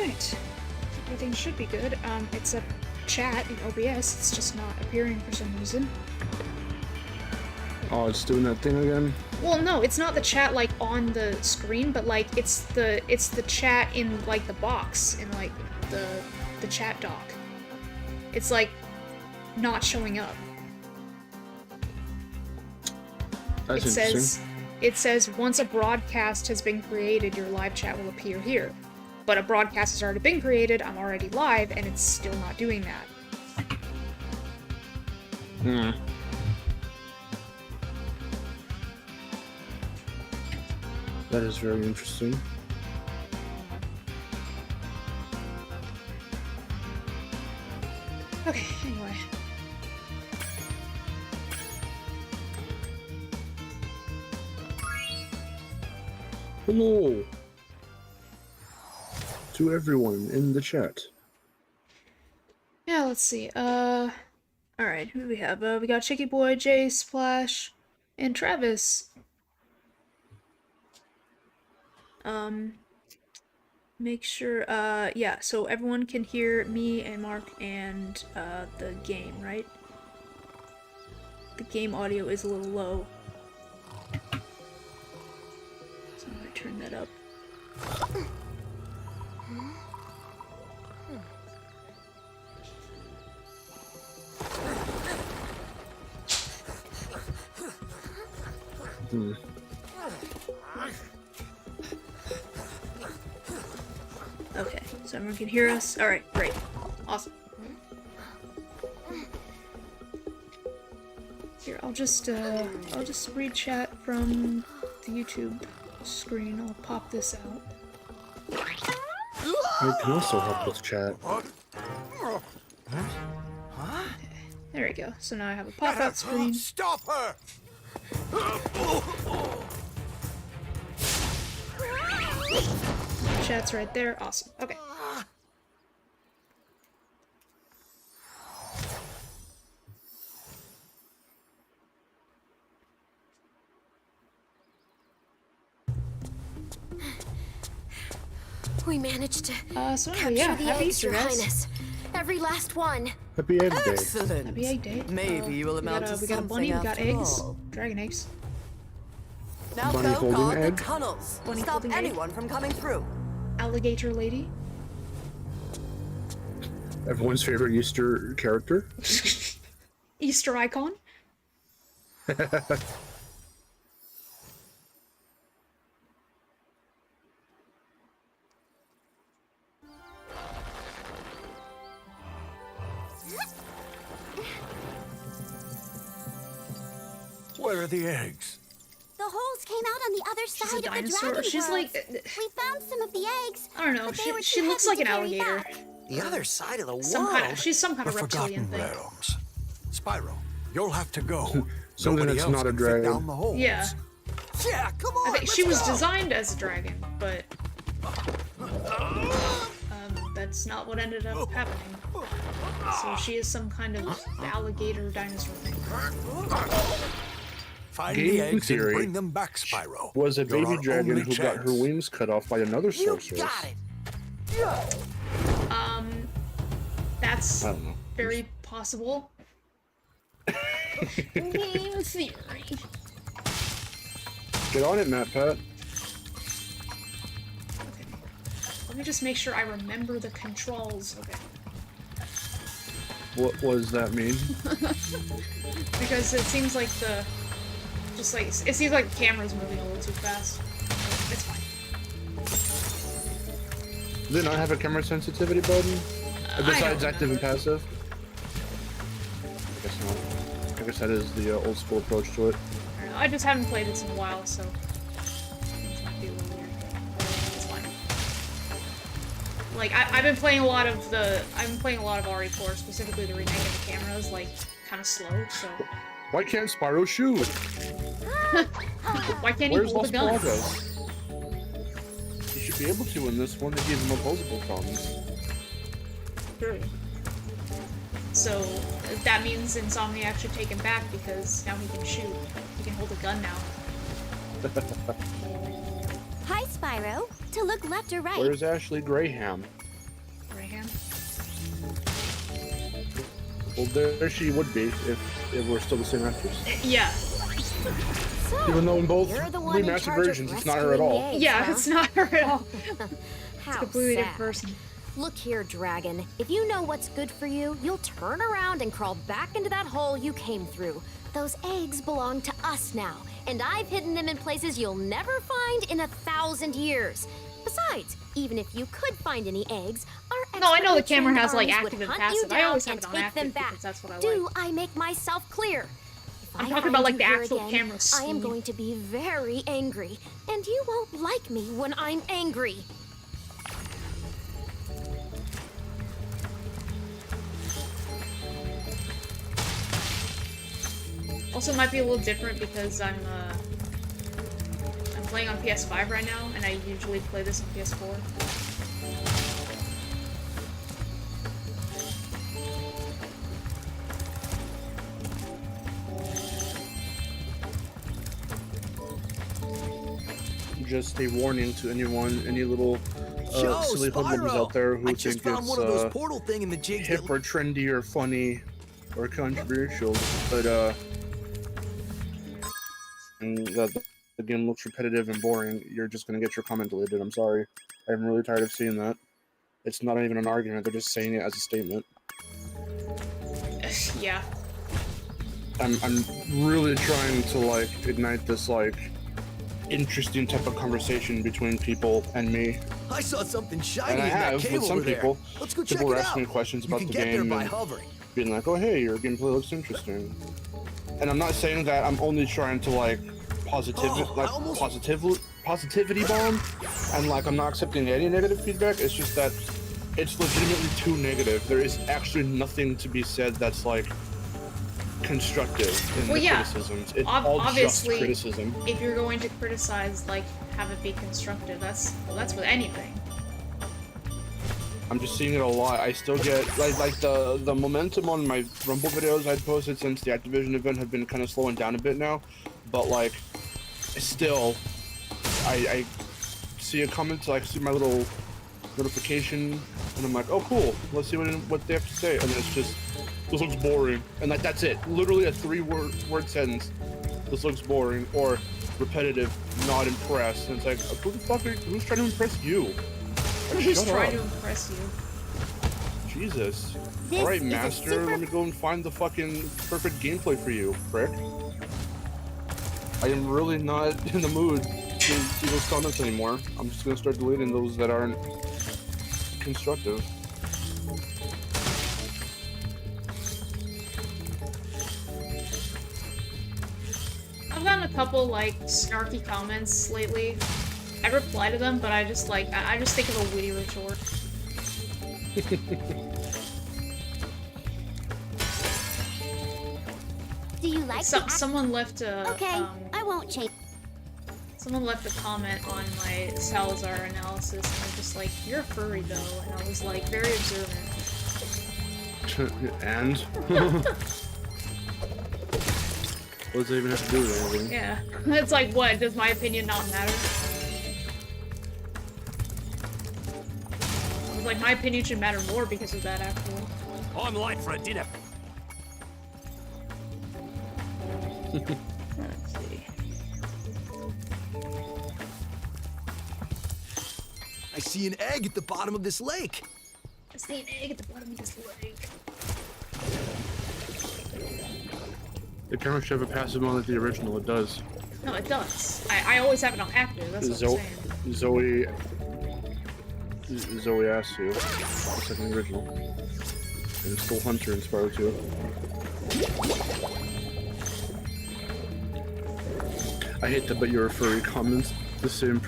Alright. Everything should be good. It's a chat in OBS, it's just not appearing for some reason. Oh, it's doing that thing again? Well, no, it's not the chat, like, on the screen, but, like, it's the chat in, like, the box, in, like, the chat dock. It's, like, not showing up. That's interesting. It says, once a broadcast has been created, your live chat will appear here. But a broadcast has already been created, I'm already live, and it's still not doing that. Hmm. That is very interesting. Okay, anyway. Hello to everyone in the chat. Yeah, let's see. Alright, who do we have? We got Chicky Boy, Jay, Splash, and Travis. Make sure, yeah, so everyone can hear me and Mark and, the game, right? The game audio is a little low. So I'm gonna turn that up. Hmm. Okay, so everyone can hear us. Alright, great. Awesome. Here, I'll just read chat from the YouTube screen. I'll pop this out. I can also help with chat. Okay, there we go. So now I have a pop-out screen. Stop her! Chat's right there. Awesome. Okay. We managed to So capture yeah, the happy eggs, Easter, Your guys. Highness. Every last one. Happy Egg Day. Excellent. Happy Egg Day. Maybe you will amount to we got a bunny, something we got after eggs. all. Dragon eggs. Now Bunny go holding guard egg? the tunnels. Bunny Stop holding egg. anyone from coming through. Alligator lady. Everyone's favorite Easter character. Easter icon. Where are the eggs? The holes came out on the other She's a side of the dinosaur. dragon She's world. like, We found some of the eggs. I don't know. but they were She too looks heavy like an to carry alligator. back. The other side of the world. She's some kind The of reptilian Forgotten thing. Realms. Spyro, you'll have to go. Something Nobody that's else not a can fit dragon. down the holes. Yeah. Yeah, come on. I think let's she was go. designed as a dragon, but that's not what ended up happening. So she is some kind of alligator dinosaur thing. Find Game the eggs and theory bring them back, Spyro. Was a You're baby our dragon only who got her chance. wings cut off by another You sorceress. got it. That's I don't know. very possible. Game theory. Get on it, Matt Pat. Okay. Let me just make sure I remember the controls. Okay. What does that mean? Because it seems like it seems like the camera's moving a little too fast. It's fine. Does it not have a camera sensitivity button? Besides don't active and remember. passive? I guess not. I guess that is the old school approach to it. I don't know. I just haven't played it in a while, so things might be a little weird. It's fine. Like I've been playing a lot of RE4, specifically the remake of the cameras, like kind of slow. So Why can't Spyro shoot? why can't he Where's hold Las a gun? Plagas? You should be able to in this one. They gave him opposable thumbs. True. So that means Insomniac should take him back because now he can shoot. He can hold a gun now. Hi, Spyro. To look left or right. Where's Ashley Graham? right hand. Well, there she would be if we're still the same actress. Yeah. So, Even though in both you're the one in remastered charge of versions, it's not her at rescuing all. the eggs, Yeah, huh? it's not her at all. How Completely sad. different person. Look here, Dragon. If you know what's good for you, you'll turn around and crawl back into that hole you came through. Those eggs belong to us now, and I've hidden them in places you'll never find in 1,000 years. Besides, even if you could find any eggs, our No, I know the expertly camera trained has, like, armies would active and hunt you passive. I always down have it and on take them active back. because that's what I Do like. I make myself clear? If I'm I talking find about, like, you the here actual again, camera I am speed. going to be very angry, and you won't like me when I'm angry. Also, might be a little different because I'm playing on PS5 right now, and I usually play this on PS4. Just a warning to anyone, any little Yo, silly hoodlums Spyro! out there who I think just found it's one of those portal thing in the jigs hip or trendy or funny or controversial, but and that the game looks repetitive and boring, you're just gonna get your comment deleted. I'm sorry. I'm really tired of seeing that. It's not even an argument, they're just saying it as a statement. Yeah. I'm really trying to, like, ignite this, like, interesting type of conversation between people and me. I saw something shiny And I in that have cave with some over there. people. Let's go check People it were out. asking me questions You about can the get there game by and hovering. being like, oh hey, your gameplay looks interesting. And I'm not saying that I'm only trying to, like, positivity bomb, and, like, I'm not accepting any negative feedback. It's just that it's legitimately too negative. There is actually nothing to be said that's, like, constructive in Well, the yeah. criticisms. It's all Obviously, just criticism. if you're going to criticize, like, have it be constructive, that's with anything. I'm just seeing it a lot. I still get like the momentum on my Rumble videos I'd posted since the Activision event have been kind of slowing down a bit now, but, like, still, I see a comment, like, see my little notification, and I'm like, oh cool, let's see what they have to say, and then it's just, this looks boring, and, like, that's it. Literally a 3-word sentence. This looks boring, or repetitive, not impressed. And it's like, who the fuck who's trying to impress you? Like, Who's shut trying up. to impress you? Jesus. This Alright, is a master, super- let me go and find the fucking perfect gameplay for you, prick. I am really not in the mood to see those comments anymore. I'm just gonna start deleting those that aren't constructive. I've gotten a couple, like, snarky comments lately. I reply to them, but I just, like, I just think of a witty retort. Do you like the Someone left a, Okay, I won't change. someone left a comment on my Salazar analysis, and they're just like, you're a furry, though, and I was, like, very observant. And? What does that even have to do with anything? Yeah. It's like, what, does my opinion not matter? I was like, my opinion should matter more because of that, actually. I'm late for a dinner. Let's see. I see an egg at the bottom of this lake. I see an egg at the bottom of this lake. The camera should have a passive mode like the original. It does. No, it does. I always have it on active, that's what I'm saying. Zoe asked you. It's like the original. And it's still Hunter in Spyro 2. I hate that, but your furry comments at the same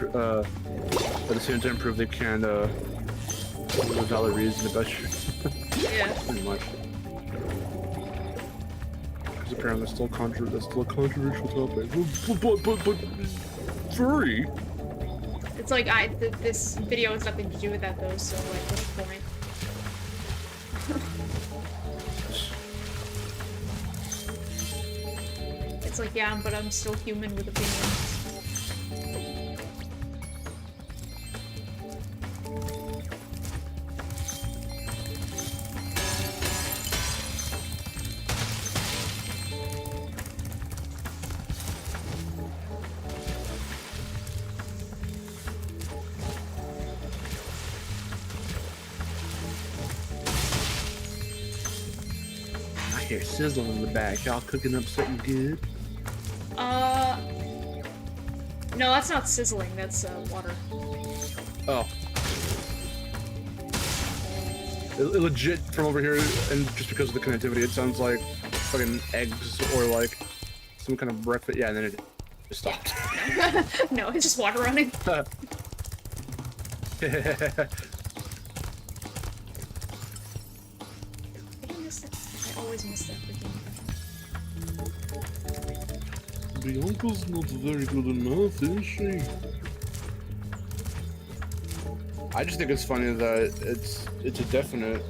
time prove they can't a valid reason about you. Yeah. Pretty much. Because apparently that's still a controversial topic. But furry. It's like, this video has nothing to do with that, though, so, like, what's the point? It's like, yeah, but I'm still human with opinions. hear sizzling in the back. Y'all cooking up something good? No, that's not sizzling. That's water. Oh. It legit from over here, and just because of the connectivity, it sounds like fucking eggs or like some kind of breakfast. Yeah, and then it just stopped. No, it's just water running. I always miss that freaking. Bianca's not very good in math, is she? I just think it's funny that it's a definite,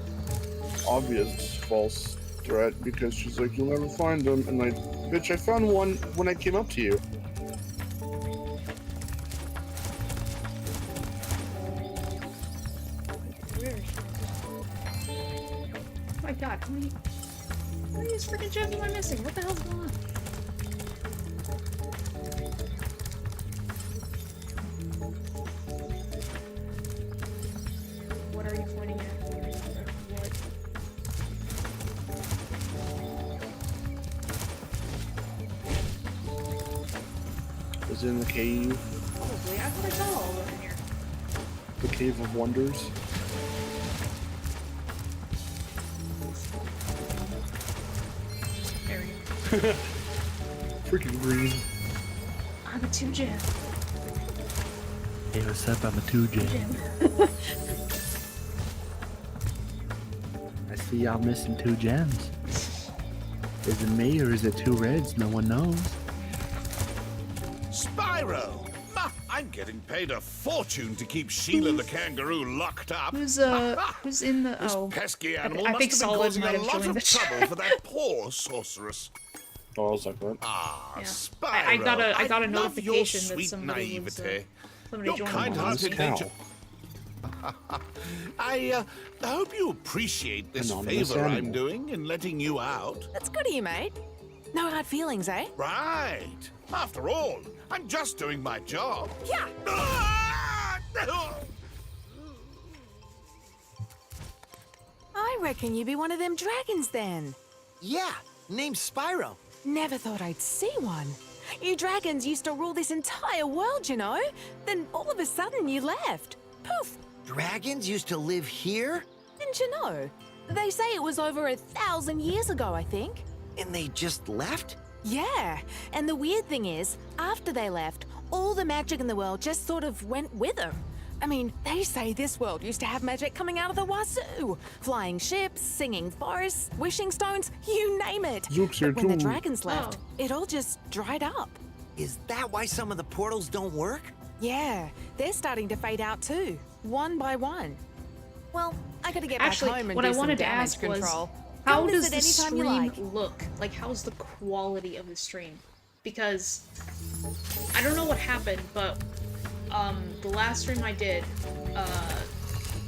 obvious false threat because she's like, you'll never find them, and like, bitch, I found one when I came up to you. Where is she? Oh my god, how many of these freaking gems am I missing? What the hell's going on? What are you pointing at? What? Is it in the cave? Probably. I thought I saw all of them in here. The Cave of Wonders? There we go. Freaking green. I'm a 2-gem. Hey, what's up? I'm a 2-gem. I see y'all missing 2 gems. Is it me or is it 2 reds? No one knows. Spyro! I'm getting paid a fortune to keep Sheila the kangaroo locked up. Who's in the This pesky animal I must think have been Solid causing might a have lot joined of the trouble chat. for that poor sorceress. Oh, I was like, what? Ah, Yeah. Spyro. I got a I love notification your that sweet somebody was naivete. somebody Your joined. kind-hearted Anonymous nature. cow. I hope you appreciate this Anonymous favor I'm animal. doing in letting you out. That's good of you, mate. No hard feelings, eh? Right. After all, I'm just doing my job. Yeah. I reckon you be one of them dragons then. Yeah, name's Spyro. Never thought I'd see one. You dragons used to rule this entire world, you know? Then all of a sudden you left. Poof! Dragons used to live here? Didn't you know? They say it was over 1,000 years ago, I think. And they just left? Yeah, and the weird thing is, after they left, all the magic in the world just sort of went with them. I mean, they say this world used to have magic coming out of the wazoo. Flying ships, singing forests, wishing stones, you name it. Zook's here But when the too. dragons left, it all just dried up. Is that why some of the portals don't work? Yeah, they're starting to fade out too, one by one. Well, I gotta get Actually, back home and what do I some wanted to damage ask was, control. how Come does visit the anytime you stream like. look? Like, how's the quality of the stream? Because I don't know what happened, but the last stream I did,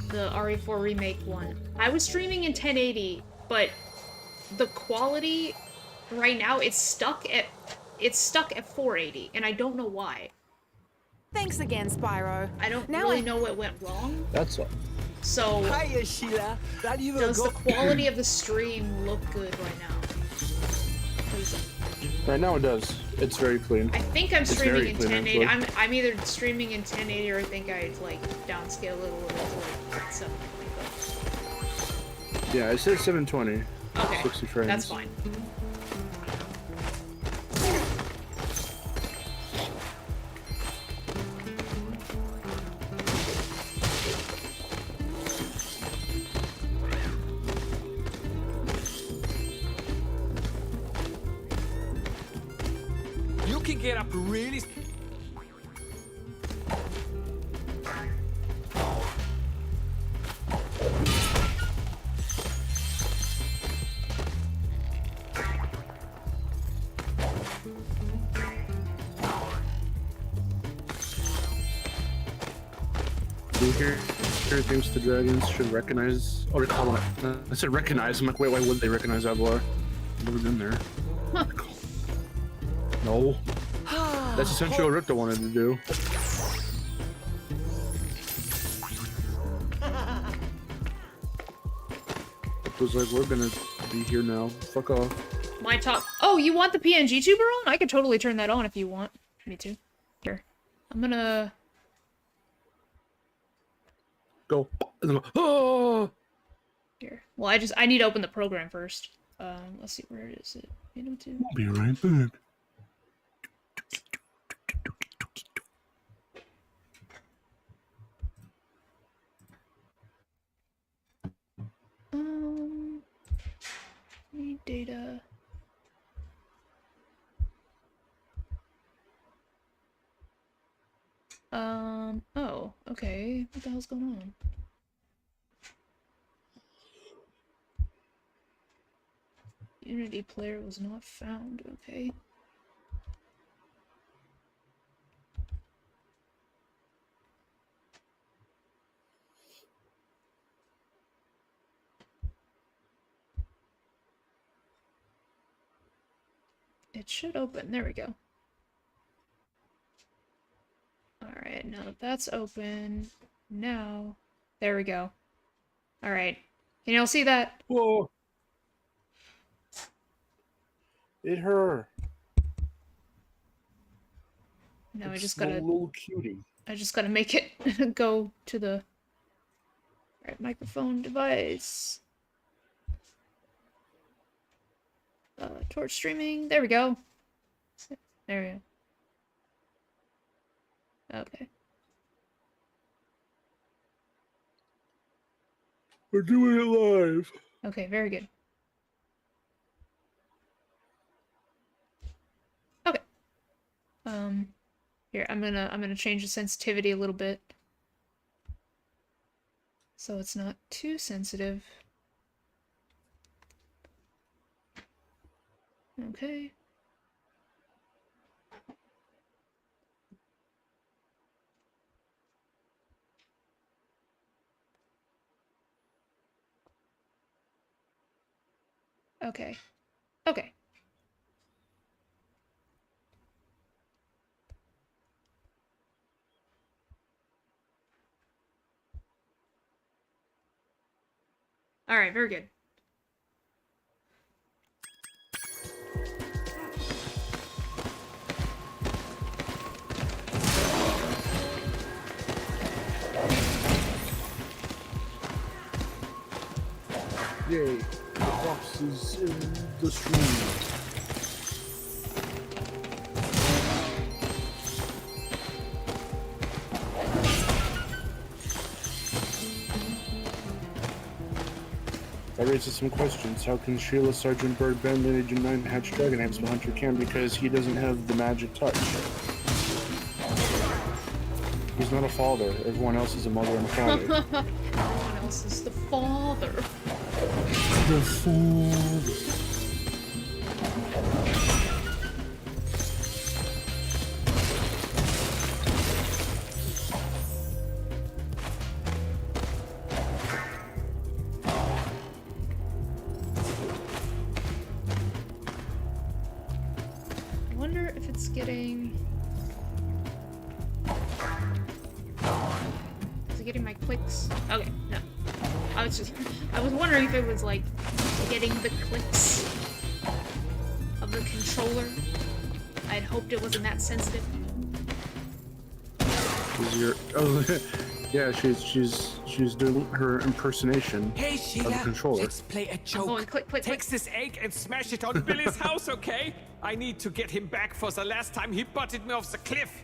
the RE4 remake one, I was streaming in 1080, but the quality right now it's stuck at 480, and I don't know why. Thanks again, Spyro. I don't Now really know what went wrong. That's all. So Hiya, Sheila. That you does the quality of the stream look good right now? 'Cause Right now it does. It's very clean. I think I'm It's streaming very in clean, 1080. actually. I'm either streaming in 1080 or I think I like downscale it a little to like 720. Yeah, it says 720. Okay, 60 frames. that's fine. You can get up really. Do you hear things the dragons should recognize or call it? I said recognize. I'm like, wait, why would they recognize that boy? Never been there. No. That's essentially what Ripta wanted to do. It was like, we're gonna be here now. Fuck off. My top. Oh, you want the PNG tuber on? I could totally turn that on if you want me to. Here. I'm gonna... Go. Oh! Here. Well, I need to open the program first. Let's see, where is it? I'll be right back. Need data. Oh, okay. What the hell's going on? Unity player was not found, okay. It should open. There we go. Alright, now that that's open, now... There we go. Alright. Can y'all see that? Whoa! It her. No, It's a little cutie. I just gotta make it go to the... Alright, microphone device. Torch streaming. There we go. There we go. Okay. We're doing it live. Okay, very good. Okay. Here, I'm gonna change the sensitivity a little bit. So it's not too sensitive. Okay. Okay. Okay. All right, very good. Yay. The box is in the stream. That raises some questions. How can Sheila, Sergeant Bird, Ben, Agent 9 hatch Dragon Apes, but Hunter can? Because he doesn't have the magic touch. He's not a father. Everyone else is a mother and a father. Everyone else is the father. The father. I wonder if it's getting... Is it getting my clicks? Okay, no. I was wondering if it was like getting the clicks of the controller. I'd hoped it wasn't that sensitive. Yeah, she's doing her impersonation Hey, of Sheila, the controller. let's play a joke. going click, click, Takes click. this egg and smash it on Billy's house, okay? I need to get him back for the last time he butted me off the cliff.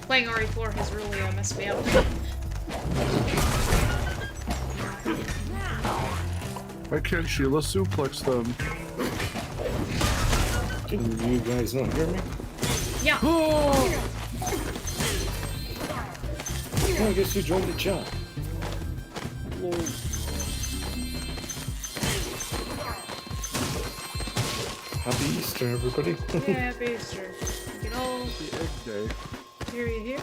Playing RE4 has really messed me up. Why can't Sheila suplex them? Can you guys not hear me? Yeah. Oh! Oh, I guess you joined the chat. Happy Easter, everybody. Yeah, happy Easter. Get all Happy Egg Day. here.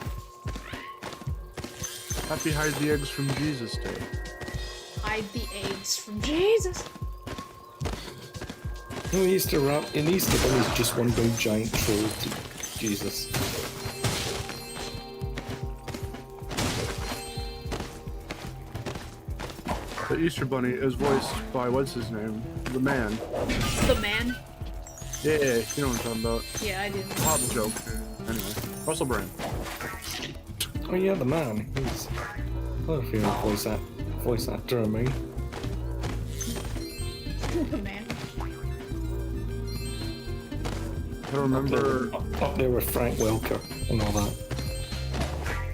Happy hide the eggs from Jesus Day. Hide the eggs from Jesus. No, Easter in Easter Bunny's just one big giant troll to Jesus. The Easter Bunny is voiced by what's his name? The man. The man. Yeah, you know what I'm talking about. Yeah, I do. Pop joke. Anyway, Russell Brand. Oh yeah, the man. He's a favorite voice actor of mine. The man. I don't remember. Up there with Frank Welker and all that.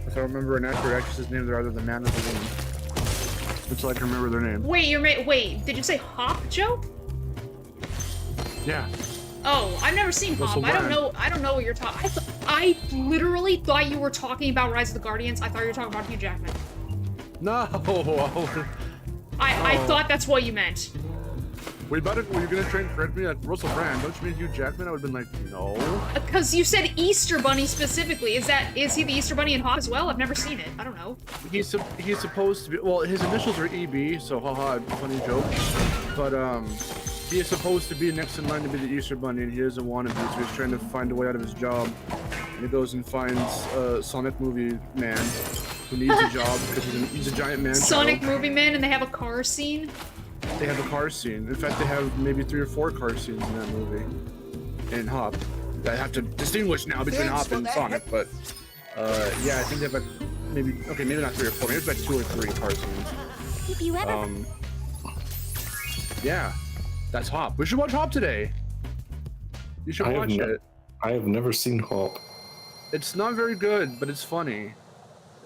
If I remember an actor or actress's name, they're either the man or the woman. Until I can remember their name. Wait, did you say Hop joke? Yeah. Oh, I've never seen Hop. Russell I don't Brand. know. I don't know what you're talking. I literally thought you were talking about Rise of the Guardians. I thought you were talking about Hugh Jackman. No. I thought that's what you meant. Were you gonna try and correct me at Russell Brand? Don't you mean Hugh Jackman? I would've been like, no. Because you said Easter Bunny specifically. Is he the Easter Bunny in Hop as well? I've never seen it. I don't know. He's supposed to be. Well, his initials are EB, so haha, funny joke. But he is supposed to be next in line to be the Easter Bunny, and he doesn't want to be, so he's trying to find a way out of his job. And he goes and finds Sonic Movie Man, who needs a job because he's a giant man. Sonic child. Movie Man, and they have a car scene. They have a car scene. In fact, they have maybe 3 or 4 car scenes in that movie. In Hop. I have to distinguish now between Hop and Sonic, but yeah, I think they have like maybe not 3 or 4, maybe it's like 2 or 3 car scenes. If you ever Yeah, that's Hop. We should watch Hop today. You should watch it. I have never seen Hop. It's not very good, but it's funny.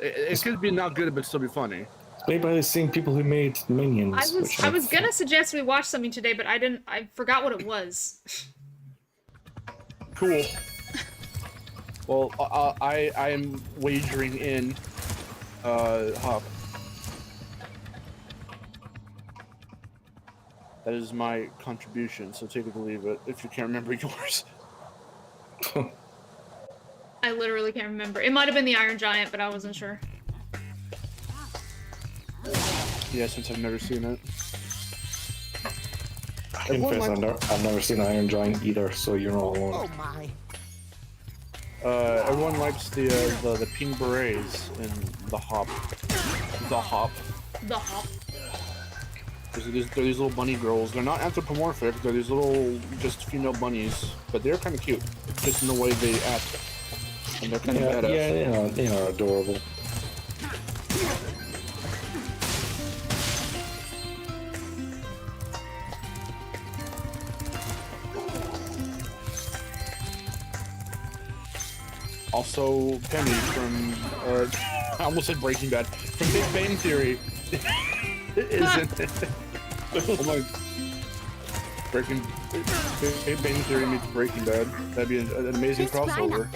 It could be not good, but still be funny. It's made by the same people who made Minions. I was gonna suggest we watch something today, but I forgot what it was. Cool. Well, I am wagering in Hop. That is my contribution, so take it or leave it if you can't remember yours. I literally can't remember. It might have been the Iron Giant, but I wasn't sure. Yeah, since I've never seen it. I confess, I've never seen Iron Giant either, so you're not alone. Oh my. Everyone likes the pink berets in the Hop. The Hop. The Hop. They're these little bunny girls. They're not anthropomorphic. They're these little, just female bunnies, but they're kind of cute, just in the way they act. And they're kind of badass. Yeah, they are adorable. Also, Penny from, I almost said Breaking Bad, from Big Bang Theory. Isn't it? Oh my. Big Bang Theory meets Breaking Bad. That'd be an amazing crossover.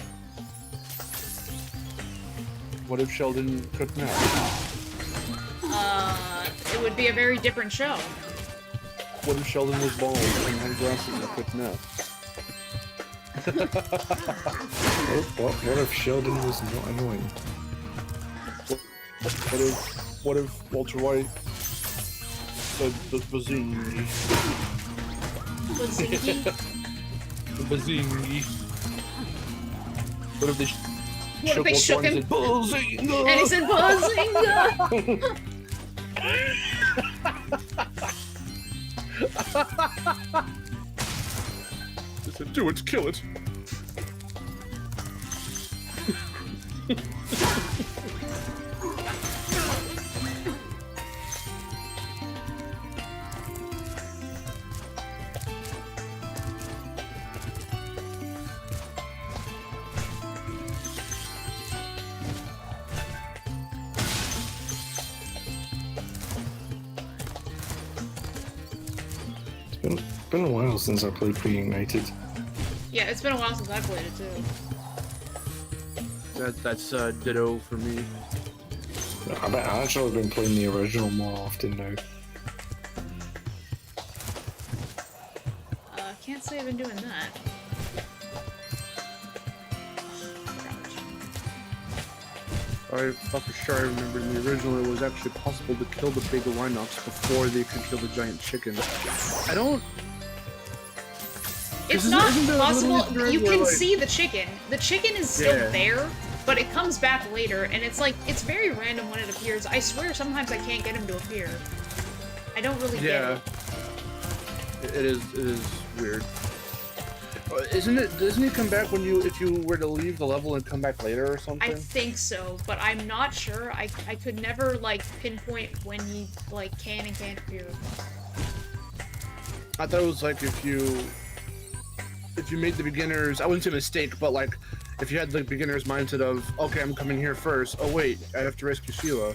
What if Sheldon cooked meth? It would be a very different show. What if Sheldon was bald and had glasses and cooked meth? What if Sheldon was not annoying? What if Walter White said the bazingi? Bazingi? The bazingi. What if they What if they shook him? And Bazinga! And he said Bazinga! They said, do it, kill it. It's been a while since I played Reignited. Yeah, it's been a while since I played it too. That's ditto for me. I've actually been playing the original more often now. can't say I've been doing that. I'm fucking sure I remember in the original it was actually possible to kill the big Rhinox before they could kill the giant chicken. I don't... It's not isn't there possible. literally You where, can like- see the chicken. The chicken is still Yeah. there, but it comes back later, and it's like, it's very random when it appears. I swear sometimes I can't get him to appear. I don't really get Yeah. it. It is weird. Doesn't he come back when if you were to leave the level and come back later or something? I think so, but I'm not sure. I could never, like, pinpoint when he, like, can and can't appear. I thought it was like if you made the beginners, I wouldn't say mistake, but like if you had the beginner's mindset of, okay, I'm coming here first. Oh wait, I have to rescue Sheila.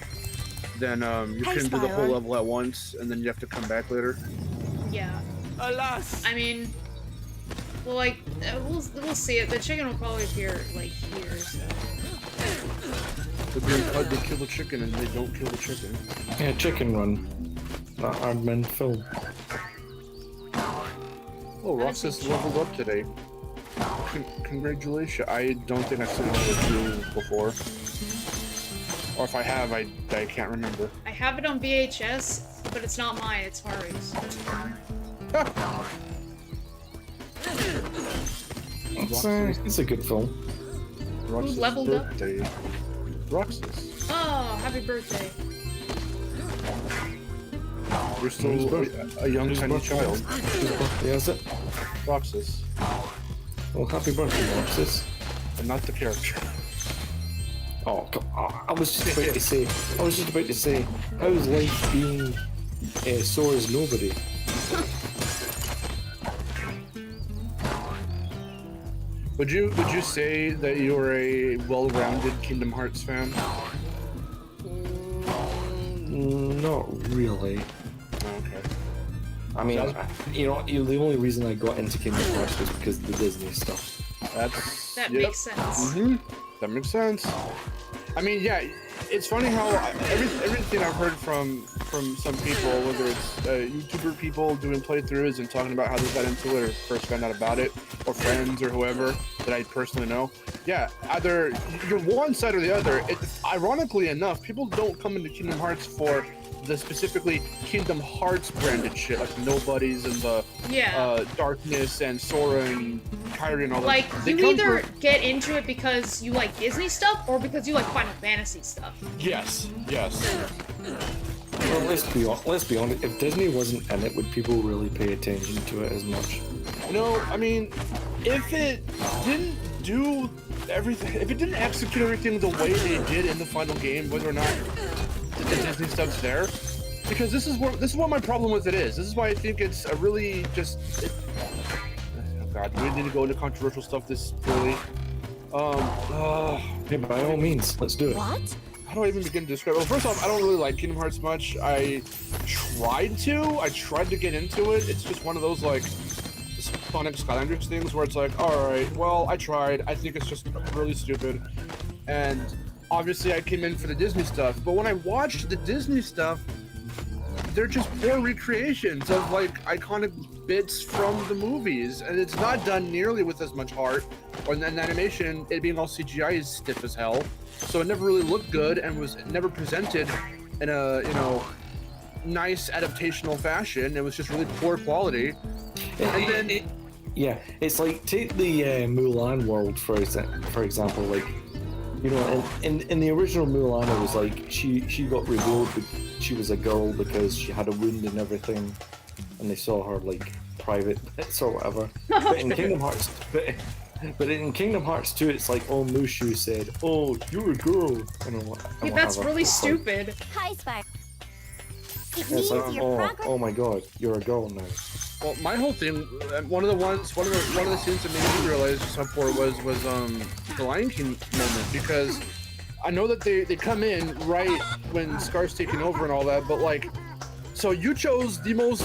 Then you Hey, couldn't do the whole Spyro. level at once, and then you have to come back later. Yeah. Alas! I mean, well, like, we'll see it. The chicken will probably appear, like, here, so. They're being fed to kill the chicken, and they don't kill the chicken. Yeah, Chicken Run. That Aardman film. Oh, Roxas leveled up today. Congratulations. I don't think I've seen it with you before. Or if I have, I can't remember. I have it on VHS, but it's not mine, it's Haru's. It's a good film. Roxas' leveled up? birthday. Roxas. Oh, happy birthday. You're still a young, tiny child. Yeah, is it? Roxas. Well, happy birthday, Roxas. And not the character. Oh, I was just about to say. How's life being sore as nobody? Would you say that you're a well-rounded Kingdom Hearts fan? Not really. Okay. I mean, the only reason I got into Kingdom Hearts was because of the Disney stuff. That makes sense. That makes sense. I mean, yeah, it's funny how everything I've heard from some people, whether it's YouTuber people doing playthroughs and talking about how they got into it or first found out about it, or friends or whoever that I personally know. Yeah, either you're one side or the other. Ironically enough, people don't come into Kingdom Hearts for the specifically Kingdom Hearts branded shit, like Nobodies and the Darkness and Sora and Kyrie and all that. Like, They you come either for- get into it because you like Disney stuff, or because you like Final Fantasy stuff. Yes. Well, let's be honest. If Disney wasn't in it, would people really pay attention to it as much? No, I mean, if it didn't do everything, if it didn't execute everything the way they did in the final game, whether or not the Disney stuff's there, because this is what my problem with it is. This is why I think it's a really oh God, we need to go into controversial stuff this early. Hey, by all means, let's do it. What? How do I even begin to describe? Well, first off, I don't really like Kingdom Hearts much. I tried to get into it. It's just one of those like Sonic Skylanders things where it's like, all right, well, I tried. I think it's just really stupid. And obviously, I came in for the Disney stuff. But when I watched the Disney stuff, they're just poor recreations of like iconic bits from the movies, and it's not done nearly with as much heart. Or then animation, it being all CGI, is stiff as hell. So it never really looked good and was never presented in a, nice adaptational fashion. It was just really poor quality. And then Yeah, it's like take the Mulan world for example. Like, in the original Mulan, it was like she got revealed that she was a girl because she had a wound and everything, and they saw her like private bits or whatever. But in Kingdom Hearts, but in Kingdom Hearts 2, it's like, oh, Mushu said, "Oh, you're a girl," Yeah, that's really stupid. Hi, Spyro. It It's means like, your progress. oh my God, you're a girl now. Well, my whole thing, one of the scenes that made me realize just how poor it was the Lion King moment, because I know that they come in right when Scar's taking over and all that, but like, so you chose the most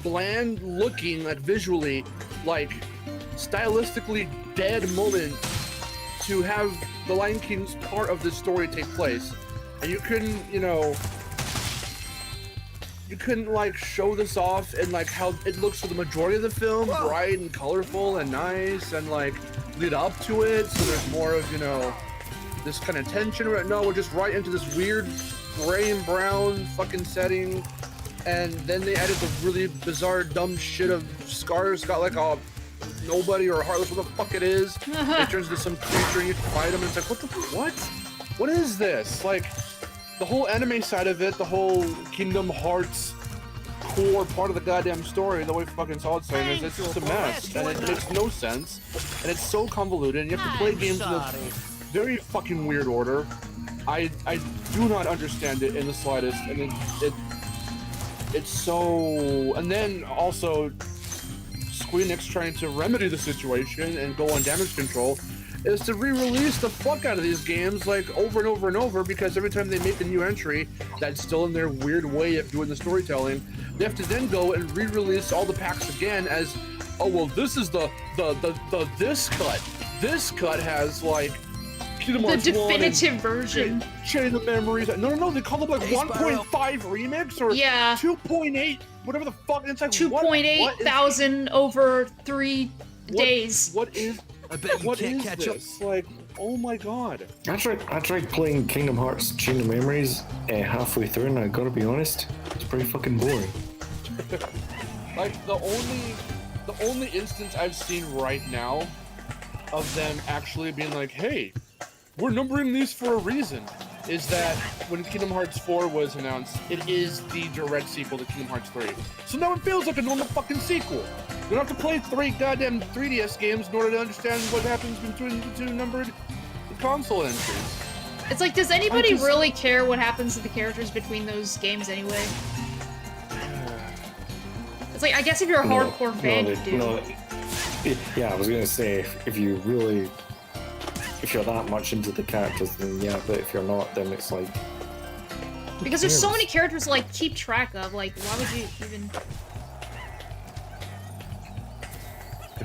bland looking, like visually, like stylistically dead moment to have the Lion King's part of this story take place, and you couldn't, you couldn't like show this off and like how it looks for the majority of the film, bright and colorful and nice, and like lead up to it, so there's more of, you know, this kind of tension. No, we're just right into this weird gray and brown fucking setting, and then they added the really bizarre dumb shit of Scar's got like a nobody or heartless, what the fuck it is. It turns into some creature and you fight him, and it's like, what is this? Like, the whole anime side of it, the whole Kingdom Hearts core part of the goddamn story, the way fucking Solid's saying is, it's just a mess, and it makes no sense, and it's so convoluted, and you have to play games in a very fucking weird order. I do not understand it in the slightest, and it's so. And then also, Square Enix trying to remedy the situation and go on damage control is to re-release the fuck out of these games like over and over and over, because every time they make a new entry that's still in their weird way of doing the storytelling, they have to then go and re-release all the packs again as, oh well, this is the this cut. This cut has like Kingdom Hearts the definitive version. Chain of Memories. No, they call them like 1.5 remix or 2.8, whatever the fuck. It's like 2.8 thousand over 3 days. What is? I bet you can't catch up. Like, oh my god. I tried playing Kingdom Hearts Chain of Memories halfway through, and I gotta be honest, it's pretty fucking boring. Like, the only instance I've seen right now of them actually being like, hey, we're numbering these for a reason, is that when Kingdom Hearts 4 was announced, it is the direct sequel to Kingdom Hearts 3. So now it feels like a normal fucking sequel. You don't have to play 3 goddamn 3DS games in order to understand what happens between the two numbered console entries. It's like, does anybody really care what happens to the characters between those games anyway? It's like, I guess if you're a hardcore fan, you do. Yeah, I was gonna say, if you're that much into the characters, then yeah, but if you're not, then it's like... Because there's so many characters to, like, keep track of, like, why would you even...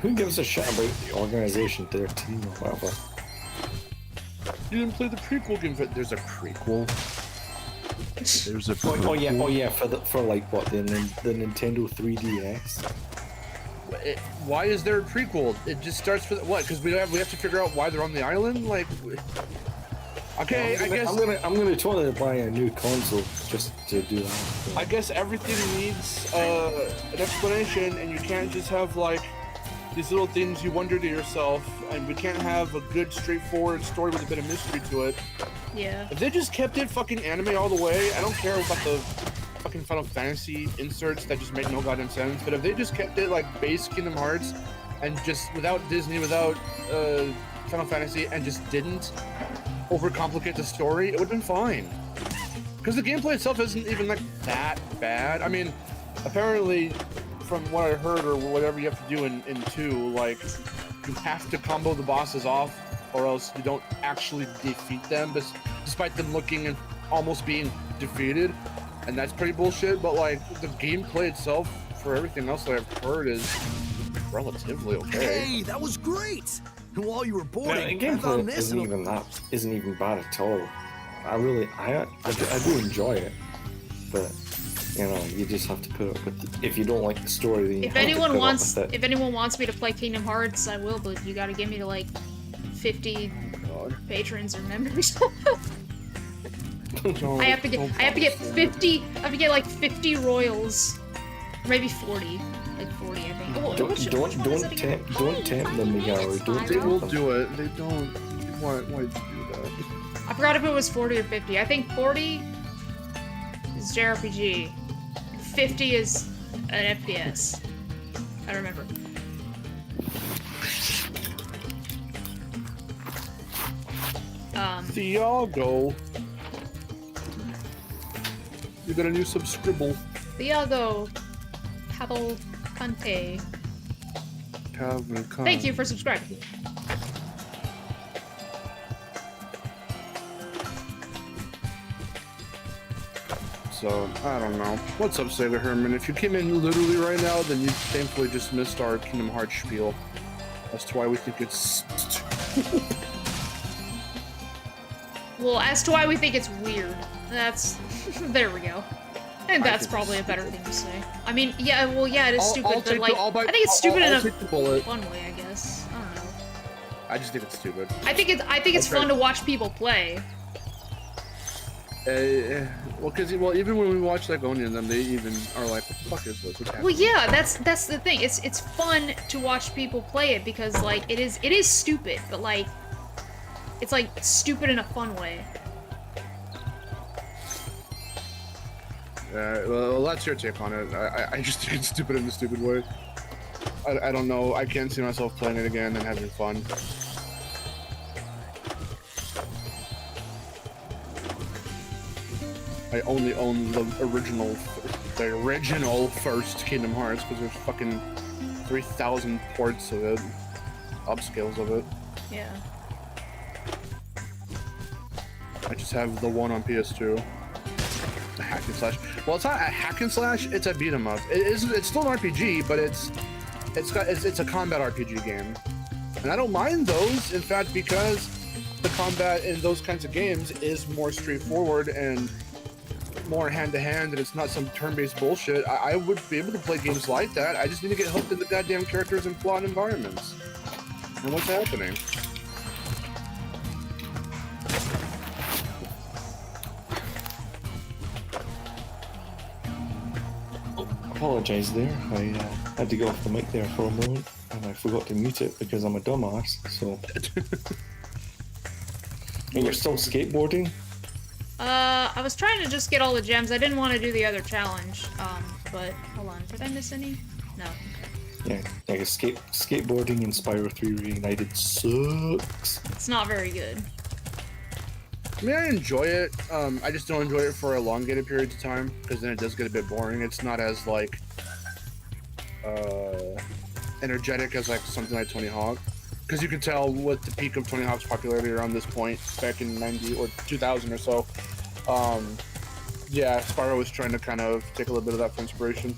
Who gives a shit about the organization, their team, or whatever? You didn't play the prequel game, but there's a prequel. There's a prequel. Oh yeah, for like what, the Nintendo 3DS? Why is there a prequel? It just starts with what? Because we have to figure out why they're on the island. Like, okay, I guess I'm gonna totally buy a new console just to do that. I guess everything needs an explanation, and you can't just have like these little things you wonder to yourself, and we can't have a good, straightforward story with a bit of mystery to it. Yeah. If they just kept it fucking anime all the way, I don't care about the fucking Final Fantasy inserts that just make no goddamn sense, but if they just kept it like base Kingdom Hearts and just without Disney, without Final Fantasy, and just didn't overcomplicate the story, it would have been fine. Because the gameplay itself isn't even like that bad. I mean, apparently, from what I heard or whatever you have to do in 2, like, you have to combo the bosses off or else you don't actually defeat them, despite them looking and almost being defeated. And that's pretty bullshit, but like, the gameplay itself, for everything else that I've heard, is relatively okay. Hey, that was great! And while you were boarding, Yeah, I found gameplay this. isn't even bad at all. I do enjoy it, but you know, you just have to put up with it. If you don't like the story, then you If have to anyone put wants, up with it. if anyone wants me to play Kingdom Hearts, I will, but you gotta give me to like 50 patrons or members. I have to get 50. I have to get like 50 royals, or maybe 40, like 40, I think. Oh, Don't tempt them, Miharu. They will do it. They don't. Why do you do that? I forgot if it was 40 or 50. I think 40 is JRPG. 50 is an FPS. I remember. Thiago. You got a new subscribble. Thiago Cavalcante. Thank you for subscribing. So, I don't know. What's up, Sailor Herman? If you came in literally right now, then you thankfully just missed our Kingdom Hearts spiel. As to why we think it's... Well, as to why we think it's weird. That's... there we go. And that's probably a better thing to say. I mean, yeah, well, yeah, it is stupid, but like, I think it's I'll stupid in a take the bullet. fun way, I guess. I don't know. I just think it's stupid. I think it's fun to watch people play. Well, even when we watch like Oni and them, they even are like, "What the fuck is this? What's happening?" Well, yeah, that's the thing. It's fun to watch people play it because like it is stupid, but like it's like stupid in a fun way. Well, that's your take on it. I just think it's stupid in a stupid way. I don't know. I can't see myself playing it again and having fun. I only own the original first Kingdom Hearts because there's fucking 3,000 ports of it, upscales of it. Yeah. I just have the one on PS2. A hack and slash. Well, it's not a hack and slash. It's a beat 'em up. It's still an RPG, but it's a combat RPG game, and I don't mind those. In fact, because the combat in those kinds of games is more straightforward and more hand-to-hand, and it's not some turn-based bullshit. I would be able to play games like that. I just need to get hooked in the goddamn characters and flawed environments. And what's happening? Apologise there. I had to go off the mic there for a moment, and I forgot to mute it because I'm a dumbass. So, and you're still skateboarding? I was trying to just get all the gems. I didn't want to do the other challenge. But hold on, did I miss any? No. Yeah, I guess skateboarding in Spyro 3 Reignited sucks. It's not very good. I mean, I enjoy it. I just don't enjoy it for elongated periods of time because then it does get a bit boring. It's not as like energetic as like something like Tony Hawk, because you can tell with the peak of Tony Hawk's popularity around this point back in 90 or 2000 or so. Yeah, Spyro was trying to kind of take a little bit of that for inspiration.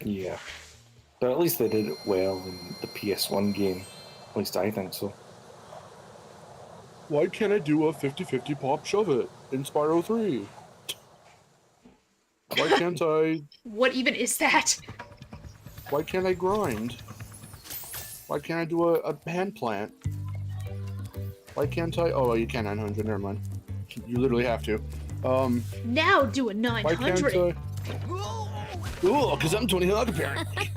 Yeah, but at least they did it well in the PS1 game. At least I think so. Why can't I do a 50-50 pop shove it in Spyro 3? Why can't I... What even is that? Why can't I grind? Why can't I do a hand plant? Why can't I... Oh, you can 900, never mind. You literally have to. Now do a 900. Why can't I... Oh, because I'm Tony Hawk, apparently.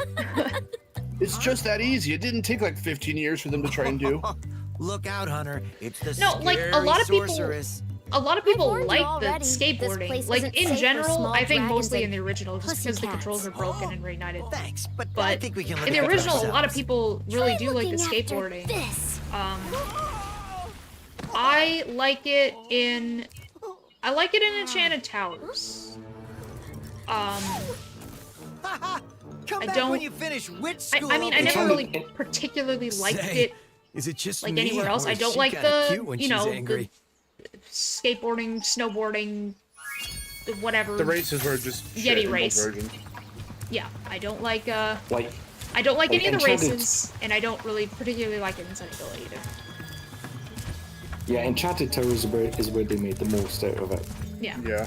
It's just that easy. It didn't take like 15 years for them to try and do. Look out, Hunter. It's the No, like a lot of sorceress. people like the already. skateboarding. This place Like isn't in safe for general, small I think dragons mostly in and the original, just because the controls are pussycats. broken and Reignited. Thanks, but I But think we can look in the after original, a lot of ourselves. people really do like the Looking after skateboarding. This. I like it in Enchanted Towers. Come I back don't- when you finish witch school. I mean, I okay? never really particularly liked Say, it Is it just like me, anywhere else. or I is don't she like kinda cute when the, she's the angry? skateboarding, snowboarding, whatever. The races were just shit Yeti in both race. versions. Yeah, I don't like Like, I don't like any of the Enchanted- races, and I don't really particularly like it in Sunny Villa either. yeah, Enchanted Towers is where they made the most out of it. Yeah. Yeah.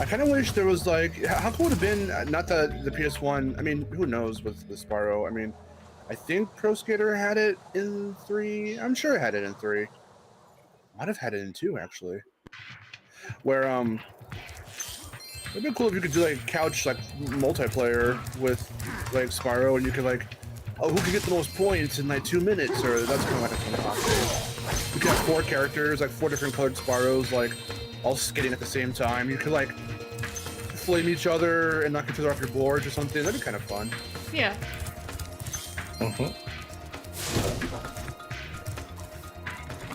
I kind of wish there was like, how cool would it have been, not the PS1, I mean, who knows with the Spyro, I mean, I think Pro Skater had it in 3, I'm sure it had it in 3. Might have had it in 2, actually. Where, it'd be cool if you could do like couch, like, multiplayer with, like, Spyro, and you could like, oh, who can get the most points in like 2 minutes, or that's kind of like a Tony Hawk thing. You could have 4 characters, like 4 different colored Spyros, like, all skating at the same time. You could like flame each other and knock each other off your boards or something. That'd be kind of fun. Yeah.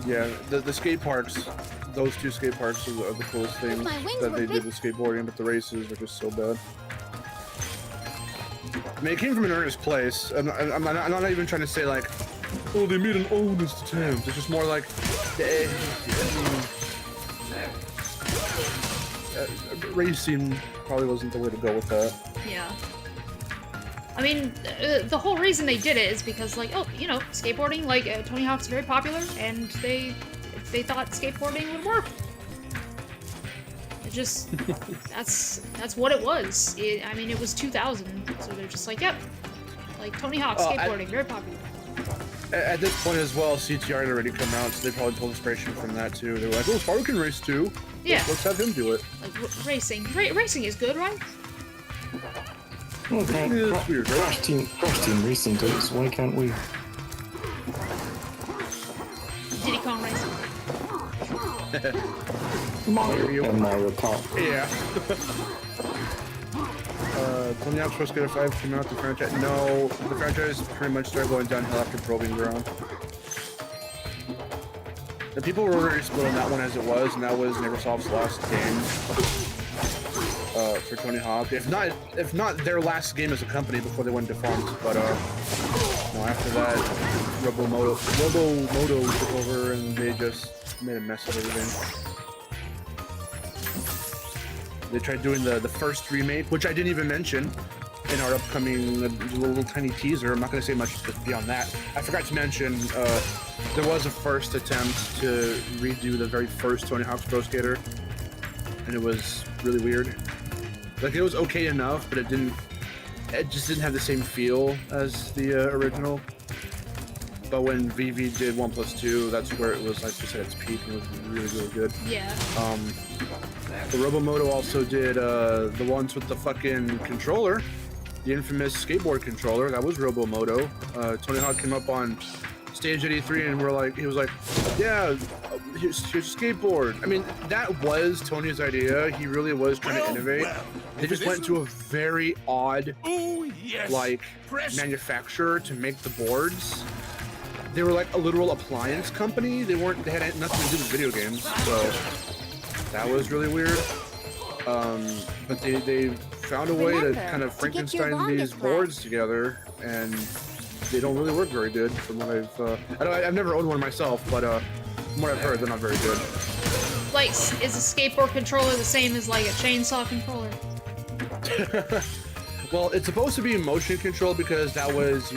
Yeah, the skate parks, those 2 skate parks are the coolest things My wings that were they big. did with skateboarding, but the races are just so bad. I mean, it came from an earnest place. I'm not even trying to say like, oh, they made an honest attempt. It's just more like, racing probably wasn't the way to go with that. Yeah. I mean, the whole reason they did it is because, like, oh, you know, skateboarding, like, Tony Hawk's very popular, and they thought skateboarding would work. It just that's what it was. I mean, it was 2000, so they're just like, yep, like Tony Hawk skateboarding, very popular. At this point as well, CTR had already come out, so they probably pulled inspiration from that too. They were like, oh, Spyro can race too. Yeah. Let's have him do it. Like racing. Racing is good, right? Okay, It's weird, right? Crash Team Racing does. Why can't we? Diddy Kong Racing. Mario Kart. Yeah. Tony Hawk's Pro Skater 5 came out, the franchise. No, the franchise pretty much started going downhill after Proving Ground. The people were already split on that one as it was, and that was Neversoft's last game for Tony Hawk. If not their last game as a company before they went defunct. But no, after that, Robomoto took over, and they just made a mess of everything. They tried doing the first remake, which I didn't even mention in our upcoming little tiny teaser. I'm not going to say much beyond that. I forgot to mention there was a first attempt to redo the very first Tony Hawk's Pro Skater, and it was really weird. Like, it was okay enough, but it just didn't have the same feel as the original. But when VV did 1+2, that's where it was, like, just at its peak, and it was really, really good. Yeah. The Robomoto also did the ones with the fucking controller, the infamous skateboard controller. That was Robomoto. Tony Hawk came up on stage at E3 and he was like, yeah, here's a skateboard. I mean, that was Tony's idea. He really was trying to innovate. They just went to a very odd, manufacturer to make the boards. They were like a literal appliance company. They had nothing to do with video games, so that was really weird. But they found a way to kind of Frankenstein these boards together, and they don't really work very good from what I've never owned one myself, but from what I've heard, they're not very good. Like, is a skateboard controller the same as like a chainsaw controller? Well, it's supposed to be motion control because that was,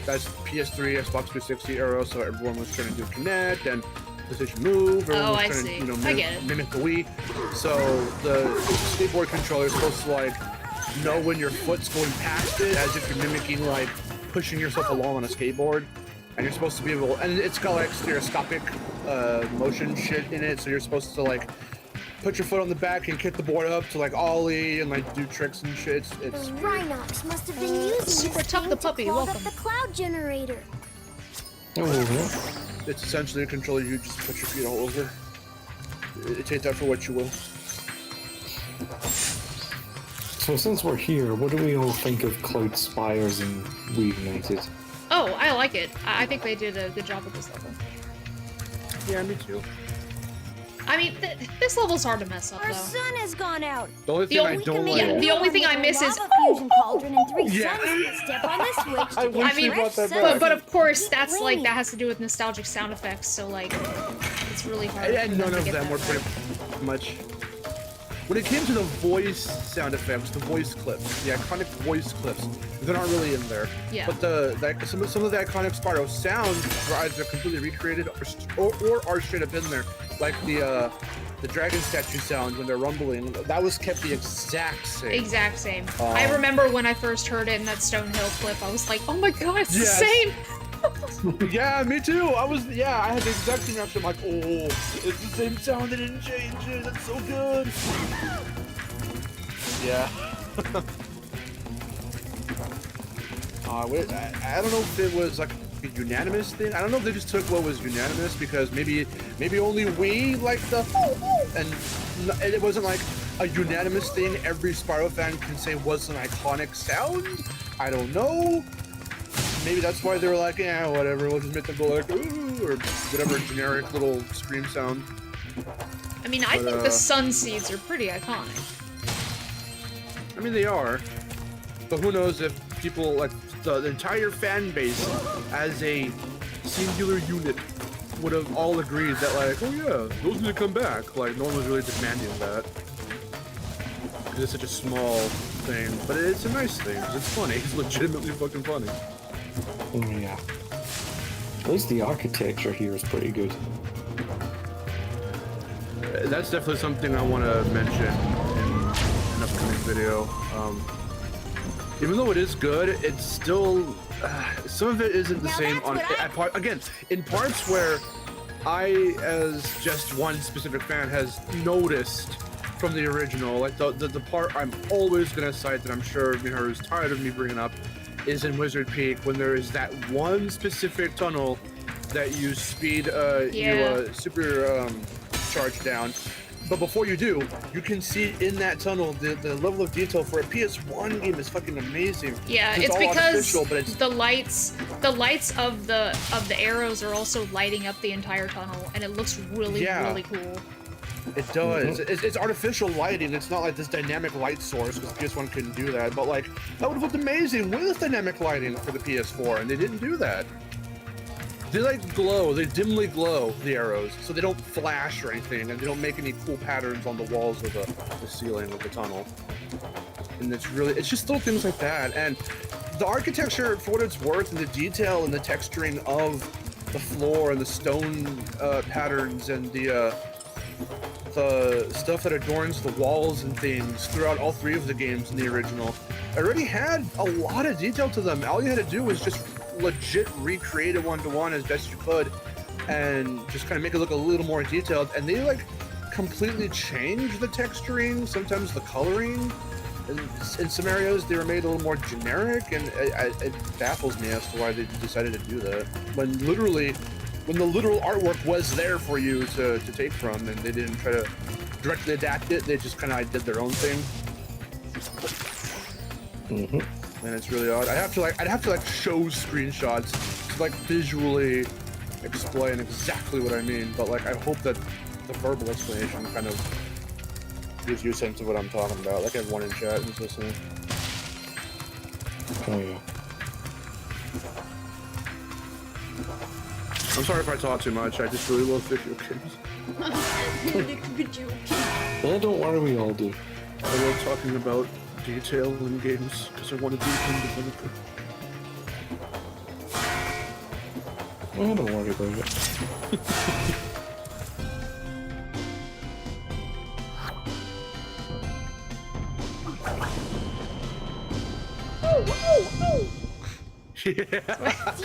that's PS3, Xbox 360 era, so everyone was trying to do Kinect and PlayStation Move. Oh, was I trying see. to, I get it. mimic the Wii. So the skateboard controller is supposed to know when your foot's going past it, as if you're mimicking pushing yourself along on a skateboard. And you're supposed to be able, and it's got stereoscopic motion shit in it, so you're supposed to put your foot on the back and kick the board up to ollie and do tricks and shit. It's The Rhinox must have been using Super this Tough game the to puppy, clog up welcome. the cloud generator. It's essentially a controller you just put your feet all over. Take that for what you will. So since we're here, what do we all think of Cloud Spires and Reignited? Oh, I like it. I think they did a good job with this level. Yeah, me too. I mean, this level's hard to mess up, Our though. sun has gone out. The only thing I only- don't yeah, like. the only thing I miss is- Lava fusion cauldron and 3 Yeah. suns. Step on this switch to I get wish you fresh brought that sun. back. But of course, Keep that's raining. that has to do with nostalgic sound effects, so it's really hard. And for none to of get them that were right. pretty much. When it came to the voice sound effects, the voice clips, the iconic voice clips, they're not really in there. Yeah. But some of the iconic Spyro sounds were either completely recreated or are straight up in there. Like the dragon statue sound when they're rumbling, that was kept the exact same. Exact same. I remember when I first heard it in that Stonehill clip, I was like, oh my god, it's Yes. the same! Yeah, me too. I had the exact same reaction. I'm like, oh, it's the same sound. They didn't change it. That's so good. Yeah. I don't know if it was a unanimous thing. I don't know if they just took what was unanimous because maybe only we liked the and it wasn't a unanimous thing. Every Spyro fan can say was an iconic sound. I don't know. Maybe that's why they were like, yeah, whatever, we'll just make them go ooh, or whatever generic little scream sound. I mean, I think the sun seeds are pretty iconic. I mean, they are. But who knows if people, the entire fan base as a singular unit would have all agreed that, oh yeah, those need to come back. No one was really demanding that. Because it's such a small thing. But it's a nice thing, because it's funny. It's legitimately fucking funny. Oh yeah. At least the architecture here is pretty good. that's definitely something I want to mention in an upcoming video. Even though it is good, it's still some of it isn't the same on again in parts where I, as just one specific fan, has noticed from the original, like the part I'm always gonna cite that I'm sure Miharu's tired of me bringing up is in Wizard Peak when there is that one specific tunnel that you speed you super charge down. But before you do, you can see in that tunnel the level of detail for a PS1 game is fucking amazing. Yeah, it's because the lights of the arrows are also lighting up the entire tunnel, and it looks really cool. It does. It's artificial lighting. It's not like this dynamic light source because PS1 couldn't do that. But like that would have looked amazing with dynamic lighting for the PS4, and they didn't do that. They like glow, they dimly glow, the arrows, so they don't flash or anything, and they don't make any cool patterns on the walls of the ceiling of the tunnel. And it's just little things like that. And the architecture, for what it's worth, and the detail and the texturing of the floor and the stone patterns and the stuff that adorns the walls and things throughout all three of the games in the original already had a lot of detail to them. All you had to do was just legit recreate it one-to-one as best you could and just kind of make it look a little more detailed, and they like completely changed the texturing, sometimes the coloring. In some areas they were made a little more generic, and it baffles me as to why they decided to do that when the literal artwork was there for you to take from, and they didn't try to directly adapt it. They just kind of did their own thing. And it's really odd. I'd have to show screenshots to like visually explain exactly what I mean, but like I hope that the verbal explanation kind of gives you a sense of what I'm talking about. Like everyone in chat who's listening. Oh yeah. I'm sorry if I talk too much. I just really love video games. Well, don't worry, we all do. I love talking about detail in games because I want to be a developer. Well, don't worry about it.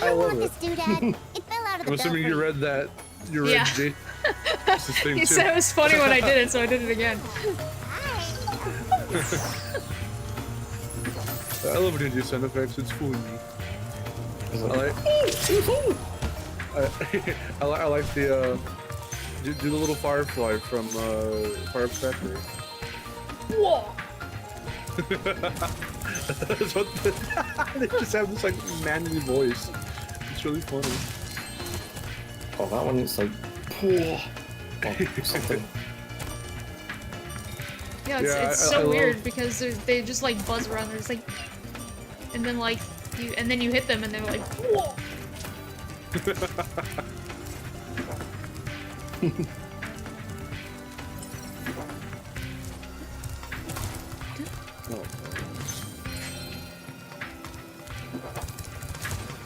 I love it. Doodad. It fell out of the I'm assuming you read that. You read G. It's this thing He too. said it was funny when I did it, so I did it again. I love when you do sound effects. It's fun. I like the do the little firefly from Fireworks Factory. Whoa! That's what they just have this like manly voice. It's really funny. Oh, that one is like poor. Something. Yeah, it's so weird because they just like buzz around. They're just like, and then like you hit them and they're like, whoa.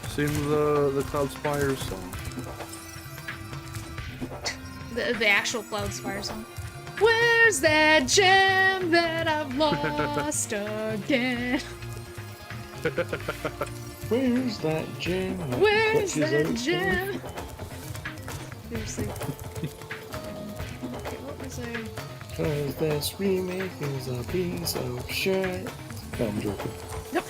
Sing the Cloud Spire song. The actual Cloud Spire song. Where's that gem that I've lost again? Where's that gem? Where's that gem? Seriously. Okay, what was I? Cause this remake is a piece of shit. No, I'm joking. Nope.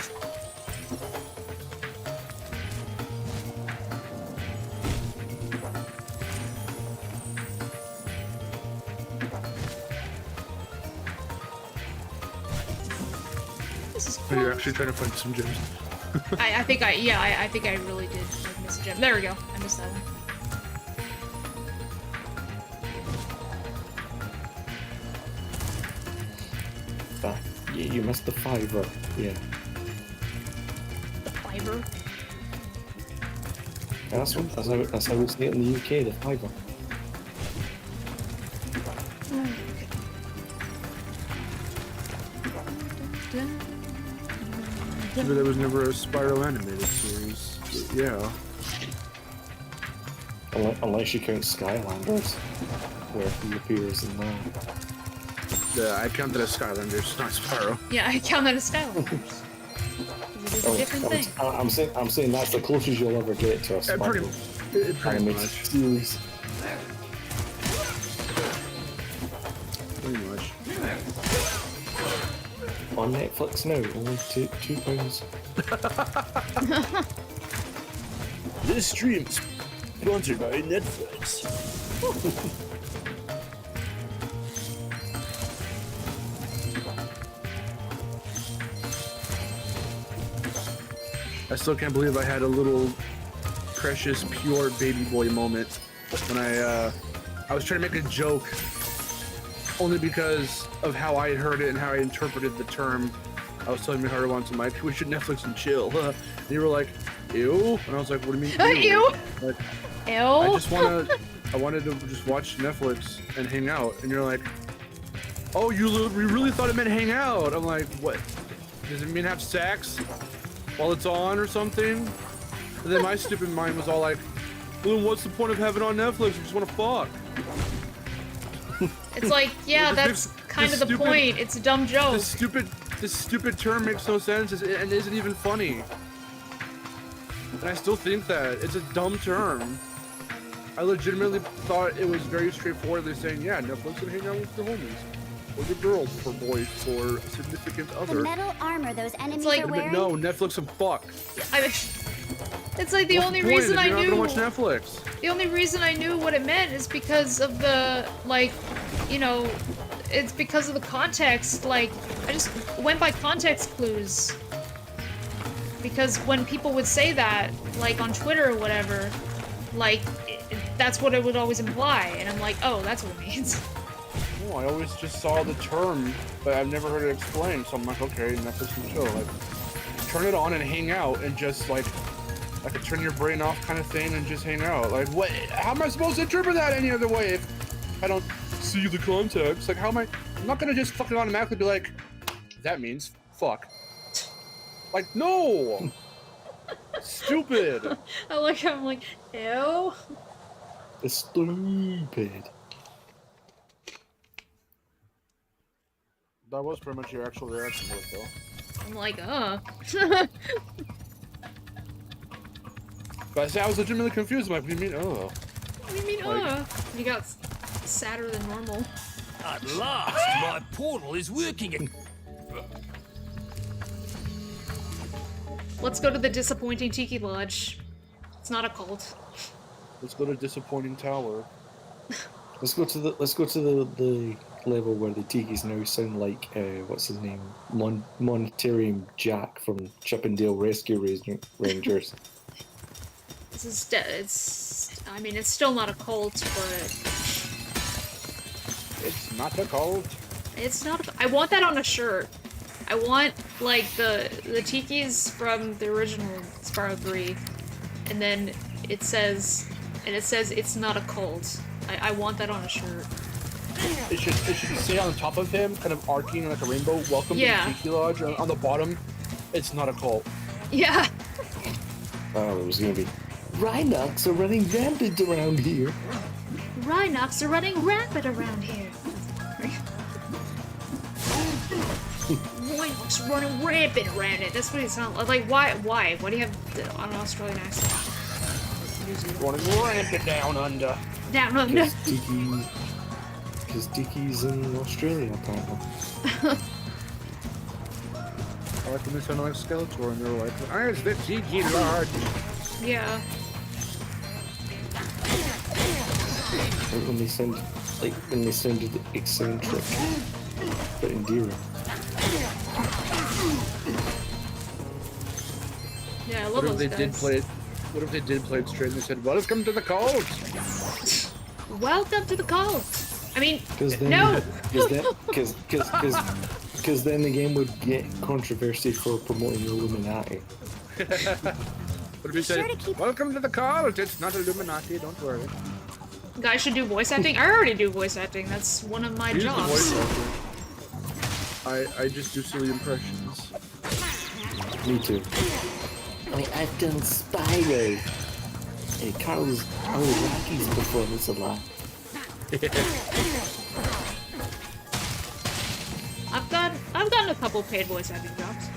This is cool. You're actually trying to find some gems. I think I really did like, miss a gem. There we go. I missed that one. Yeah, you missed the fiver. Yeah. The fiver? That's how we say it in the UK, the fiver. Maybe there was never a Spyro animated series. Yeah. Unless you count Skylanders. where he appears in that. I count that as Skylanders, not Spyro. Yeah, I count that as Skylanders. It is a different thing. I'm saying that's the closest you'll ever get to a Pretty Spyro much. series. Pretty much. On Netflix now, only £2. This stream is sponsored by Netflix. I still can't believe I had a little precious, pure baby boy moment when I was trying to make a joke only because of how I heard it and how I interpreted the term. I was telling Miharu once, I'm like, we should Netflix and chill. And you were like, ew? And I was like, what do you mean ew? Ew. Like, Ew. I wanted to just watch Netflix and hang out. And you're like, oh, you really thought it meant hang out? I'm like, what? Does it mean have sex while it's on or something? And then my stupid mind was all like, well, then what's the point of having it on Netflix? You just want to fuck. It's like, yeah, that's kind of the point. It's a dumb joke. This stupid term makes no sense and isn't even funny. And I still think that it's a dumb term. I legitimately thought it was very straightforwardly saying, yeah, Netflix and hang out with the homies. Or the girls, for boys, for a significant The other. metal armor those enemies like- are wearing. No, Netflix and fuck. I mean, it's like the What's only the point reason if I you're knew. not gonna watch Netflix. The only reason I knew what it meant is because of the, like, you know, it's because of the context. Like, I just went by context clues. Because when people would say that, like on Twitter or whatever, like, that's what it would always imply. And I'm like, oh, that's what it means. No, I always just saw the term, but I've never heard it explained. So I'm like, okay, Netflix and chill. Like, turn it on and hang out and just like a turn your brain off kind of thing and just hang out. Like, what? How am I supposed to interpret that any other way if I don't see the context? Like, how am I? I'm not gonna just fucking automatically be like, that means fuck. Like, no. Stupid. I like how I'm like, ew. It's stupid. That was pretty much your actual reaction to it, though. I'm like, But I was legitimately confused. I'm like, what do you mean, oh? What do you mean, Like- You got sadder than normal. At last, my portal is working. Let's go to the disappointing Tiki Lodge. It's not a cult. Let's go to Disappointing Tower. Let's go to the level where the Tikis now sound like what's his name, Monetarium Jack from Chippendale Rescue Rangers. This is I mean, it's still not a cult, but It's not a cult. it's not. I want that on a shirt. I want like the tikis from the original Spyro 3, and then it says it's not a cult. I want that on a shirt. It should say on the top of him, kind of arcing like a rainbow. Welcome Yeah. to the Tiki Lodge. On the bottom, it's not a cult. Yeah. Oh, it was gonna be. Rhinox are running rampant around here. Rhinox are running rampant around here. Rhinox running rampant around it. That's what it sounds like. Like, why? Why do you have an Australian accent? Running rampant down under. Down under. Because Tiki's in Australia, apparently. I like when they sound like Skeletor and they're like, "Where's the Tiki Lodge?" Yeah. Like when they sounded eccentric, but endearing. Yeah, I love What if those they guys. did play it? What if they did play it straight and they said, "Welcome to the cult"? Welcome to the cult. I mean, Because then, no. because then the game would get controversy for promoting Illuminati. What if he said, Sure to keep- "Welcome to the cult"? It's not Illuminati. Don't worry. Guys should do voice acting. I already do voice acting. That's one of my He's the jobs. voice actor. I just do silly impressions. Me too. I've done Spyro. Hey, Carl's Rocky's performance a lot. I've gotten a couple paid voice acting jobs.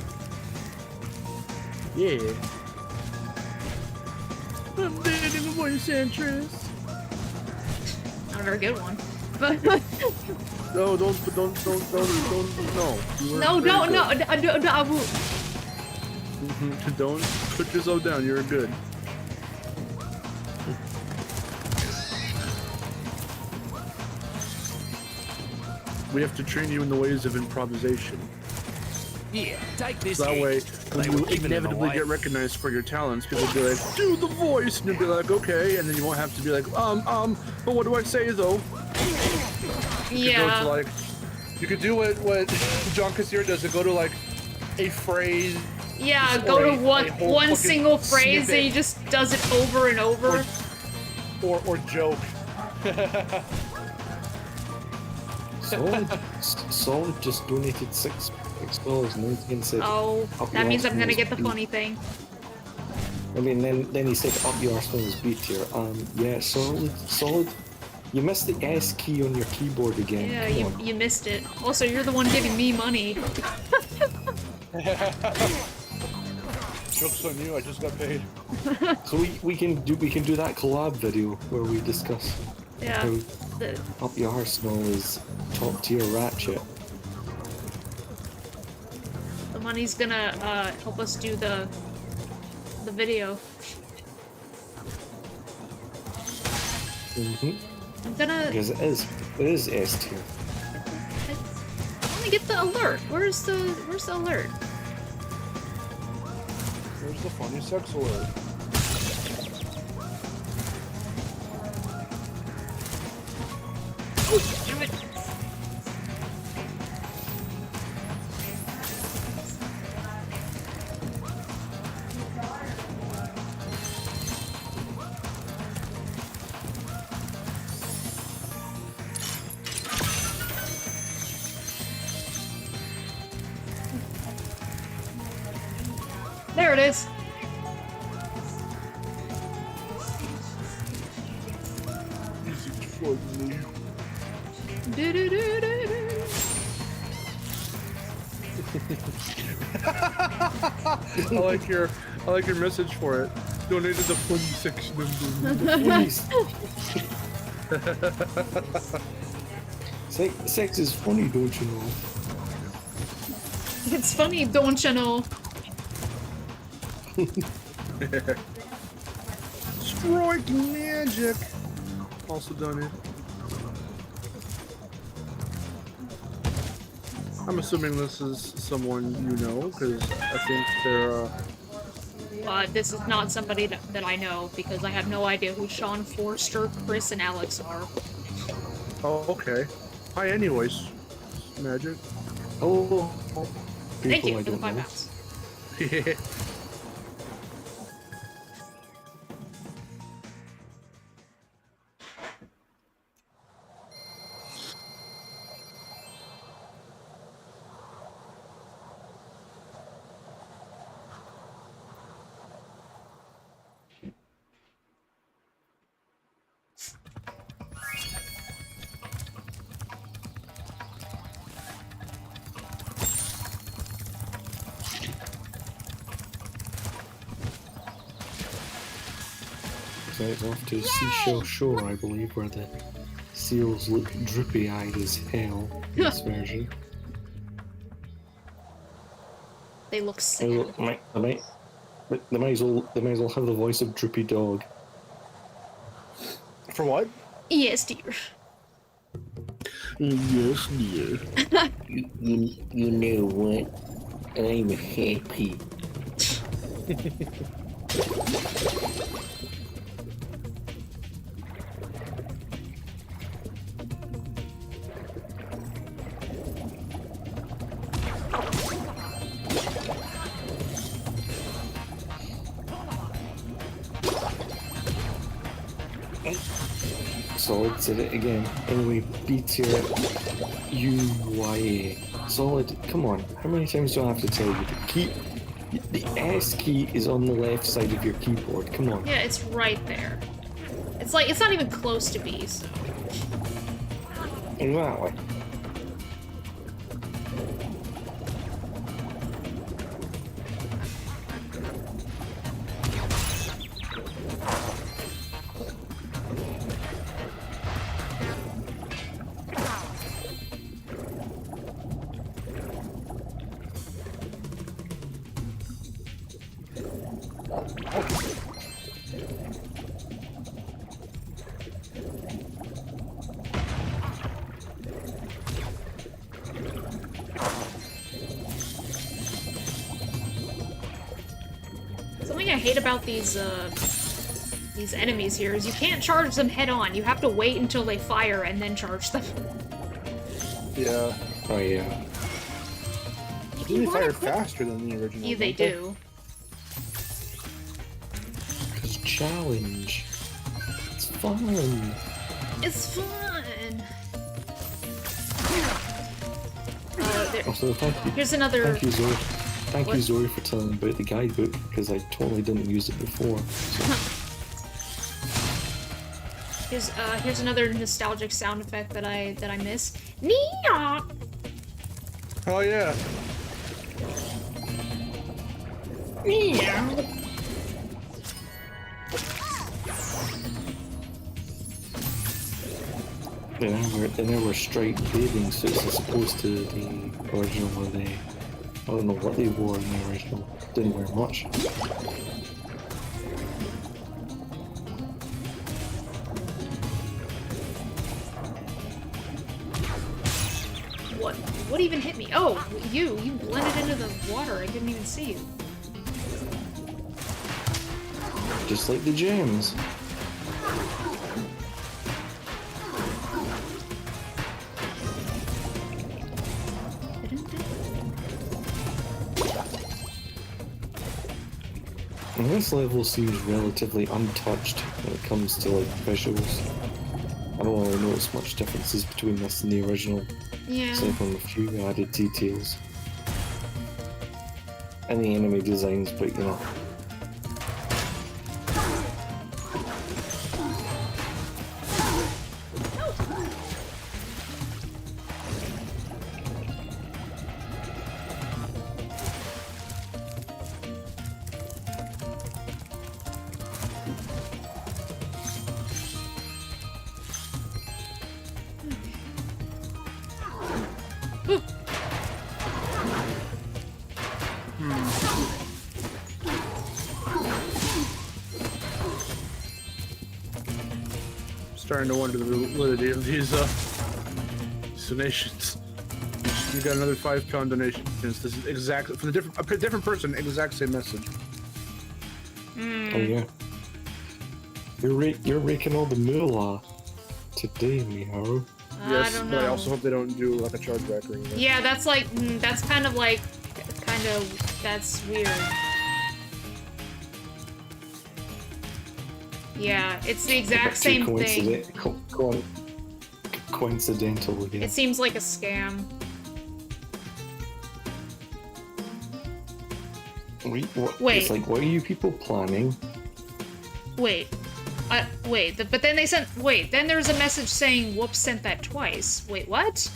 Yeah. I'm dating a voice actress. Not a very good one, but No, don't, no. You weren't very good. I won't. Don't put yourself down, you're good. We have to train you in the ways of improvisation. Here, take this. So that egg. way, when They you were giving them inevitably away. get recognized for your talents, people will be like, do the voice! And you'll be like, okay, and then you won't have to be like, but what do I say though? You could go to like, you could do what John Cassier does, and go to like a phrase. Yeah, or go to a one whole single fucking phrase snippet. and he just does it over and over. Or joke. Solid just donated $6.99. Oh, that means I'm gonna get the funny thing. I mean, then he said up your Arsenal is B tier. Yeah, solid. You missed the S key on your keyboard again. Yeah, Come on. you missed it. Also, you're the one giving me money. Joke's on you, I just got paid. So we can do that collab video where we discuss Yeah. how The, up your Arsenal is top tier Ratchet. the money's gonna help us do the video. I'm gonna Because it is S tier. I wanna get the alert. Where's the alert? Where's the funny sex alert? Damn it. There it is. Easy for me. Do-do-do-do-do. I like your message for it. Donated the funny section of Sex is funny, don't you know? It's funny, don't you know? Strike magic. Also donated. I'm assuming this is someone you know, because I think they're, This is not somebody that I know because I have no idea who Sean Forster, Chris, and Alex are. oh, okay. Hi, anyways. Magic. Oh, Thank people you I for the don't 5 know. pounds. Yeah. So it's off to Seashell Shore, I believe, where the seals look droopy-eyed as hell in this version. They look They sad. look- they might as well have the voice of Droopy Dog. For what? Yes, dear. Yes, dear. you know what? I'm happy. Solid said it again. Anyway, B tier UYA. Solid, come on. How many times do I have to tell you? The S key is on the left side of your keyboard. Come on. Yeah, it's right there. It's like, it's not even close to B, so. Exactly. Something I hate about these enemies here is you can't charge them head on. You have to wait until they fire and then charge them. Yeah. Oh yeah. They fire faster than the original. Yeah, they don't do. Cause challenge. It's fun. It's fun. Also, thank you. Here's another. Thank you, Zoe. Thank you, What? Zoe, for telling me about the guidebook because I totally didn't use it before. So. Here's another nostalgic sound effect that I miss. Nia. Oh yeah. Nia. They never were striped bathing suits as opposed to the original where they, I don't know what they wore in the original. Didn't wear much. What even hit me? Oh, you blended into the water. I didn't even see you. Just like the gems. And this level seems relatively untouched when it comes to like visuals. I don't really notice much differences between this and the original, Yeah. aside from a few added details. And the enemy designs, but you know. Starting to wonder the validity of these donations. You got another £5 donation. This is exactly from a different person, exact same message. Oh yeah. You're raking all the moolah today, Miharu. Yes, I don't but I know. also hope they don't do like a chargeback or anything. Yeah, that's like, that's kind of that's weird. Yeah, it's the exact same thing. Coincidental again. It seems like a scam. Wait. It's like, what are you people planning? Wait. But then they sent, then there's a message saying, whoops, sent that twice. Wait, what?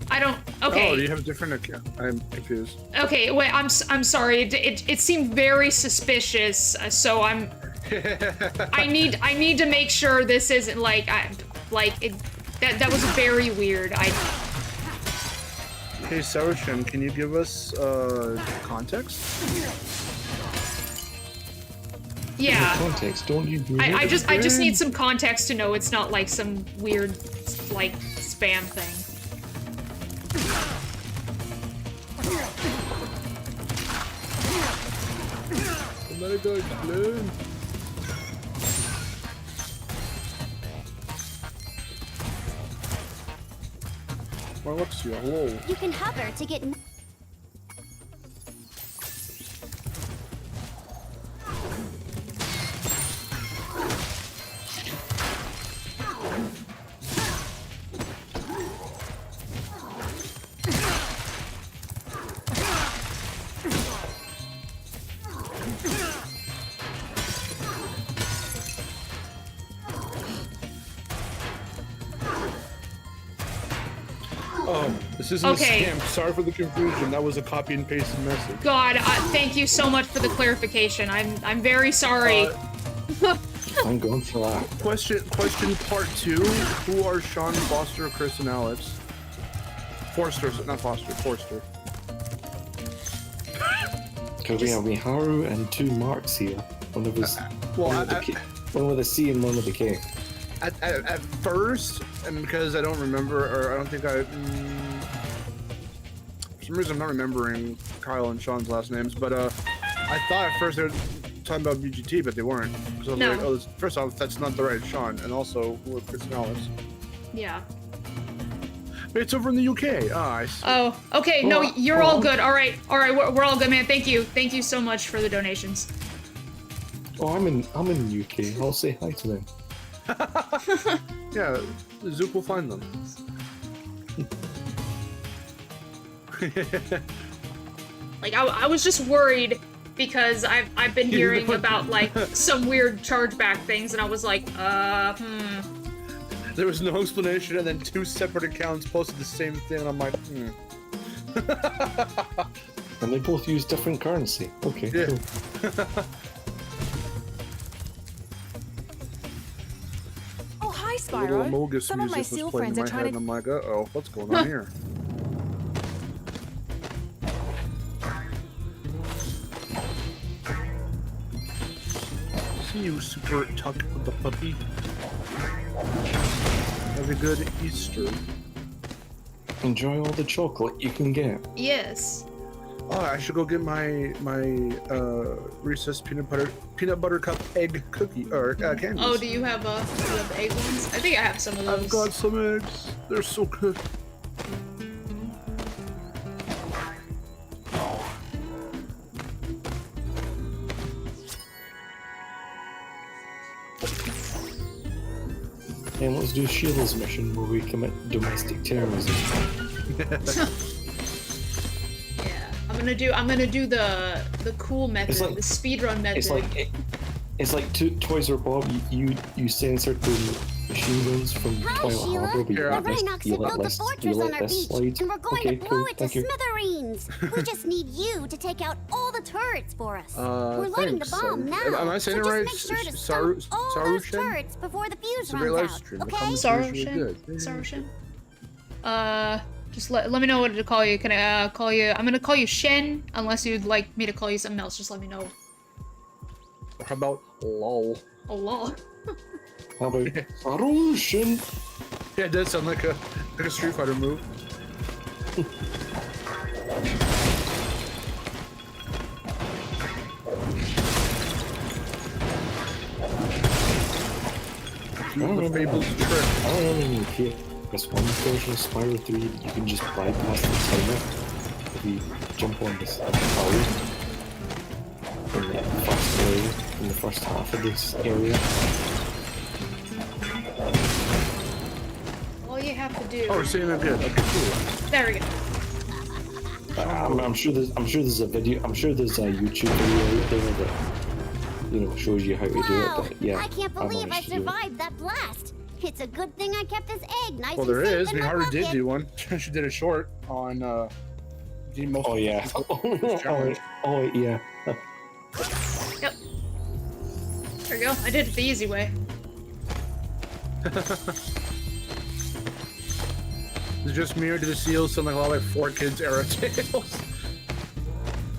I don't, okay. Oh, do you have a different account? I'm confused. Okay, wait, I'm sorry. It seemed very suspicious, so I need to make sure this isn't like, that was very weird. Hey, Sarachan, can you give us context? Yeah. Context, don't you? I just need some context to know it's not like some weird, like, spam thing. Another guy's blown. Well, what's your hole? You can hover to get. Oh, this isn't Okay. a scam. Sorry for the confusion. That was a copy and paste message. God, thank you so much for the clarification. I'm very sorry. I'm going for that. Question part 2. Who are Sean, Foster, Chris, and Alex? Forster, not Foster, Forster. Because we have Miharu and 2 Marks here. One of us. Well, one with a C and one with a K. At first, and because I don't remember, or I don't think for some reason I'm not remembering Kyle and Sean's last names, but I thought at first they were talking about BGT, but they weren't. So I was No. like, oh, first off, that's not the right Sean, and also who are Chris and Alex. Yeah. But it's over in the UK. Ah, I see. Oh, okay. No, you're all good. All right. We're all good, man. Thank you so much for the donations. Oh, I'm in the UK. I'll say hi to them. Yeah, Zoop will find them. Like I was just worried because I've been hearing about like some weird chargeback things, and I was like, There was no explanation, and then 2 separate accounts posted the same thing, and I'm like, And they both use different currency. Okay, Yeah. cool. Oh, hi, Little Spyro. Mogus Some of my music was seal playing friends in are my trying head, to. and I'm like, uh-oh, what's going on here? See you, Super Tuck the puppy. Have a good Easter. Enjoy all the chocolate you can get. yes. Oh, I should go get my Reese's peanut butter cup egg cookie or candies. Oh, do you have egg ones? I think I have some of those. I've got some eggs. They're so good. And let's do Sheila's mission where we commit domestic terrorism. Yeah. I'm gonna do the cool method, It's like- the speedrun method. It's like Toys R Bob. You censored the machine guns from Hi, Twilight Sheila. Harbor. But Yeah. The you let Rhinox you have let built a this- you fortress let on our this beach, slide. and we're going Okay, to blow cool, it to thank you. smithereens. We just need you to take out all the turrets for us. Uh, We're lighting thanks. the bomb now. Am I saying so it right? just make sure to Saru- stop all those Sarushin? turrets before the fuse It's a great runs live out. stream. The Okay? comments are really Saroshin. good. Saroshin. Just let me know what to call you. Can I call you? I'm gonna call you Shen, unless you'd like me to call you something else. Just let me know. How about lol? Oh lol. How about Sarushin? Yeah, it does sound like a Street Fighter move. I don't remember. Fable's trick. I don't remember in the PS1 version of Spyro 3 that you can just bypass the timer if you jump on this tower in the first half of this area. All you have to do. Oh, we're saying that good. Okay, cool. There we go. I'm sure there's a video. I'm sure there's a YouTube video out there that shows you how to do it. Wow, But yeah, I can't believe I managed to do it. survived that blast. It's a good thing I kept this egg nice Well, and there safe is. in my Miharu did pocket. do one. She did a short on the most. Oh yeah. challenge. Oh yeah. Yep. There we go. I did it the easy way. Is it just me or do the seals sound like a lot like 4Kids era tales?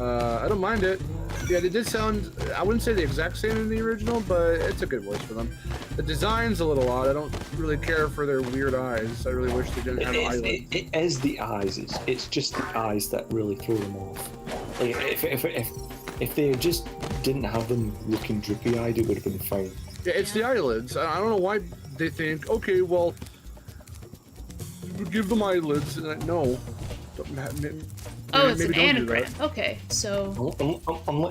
I don't mind it. Yeah, they did sound, I wouldn't say the exact same in the original, but it's a good voice for them. The design's a little odd. I don't really care for their weird eyes. I really wish they didn't have eyelids. It is the eyes. It's just the eyes that really throw them off. Like if they just didn't have them looking droopy-eyed, it would have been fine. Yeah, it's the eyelids. I don't know why they think, okay, well, give them eyelids. And no. Oh, it's an maybe don't do that. anagram. Okay, so.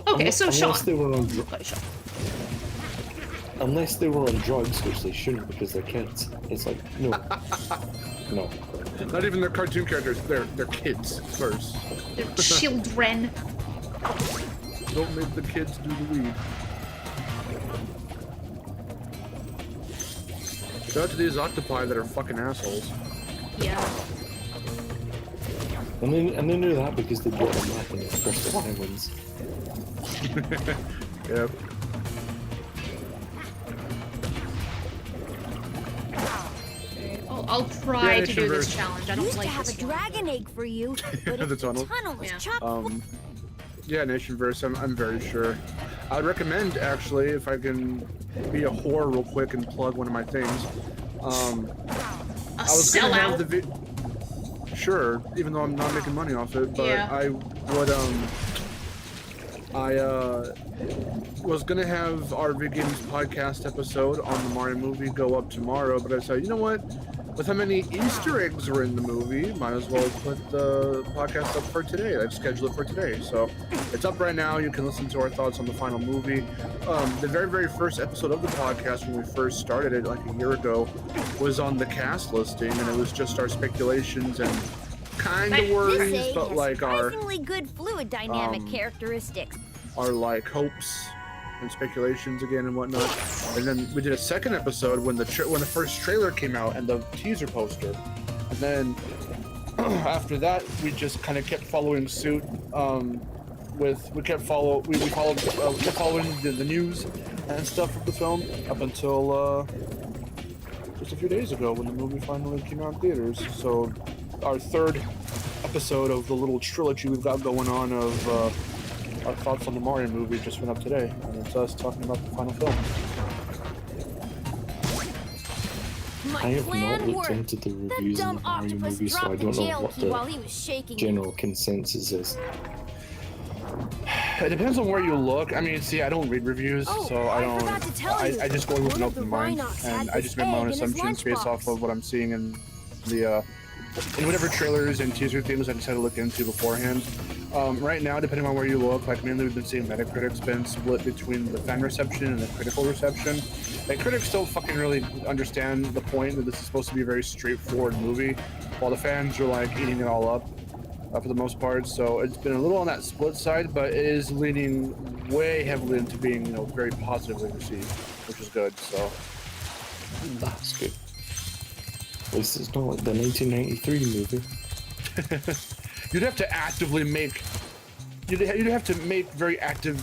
Okay, so Sean. unless they were on Okay, Sean. unless they were on drugs, which they shouldn't because they're kids. It's like no. Not even their cartoon characters. They're kids first. They're children. Don't make the kids do the weed. Shout out to these octopi that are fucking assholes. Yeah. And they knew that because they brought them back in the Crystal Islands. Yep. I'll try to do this Nation challenge. I don't Used to like have this a one. dragon egg for you, but The if tunnel. the tunnel was Yeah. chock Yeah, Nationverse, I'm very sure. I'd recommend, actually, if I can be a whore real quick and plug one of my things. A I was gonna have sellout. Sure, even though I'm not making money off it, but Yeah. I would, was gonna have our Big Games podcast episode on the Mario movie go up tomorrow, but I said, you know what? With how many Easter eggs were in the movie, might as well put the podcast up for today. I've scheduled it for today. So it's up right now. You can listen to our thoughts on the final movie. The very, very first episode of the podcast when we first started it like a year ago was on the cast listing, and it was just our speculations and kind of This worries, egg but has like surprisingly good fluid dynamic um, characteristics. our like hopes and speculations again and whatnot. And then we did a second episode when the first trailer came out and the teaser poster. And then after that, we just kind of kept following suit. We kept following the news and stuff of the film up until just a few days ago when the movie finally came out in theaters. So our third episode of the little trilogy we've got going on of our thoughts on the Mario movie just went up today, and it's us talking about the final film. I My have not plan looked worked. into the That reviews of dumb the Mario octopus movie, so I dropped the don't know jail what key while the he was shaking me. general consensus is. It depends on where you look. I mean, see, I don't read reviews, Oh, so I don't. forgot to tell you. I just go with One an of the open mind, Rhinox and had I this just make my own egg in his assumptions based off lunchbox. of what I'm seeing in the in whatever trailers and teaser things I decided to look into beforehand. Right now, depending on where you look, like mainly we've been seeing Metacritic's been split between the fan reception and the critical reception. Like critics don't fucking really understand the point that this is supposed to be a very straightforward movie, while the fans are like eating it all up for the most part. So it's been a little on that split side, but it is leaning way heavily into being, you know, very positively received, which is good. So That's good. At least it's not like the 1993 movie. you'd have to actively make. You'd have to make very active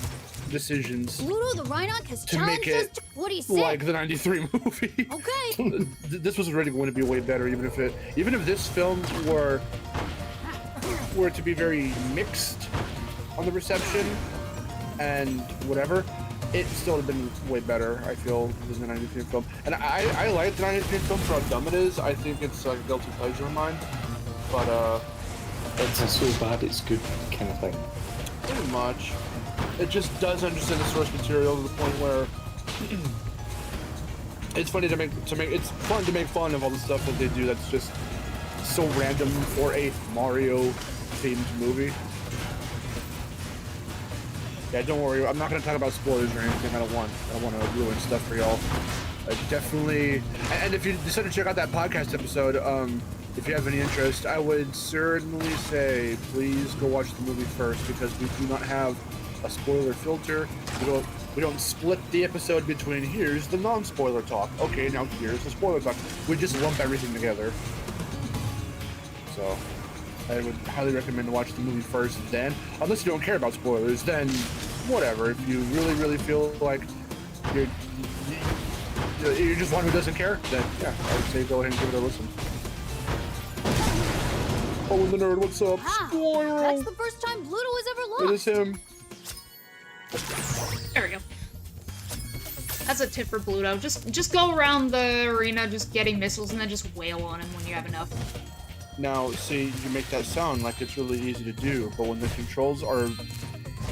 decisions Pluto the Rhinox has to make challenged us it to... What do you say? like the '93 movie. Okay. This was already going to be way better, even if this film were to be very mixed on the reception and whatever, it still would have been way better, I feel, than the '93 film. And I like the '93 film for how dumb it is. I think it's like a guilty pleasure of mine, but It's a so bad it's good kind of thing. pretty much. It just does understand the source material to the point where it's funny it's fun to make fun of all the stuff that they do that's just so random for a Mario themed movie. Yeah, don't worry, I'm not gonna talk about spoilers or anything. I don't want to ruin stuff for y'all. Definitely, and if you decide to check out that podcast episode, if you have any interest, I would certainly say please go watch the movie first, because we do not have a spoiler filter. We don't split the episode between here's the non-spoiler talk. Okay, now here's the spoiler talk. We just lump everything together. So I would highly recommend to watch the movie first, then, unless you don't care about spoilers, then whatever. If you really, really feel like you're just one who doesn't care, then yeah, I would say go ahead and give it a listen. Oh, the nerd, what's up? Ah, Spyro! that's the first time Pluto has ever It lost. is him. There we go. That's a tip for Bluto. Just go around the arena just getting missiles and then just wail on him when you have enough. Now, see, you make that sound like it's really easy to do, but when the controls are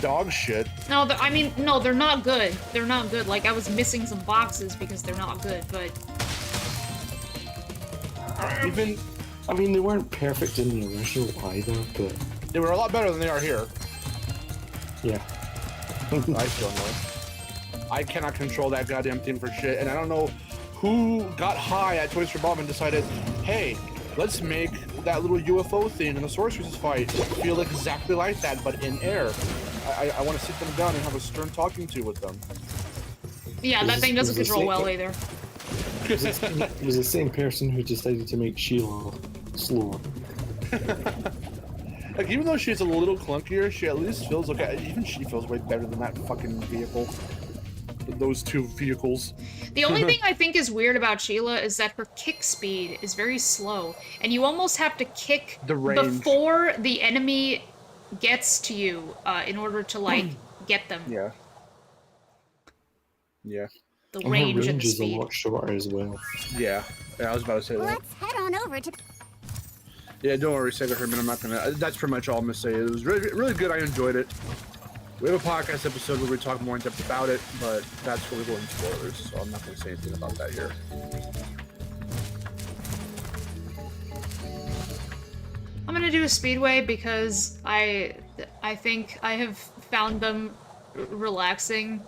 dog shit. No, I mean, no, they're not good. They're not good. Like, I was missing some boxes because they're not good, but... Even... I mean, they weren't perfect in the original either, but... They were a lot better than they are here. Yeah. I still know. I cannot control that goddamn thing for shit, and I don't know who got high at Toys for Bob and decided, hey, let's make that little UFO thing in the Sorcerer's fight feel exactly like that, but in air. I want to sit them down and have a stern talking to with them. Yeah, that thing doesn't control well either. It was the same person who decided to make Sheila slower. Like, even though she's a little clunkier, she at least feels okay. Even she feels way better than that fucking vehicle. Those two vehicles. The only thing I think is weird about Sheila is that her kick speed is very slow, and you almost have to kick The range. before the enemy gets to you in order to, like, get them. Yeah. Yeah. The And range her and range the is a speed. lot shorter as well. Yeah. Yeah, I was about to say that. Let's head on over to. Yeah, don't worry, Sega Herman. I'm not gonna. That's pretty much all I'm gonna say. It was really, really good. I enjoyed it. We have a podcast episode where we talk more in depth about it, but that's where we go into spoilers, so I'm not gonna say anything about that here. I'm gonna do a Speedway because I think I have found them relaxing.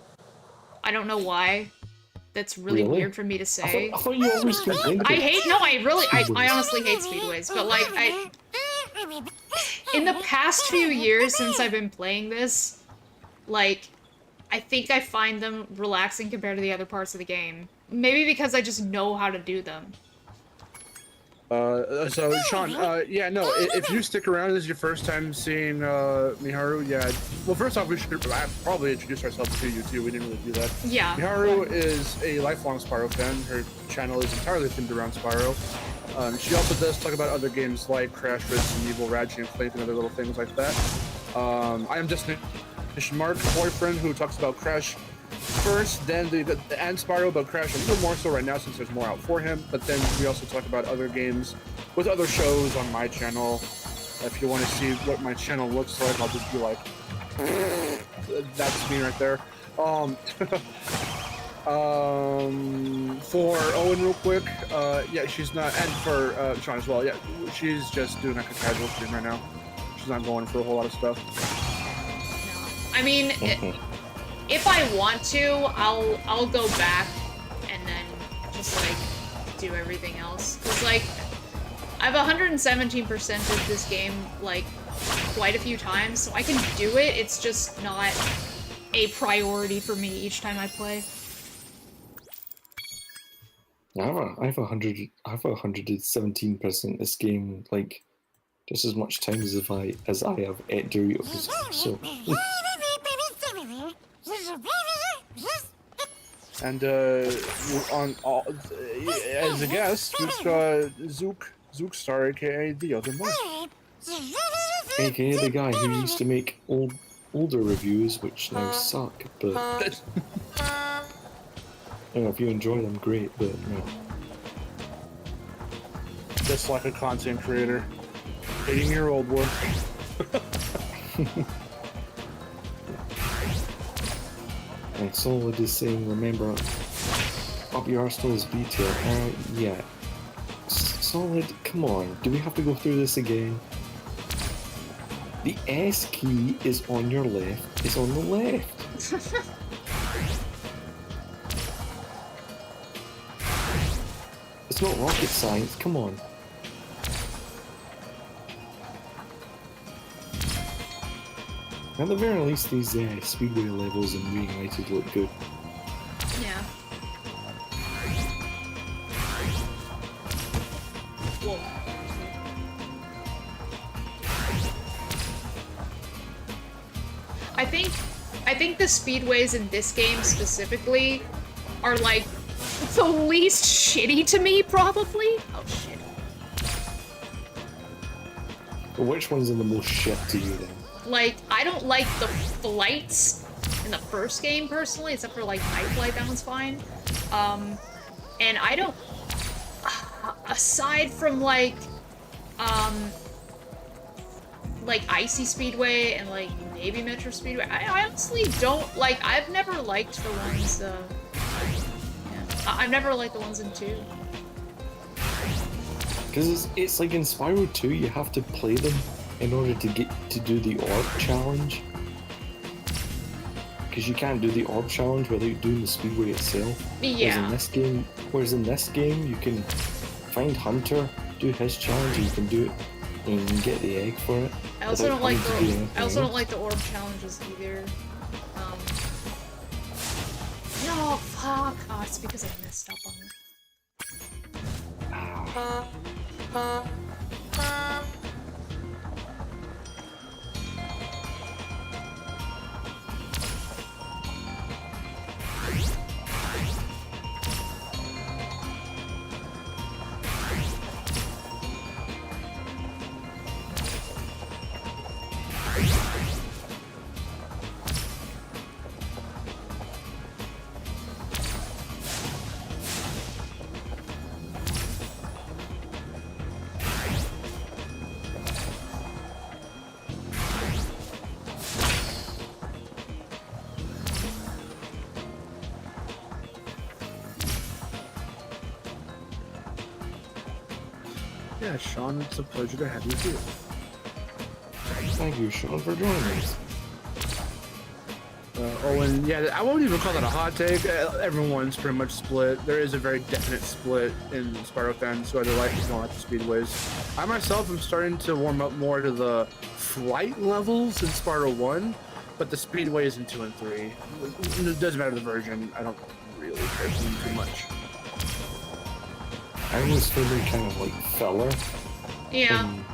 I don't know why. That's really weird for me to say. I thought you always complained about I honestly hate Speedways, but like, in the past few years since I've been playing this, like, I think I find them relaxing compared to the other parts of the game. Maybe because I just know how to do them. So Sean, yeah, no, if you stick around, this is your first time seeing Miharu, yeah. Well, first off, we should probably introduce ourselves to you too. We didn't really do that. Yeah. Miharu is a lifelong Spyro fan. Her channel is entirely themed around Spyro. She also does talk about other games like Crash, Resident Evil, Ratchet Clank, and other little things like that. I am just Mark's boyfriend who talks about Crash first, then and Spyro, but Crash a little more so right now since there's more out for him. But then we also talk about other games with other shows on my channel. If you want to see what my channel looks like, I'll just be like, that's me right there. For Owen real quick, yeah, she's not, and for Sean as well, yeah, she's just doing like a casual stream right now. She's not going for a whole lot of stuff. I mean, if I want to, I'll go back and then just like do everything else. Cause like I've 117%ed this game like quite a few times, so I can do it. It's just not a priority for me each time I play. I have 117% this game, like just as much time as I have at Doritos. So. And on as a guest, we've got Zook Star, aka the other Mark, aka the guy who used to make older reviews, which now suck. But you know, if you enjoy them, great. But you know. Just like a content creator, 18-year-old one. And Solid is saying, remember, up your arsenal's detail. Yeah. Solid, come on. Do we have to go through this again? The S key is on your left. It's on the left. It's not rocket science. Come on. At the very least, these Speedway levels in Reignited look good. Yeah. Whoa. I think the speedways in this game specifically are like the least shitty to me, probably. Oh shit. But which ones are the most shit to you then? Like, I don't like the flights in the first game, personally, except for, like, Night Flight, that one's fine. And I don't... aside from, like, Icy Speedway and, like, maybe Metro Speedway, I honestly don't, like, I've never liked the ones, yeah. I've never liked the ones in 2. Because it's like in Spyro 2, you have to play them in order to get to do the orb challenge. Because you can't do the orb challenge without doing the speedway itself. Yeah. Whereas in this game, you can find Hunter, do his challenge, and you can do it and get the egg for it. I also don't like the orb challenges either. No, fuck. Oh, it's because I messed up on it. Yeah, Sean, it's a pleasure to have you here. Thank you, Sean, for joining us. Owen, yeah, I won't even call that a hot take. Everyone's pretty much split. There is a very definite split in Spyro fans who either like or don't like the Speedways. I myself am starting to warm up more to the flight levels in Spyro 1, but the Speedways in 2 and 3. It doesn't matter the version. I don't really care for them too much. I always feel they're kind of like filler. Yeah. In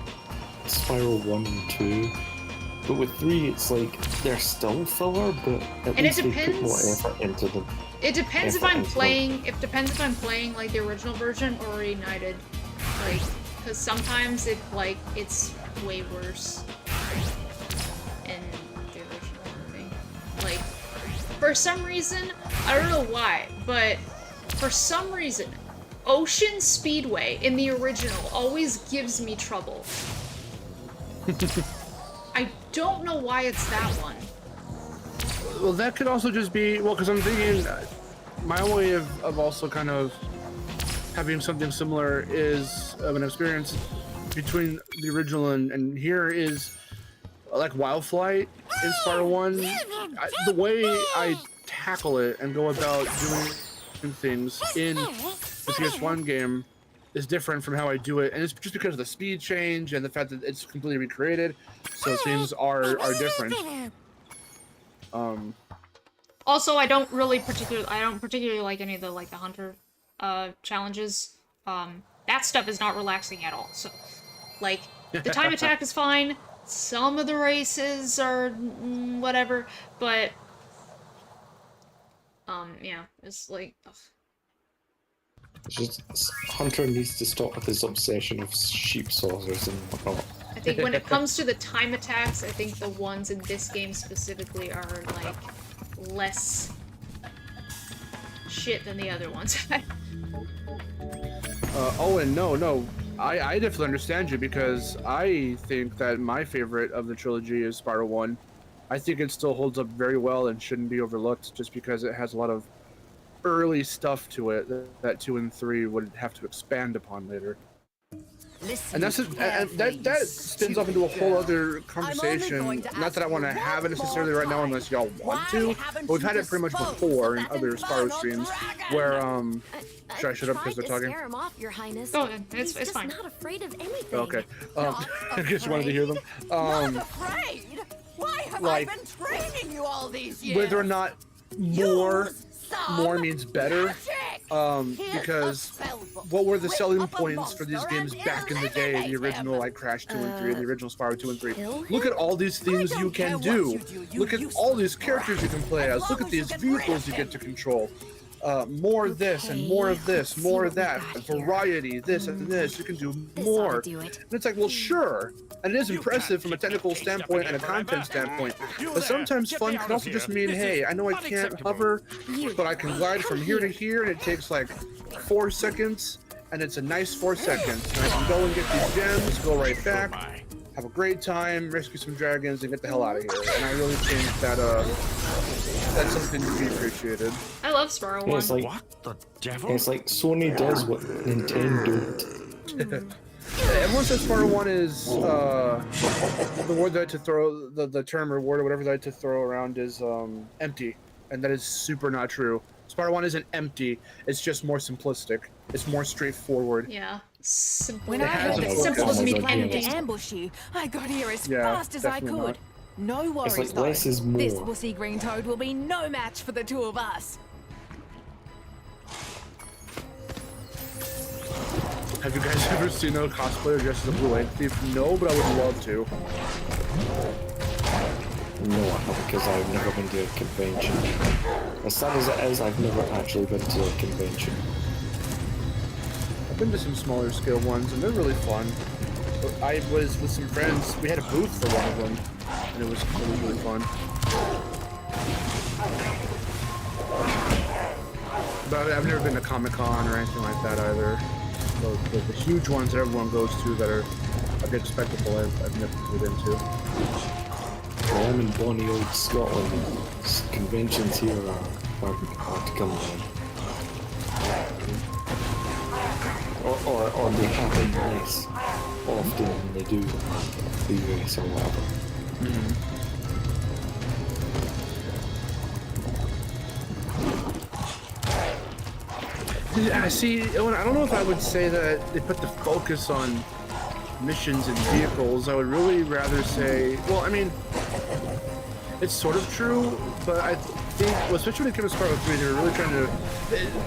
Spyro 1 and 2. But with 3, it's like they're still filler, but at least they put more effort into them. It depends if I'm playing. It depends if I'm playing like the original version or Reignited, like, because sometimes it's way worse in the original. I think. Like, for some reason, I don't know why, but for some reason, Ocean Speedway in the original always gives me trouble. I don't know why it's that one. Well, that could also just be, well, because I'm thinking my way of also kind of having something similar is an experience between the original and here is like Wild Flight in Spyro 1. The way I tackle it and go about doing things in the PS1 game is different from how I do it, and it's just because of the speed change and the fact that it's completely recreated, so things are different. Also, I don't particularly like any of the the hunter challenges. That stuff is not relaxing at all. So, like, the time attack is fine. Some of the races are whatever, but yeah, it's like. Ugh. It's just Hunter needs to stop with his obsession of sheep saucers and whatnot. I think when it comes to the time attacks, I think the ones in this game specifically are like less shit than the other ones. Owen, no. I definitely understand you because I think that my favorite of the trilogy is Spyro 1. I think it still holds up very well and shouldn't be overlooked just because it has a lot of early stuff to it that 2 and 3 would have to expand upon later. And that's that spins off into a whole other conversation. Not that I want to have it necessarily right now unless y'all want to, but we've had it pretty much before in other Spyro streams where should I shut up because they're talking? Scare him off, Your Highness. Oh, it's He's just fine. not afraid of anything. Okay. I just wanted to hear them. Not afraid? Why have like, I been training you all these years? Whether or not more means better, because what were the selling points for these games back in the day, the original like Crash 2 and 3, the original Spyro 2 and 3? Look at all these things you can do. Look at all these characters you can play as. Look at these vehicles you get to control. More of this and more of this, more of that, variety, this and this, you can do more. And it's like, well, sure, and it is impressive from a technical standpoint and a content standpoint, but sometimes fun can also just mean, hey, I know I can't hover, but I can glide from here to here, and it takes like 4 seconds, and it's a nice 4 seconds, and I can go and get these gems, go right back, have a great time, rescue some dragons, and get the hell out of here. And I really think that that's something to be appreciated. I love Spyro 1. It's like, What the devil? it's like Sony does what Nintendo don't. Everyone says Spyro 1 is the word that I had to throw, the term or word or whatever that I had to throw around is empty, and that is super not true. Spyro 1 isn't empty, it's just more simplistic. It's more straightforward. Yeah. Simple. When I heard that Simple doesn't mean planning to empty. ambush you, I got here as Yeah, fast as I definitely could. No worries, like though. less is more. This wussy green toad will be no match for the two of us. Have you guys ever seen a cosplayer dressed as a Blue Egg Thief? No, but I would love to. No, I haven't, because I've never been to a convention. As sad as it is, I've never actually been to a convention. I've been to some smaller scale ones, and they're really fun. I was with some friends. We had a booth for one of them, and it was really fun. But I've never been to Comic-Con or anything like that either. So the huge ones that everyone goes to that are a bit spectacle, I've never been to. Well, I'm in bonny old Scotland, and conventions here are hard to come by. Or they happen nice. often than they do the US or whatever. Yeah, see, Owen, I don't know if I would say that they put the focus on missions and vehicles. I would really rather say, well, I mean, it's sort of true, but I think, well, especially when it came to Spyro 3, they were really trying to,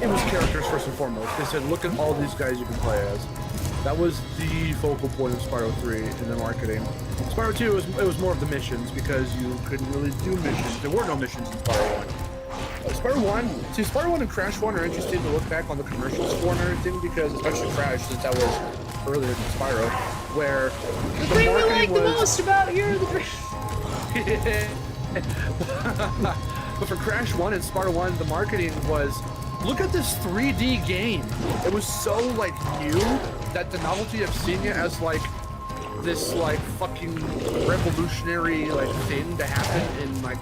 it was characters first and foremost. They said, look at all these guys you can play as. That was the focal point of Spyro 3 in the marketing. Spyro 2, it was more of the missions, because you couldn't really do missions. There were no missions in Spyro 1. Spyro 1, see, Spyro 1 and Crash 1 are interesting to look back on the commercials for and everything, because, especially Crash, since that was earlier than Spyro, where The thing we like the most about You're the But for Crash 1 and Spyro 1, the marketing was, look at this 3D game. It was so, like, new that the novelty of seeing it as, like, this, like, fucking revolutionary, like, thing to happen in, like,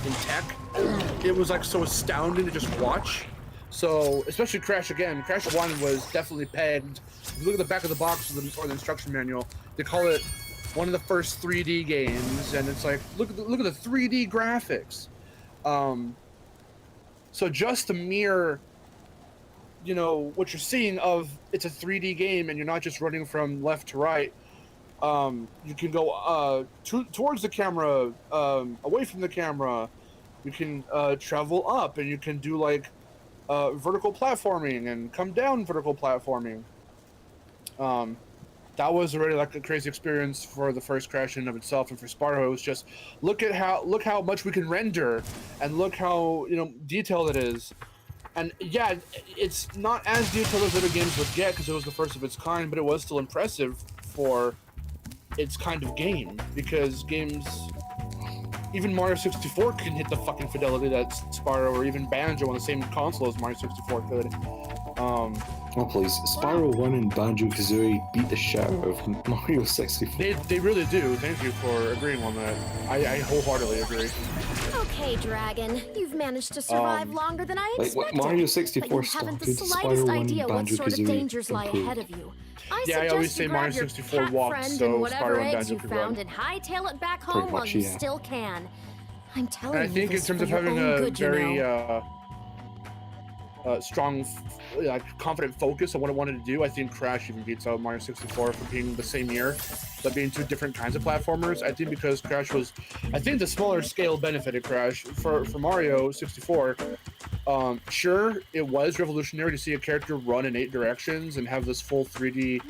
in tech, it was, like, so astounding to just watch. So, especially Crash again. Crash 1 was definitely pegged. If you look at the back of the box or the instruction manual, they call it one of the first 3D games, and it's like, look at the 3D graphics. So just the mere, you know, what you're seeing of it's a 3D game and you're not just running from left to right. You can go towards the camera, away from the camera. You can travel up, and you can do like vertical platforming and come down vertical platforming. That was already like a crazy experience for the first Crash in and of itself, and for Spyro it was just look how much we can render, and look how, you know, detailed it is. And yeah, it's not as detailed as other games would get because it was the first of its kind, but it was still impressive for its kind of game, because games, even Mario 64 couldn't hit the fucking fidelity that Spyro or even Banjo on the same console as Mario 64 could. Oh please, Spyro 1 and Banjo-Kazooie beat the shit out of Mario 64. They really do. Thank you for agreeing on that. I wholeheartedly agree. Okay, Dragon, you've managed to survive longer than I Like, expected. Mario 64 but you haven't the started, slightest Spyro 1 idea what sort of Banjo-Kazooie dangers lie improved. ahead of you. Yeah, I always say you Mario grab your 64 cat walked, friend so and whatever Spyro and eggs Banjo you could found run. and hightail it back home while much, you yeah. still can. I'm telling And I you think in this terms for of your having own a good, you very know. strong, confident focus on what it wanted to do, I think Crash even beats out Mario 64 for being the same year, but being two different kinds of platformers. I think because Crash was, I think the smaller scale benefited Crash. For Mario 64, sure, it was revolutionary to see a character run in 8 directions and have this full 3D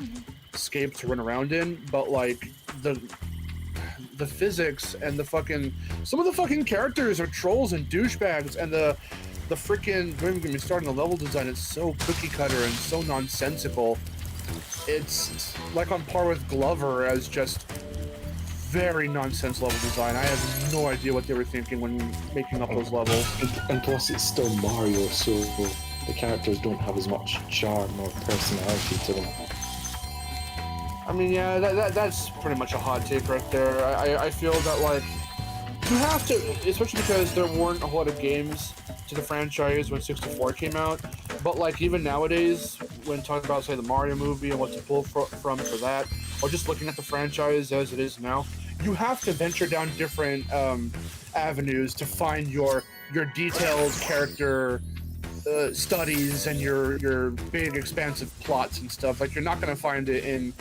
scape to run around in, but like the physics and some of the fucking characters are trolls and douchebags, and the freaking, don't even get me started on the level design. It's so cookie cutter and so nonsensical. It's like on par with Glover as just very nonsense level design. I have no idea what they were thinking when making up those levels. And plus it's still Mario, so the characters don't have as much charm or personality to them. I mean, yeah, that's pretty much a hot take right there. I feel that, like, you have to, especially because there weren't a whole lot of games to the franchise when 64 came out, but like even nowadays, when talking about, say, the Mario movie and what to pull from for that, or just looking at the franchise as it is now, you have to venture down different avenues to find your detailed character studies and your big expansive plots and stuff. Like, you're not going to find it in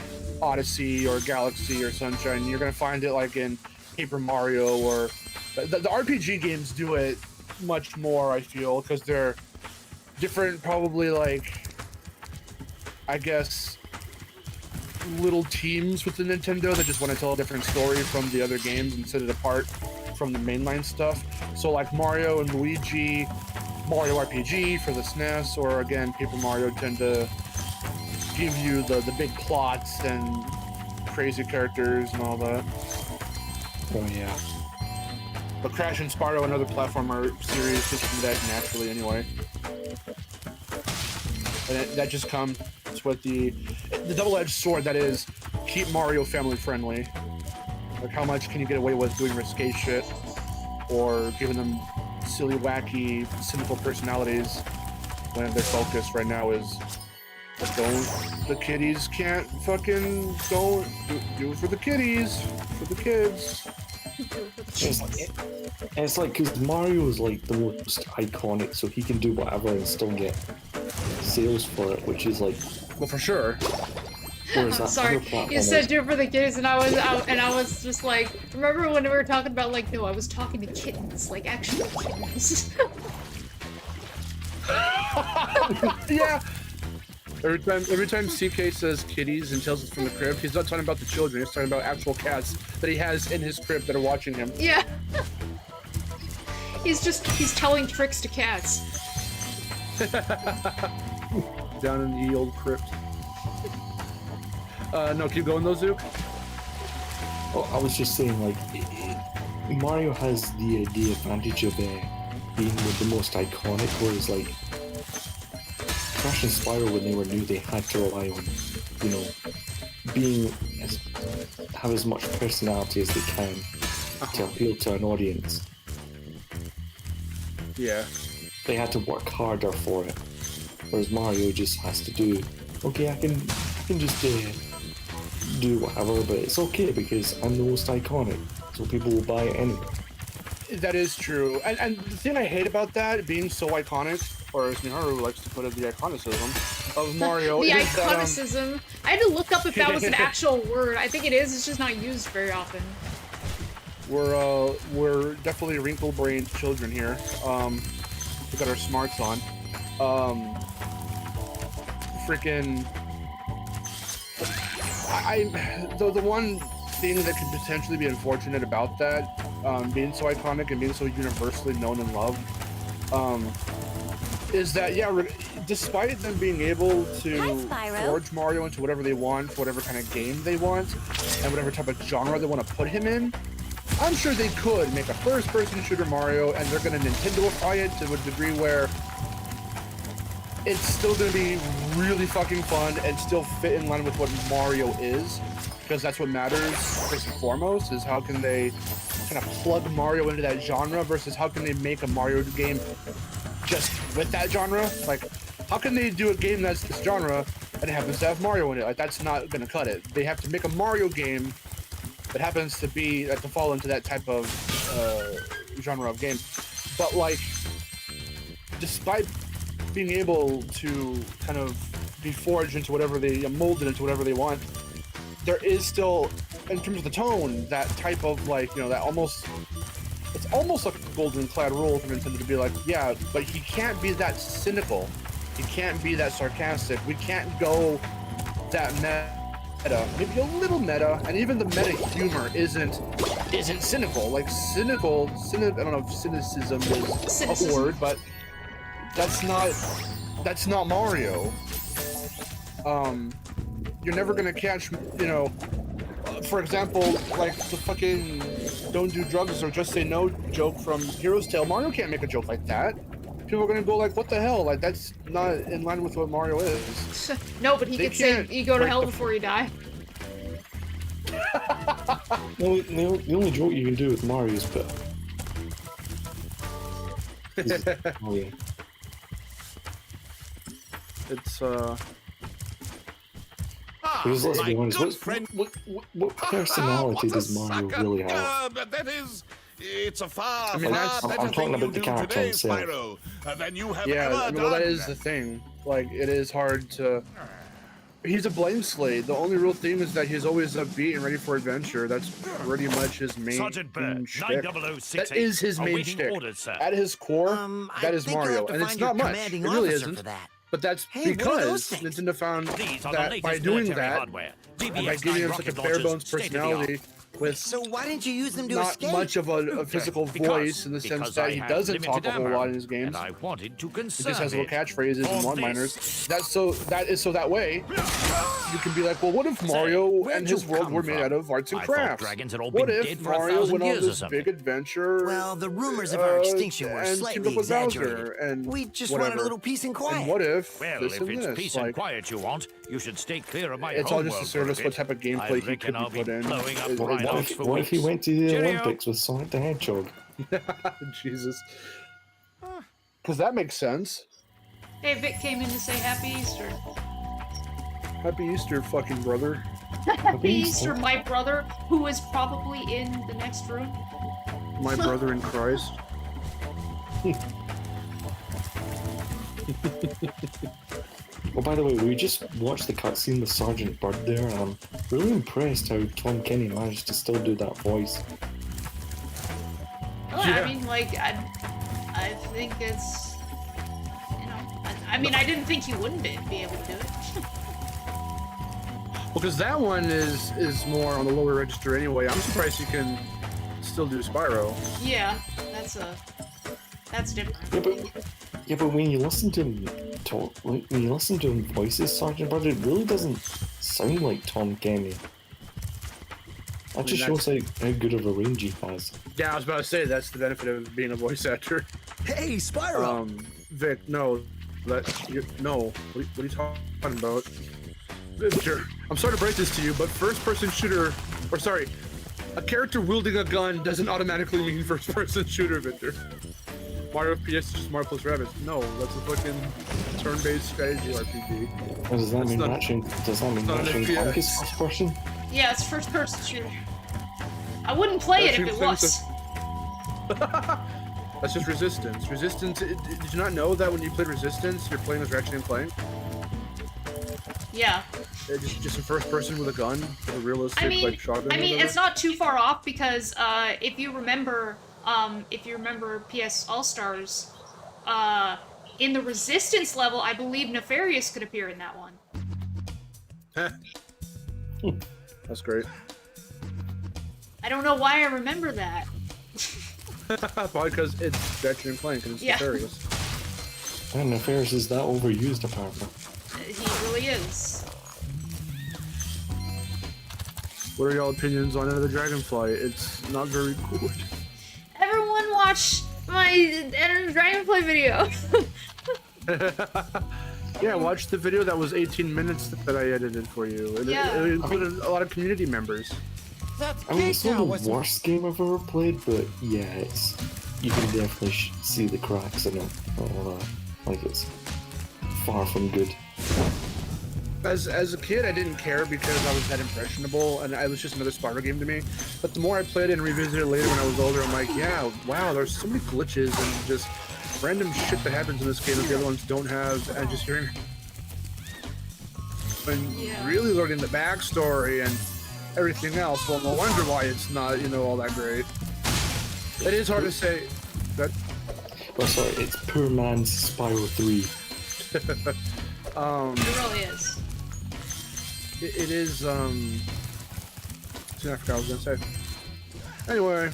Odyssey or Galaxy or Sunshine. You're going to find it like in Paper Mario, or the RPG games do it much more, I feel, because they're different, probably, like, I guess, little teams within Nintendo that just want to tell a different story from the other games and set it apart from the mainline stuff. So like Mario and Luigi, Mario RPG for the SNES, or again Paper Mario, tend to give you the big plots and crazy characters and all that. Oh yeah. But Crash and Spyro and other platformer series just do that naturally anyway. And that just comes with the double-edged sword that is, keep Mario family friendly. Like, how much can you get away with doing risque shit or giving them silly, wacky, cynical personalities when their focus right now is The kiddies can't fucking don't do it for the kiddies, for the kids. It's like because Mario is like the most iconic, so he can do whatever and still get sales for it, which is like, well, for sure. Whereas I'm that sorry, other platform you said is- do it for the kids, and I was just like, remember when we were talking about like, no, I was talking to kittens, like actual kittens. Yeah. Every time CK says kitties and tells us from the crib, he's not talking about the children. He's talking about actual cats that he has in his crib that are watching him. Yeah. He's telling tricks to cats. Down in the old crypt. No, keep going though, Zook. Oh, I was just saying, like, Mario has the advantage of being the most iconic, whereas like Crash and Spyro, when they were new, they had to rely on, you know, have as much personality as they can to appeal to an audience. Yeah. They had to work harder for it, whereas Mario just has to do, okay, I can just do whatever, but it's okay because I'm the most iconic, so people will buy it anyway. That is true. And the thing I hate about that being so iconic, or as Miharu likes to put it, the iconicism of Mario. The is that, iconicism. I had to look up if that was an actual word. I think it is. It's just not used very often. We're definitely wrinkle-brained children here. We got our smarts on. Freaking. The one thing that could potentially be unfortunate about that, being so iconic and being so universally known and loved, is that, yeah, despite them being able to forge Mario into whatever they want, whatever kind of game they want, and whatever type of genre they want to put him in, I'm sure they could make a first-person shooter Mario, and they're going to Nintendoify it to a degree where it's still going to be really fucking fun and still fit in line with what Mario is, because that's what matters first and foremost, is how can they kind of plug Mario into that genre versus how can they make a Mario game just with that genre. Like, how can they do a game that's this genre and it happens to have Mario in it? Like, that's not going to cut it. They have to make a Mario game that happens to fall into that type of genre of game. But like, despite being able to kind of be forged into whatever molded into whatever they want, there is still, in terms of the tone, that type of like, you know, that it's almost like a golden clad rule for Nintendo to be like, yeah, but he can't be that cynical. He can't be that sarcastic. We can't go that meta. Maybe a little meta, and even the meta humor isn't cynical. Like I don't know if cynicism is a word, but that's not Mario. You're never gonna catch, you know, for example, like the fucking don't do drugs or just say no joke from Hero's Tale. Mario can't make a joke like that. People are gonna go like, what the hell? Like, that's not in line with what Mario is. No, but he could say, you go to hell before you die. No, the only joke you can do with Mario is put. Oh yeah. It's Because let's be my honest, good friend. what personality What a does Mario sucker. really have? That is, it's a far, I mean, far I'm better talking thing about you the do character today, himself. Spyro, than you have yeah, ever I mean, done. well, that is the thing. Like, it is hard to. He's a blank slate. The only real thing is that he's always upbeat and ready for adventure. That's pretty much his main Sergeant Bird, shtick. 90068. That is his main Awaiting shtick. orders, sir. At his core, that is I think you'll Mario, have to and it's find your not much. It commanding really officer isn't. for that. But that's Hey, what are those because things? Nintendo found These are the that latest by doing military that, hardware. and by DBX-9 giving him such a rocket bare launchers, bones state-of-the-art. personality, with So why didn't you use them to not escape? much of a physical voice in the sense that he doesn't talk a whole lot in his games. And I wanted to He conserve just has little it. catchphrases and For one-liners. this. That way you can be like, well, what if Mario where'd and his you world come were made from? out of arts and I thought crafts? dragons had all What been if dead for a Mario 1,000 went on years or this something? big adventure? Well, the rumors of our extinction were and teamed slightly up with Bowser exaggerated. and We just whatever. wanted a little peace and quiet. And what if Well, this if and it's this? peace like, and quiet you want, you should stay clear of my it's all home just to world service for a what bit. type of gameplay I he could reckon be I'll put in. blowing up Is- What rhinos if, for what if he weeks. went to the Cheerio. Olympics with Sonic the Hedgehog? Jesus. Because that makes sense. Hey, Vic came in to say Happy Easter. Happy Easter, fucking brother. Happy Easter, my brother, who is probably in the next room. My brother in Christ. Oh, by the way, we just watched the cutscene with Sergeant Bird there, and I'm really impressed how Tom Kenny managed to still do that voice. Well, I mean, like, I think it's, you know, I mean, I didn't think he wouldn't be able to do it. Well, because that one is more on the lower register anyway. I'm surprised you can still do Spyro. Yeah, that's different. Yeah, but when you listen to him talk, when you listen to him voices Sergeant Bird, it really doesn't sound like Tom Kenny. That just shows how good of a range he has. Yeah, I was about to say that's the benefit of being a voice actor. Hey, Spyro! Vic, no, no. What are you talking about? Victor, I'm sorry to break this to you, but first-person shooter, or sorry, a character wielding a gun doesn't automatically mean first-person shooter, Victor. Mario PS is just Mario plus Rabbids. No, that's a fucking turn-based strategy RPG. Does that mean Ratchet Clank is first person? Yeah, it's first-person shooter. I wouldn't play it if it was. That's just Resistance. Resistance, did you not know that when you played Resistance, you're playing as Ratchet Clank? Yeah. Just a first person with a gun, with a realistic like shotgun. I mean, it's not too far off because if you remember PS All Stars, in the Resistance level, I believe Nefarious could appear in that one. That's great. I don't know why I remember that. Probably because it's Ratchet Clank and it's Nefarious. And Nefarious is that overused apparently. He really is. What are y'all opinions on Enter the Dragonfly? It's not very good. Everyone watch my Enter the Dragonfly video. Yeah, watch the video that was 18 minutes that I edited for you. It included a lot of community members. I mean, it's not the worst game I've ever played, but yeah, you can definitely see the cracks in it. Like it's far from good. As a kid, I didn't care because I was that impressionable, and it was just another Spyro game to me. But the more I played it and revisited it later when I was older, I'm like, yeah, wow, there's so many glitches and just random shit that happens in this game that the other ones don't have, and just hearing and really learning the backstory and everything else. Well, no wonder why it's not, all that great. It is hard to say that. Oh, sorry, it's poor man's Spyro 3. It really is. It is, I forgot what I was gonna say. Anyway.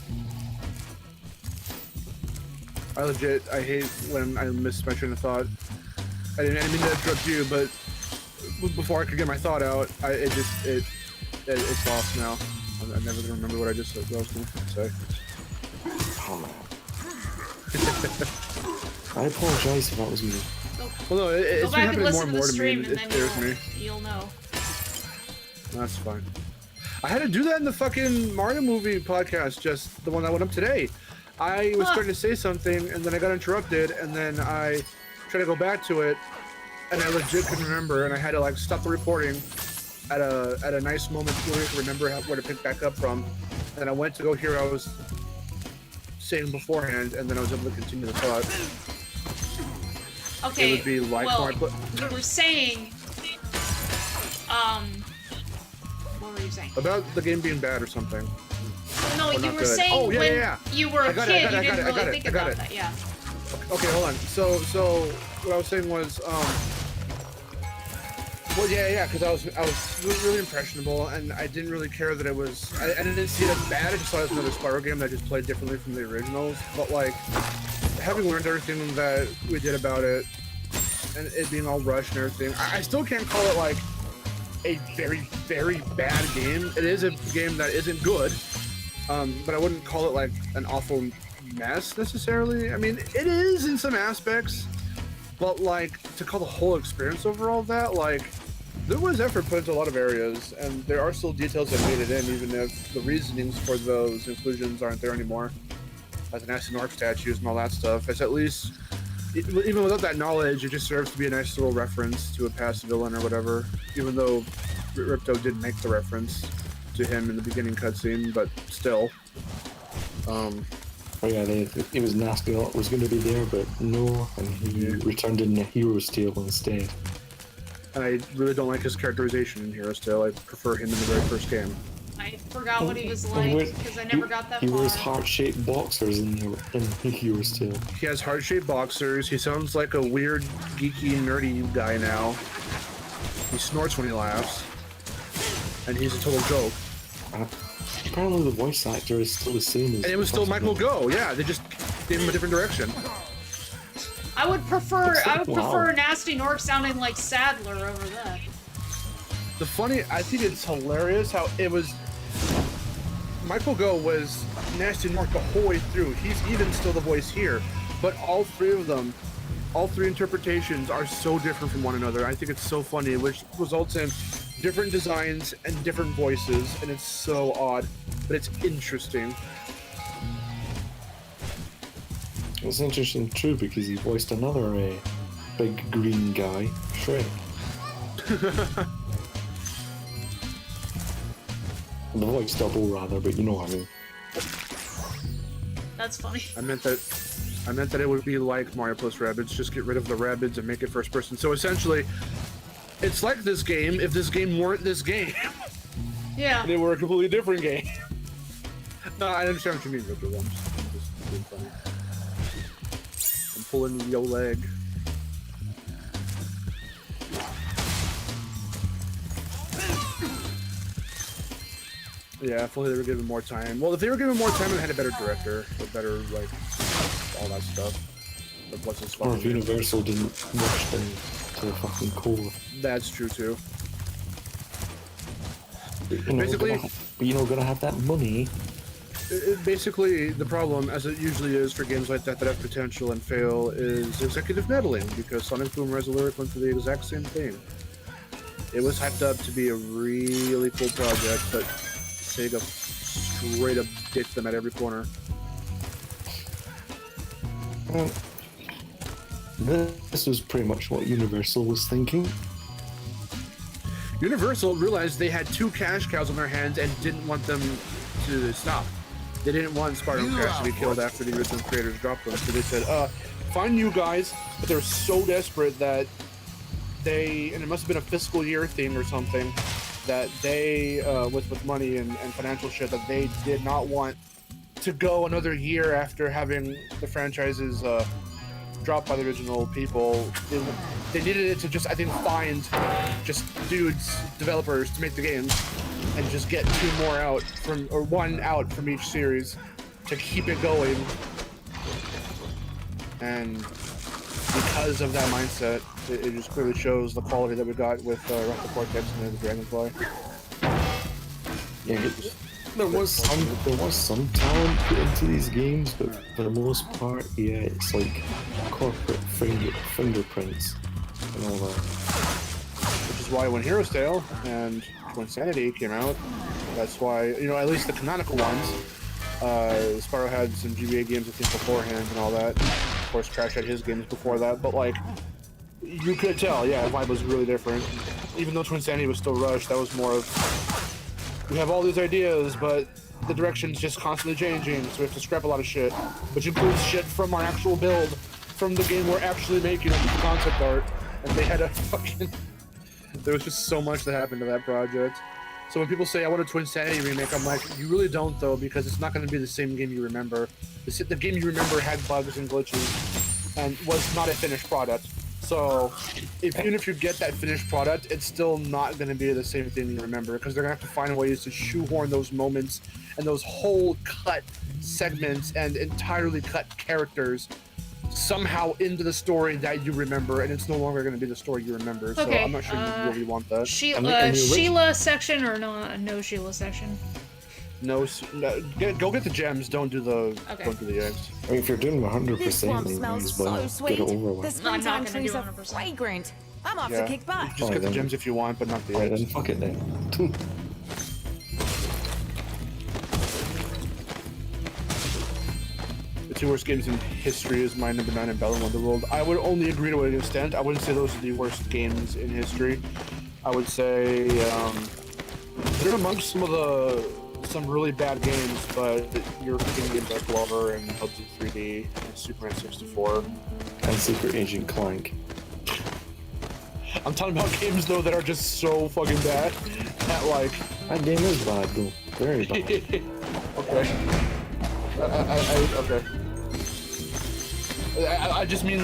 I hate when I miss my train of thought. I didn't mean to interrupt you, but before I could get my thought out, it's lost now. I'm never gonna remember what I just said. What I was gonna say. Oh man. I apologize if that was me. Well, no, it's been happening more and more to me. And It scares me. You'll know. That's fine. I had to do that in the fucking Mario movie podcast, just the one that went up today. I was starting to say something, and then I got interrupted, and then I tried to go back to it, and I legit couldn't remember, and I had to stop the recording at a nice moment where I could remember where to pick back up from. And I went to go hear what I was saying beforehand, and then I was able to continue the thought. Okay, it would be like you were saying, what were you saying? About the game being bad or something. No, or you not were good. saying when you were a kid, you didn't really think about that, yeah. Okay, hold on. So what I was saying was, well, yeah, because I was really impressionable, and I didn't really care that it was. I didn't see it as bad. I just saw it as another Spyro game that I just played differently from the originals. But having learned everything that we did about it, and it being all rushed and everything, I still can't call it a very, very bad game. It is a game that isn't good, but I wouldn't call it an awful mess necessarily. I mean, it is in some aspects, but to call the whole experience overall that, there was effort put into a lot of areas, and there are still details that made it in, even if the reasonings for those inclusions aren't there anymore. As an S and ARC statues and all that stuff, it's at least even without that knowledge, it just serves to be a nice little reference to a past villain or whatever. Even though Ripto did make the reference to him in the beginning cutscene, but still. Oh yeah, it was nasty. It was going to be there, but no, and he returned in a hero's tale instead. I really don't like his characterization in Hero's Tale. I prefer him in the very first game. I forgot what he was like because I never got that far. He wears heart-shaped boxers in Hero's Tale. He has heart-shaped boxers. He sounds like a weird, geeky, nerdy guy now. He snorts when he laughs. And he's a total joke. Apparently the voice actor is still the same as... And it was still Michael Go, yeah. They just gave him a different direction. I would prefer Nasty Nork sounding like Sadler over that. I think it's hilarious how it was... Michael Go was Nasty Nork the whole way through. He's even still the voice here. But all three of them, all three interpretations are so different from one another. I think it's so funny, which results in different designs and different voices, and it's so odd, but it's interesting. It's interesting too because he voiced another big green guy, Shrek. The voice double rather, but you know what I mean. That's funny. I meant that it would be like Mario plus Rabbids, just get rid of the Rabbids and make it first person. So essentially, it's like this game if this game weren't this game. Yeah. And it were a completely different game. No, I understand what you mean, Richard. I'm just being funny. I'm pulling your leg. Yeah, if only they were given more time. Well, if they were given more time and had a better director, a better, like, all that stuff. Like, what's his Or if Universal didn't rush them to the fucking core. That's true, too. Basically, gonna have that money. Basically, the problem, as it usually is for games like that have potential and fail, is executive meddling, because Sonic Boom Res Lyric went through the exact same thing. It was hyped up to be a really cool project, but Sega straight up ditched them at every corner. Well, this was pretty much what Universal was thinking. Universal realized they had two cash cows on their hands and didn't want them to stop. They didn't want Spyro and Crash to be killed after the original creators dropped them, so they said, fine you guys, but they were so desperate that and it must have been a fiscal year thing or something, that they, with money and financial shit, that they did not want to go another year after having the franchises dropped by the original people. They needed it to just, I think, find just developers to make the games, and just get one out from each series to keep it going. And because of that mindset, it just clearly shows the quality that we got with Rocket Cortex and the Dragonfly. Yeah, there was some talent put into these games, but for the most part, yeah, it's like corporate fingerprints and all that. Which is why when Hero's Tale and Twinsanity came out, that's why, at least the canonical ones, Spyro had some GBA games I think beforehand and all that. Of course, Crash had his games before that, but like, you could tell, yeah, the vibe was really different. Even though Twinsanity was still rushed, that was more of, we have all these ideas, but the direction's just constantly changing, so we have to scrap a lot of shit, which includes shit from our actual build, from the game we're actually making, the concept art, and they had a fucking... There was just so much that happened to that project. So when people say, I want a Twinsanity remake, I'm like, you really don't though, because it's not going to be the same game you remember. The game you remember had bugs and glitches, and was not a finished product. So, even if you get that finished product, it's still not going to be the same thing you remember, because they're going to have to find ways to shoehorn those moments and those whole cut segments and entirely cut characters somehow into the story that you remember, and it's no longer going to be the story you remember. So I'm not sure you really want that. Sheila section or no Sheila section? No, go get the gems. Don't do the eggs. I mean, if you're doing 100%, This swamp then smells just so sweet. get it over The with. springtime gonna do trees are 100%. fragrant. I'm off to kick butt. Just get the gems if you want, but not the Alright, eggs. then fuck it then. the 2 worst games in history is my number 9 and Battle Wonderworld. I would only agree to an extent. I wouldn't say those are the worst games in history. I would say they're amongst some really bad games, but European games like Glover and PUBG 3D and Superman 64 And Secret Agent Clank. I'm talking about games though that are just so fucking bad that like That game is bad though. Very bad. okay. Okay. I just mean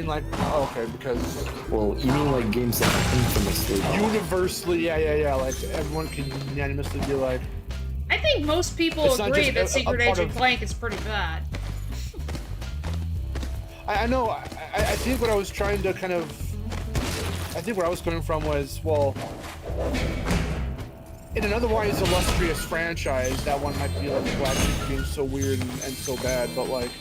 like oh, okay, because Well, you mean like games that are infamously bad. universally yeah like everyone can unanimously be like I think most people It's not agree just that a Secret part Agent of- Clank is pretty bad. I know I think what I was trying to kind of I think where I was coming from was, well, in an otherwise illustrious franchise, that one might be like black for being so weird and so bad, but like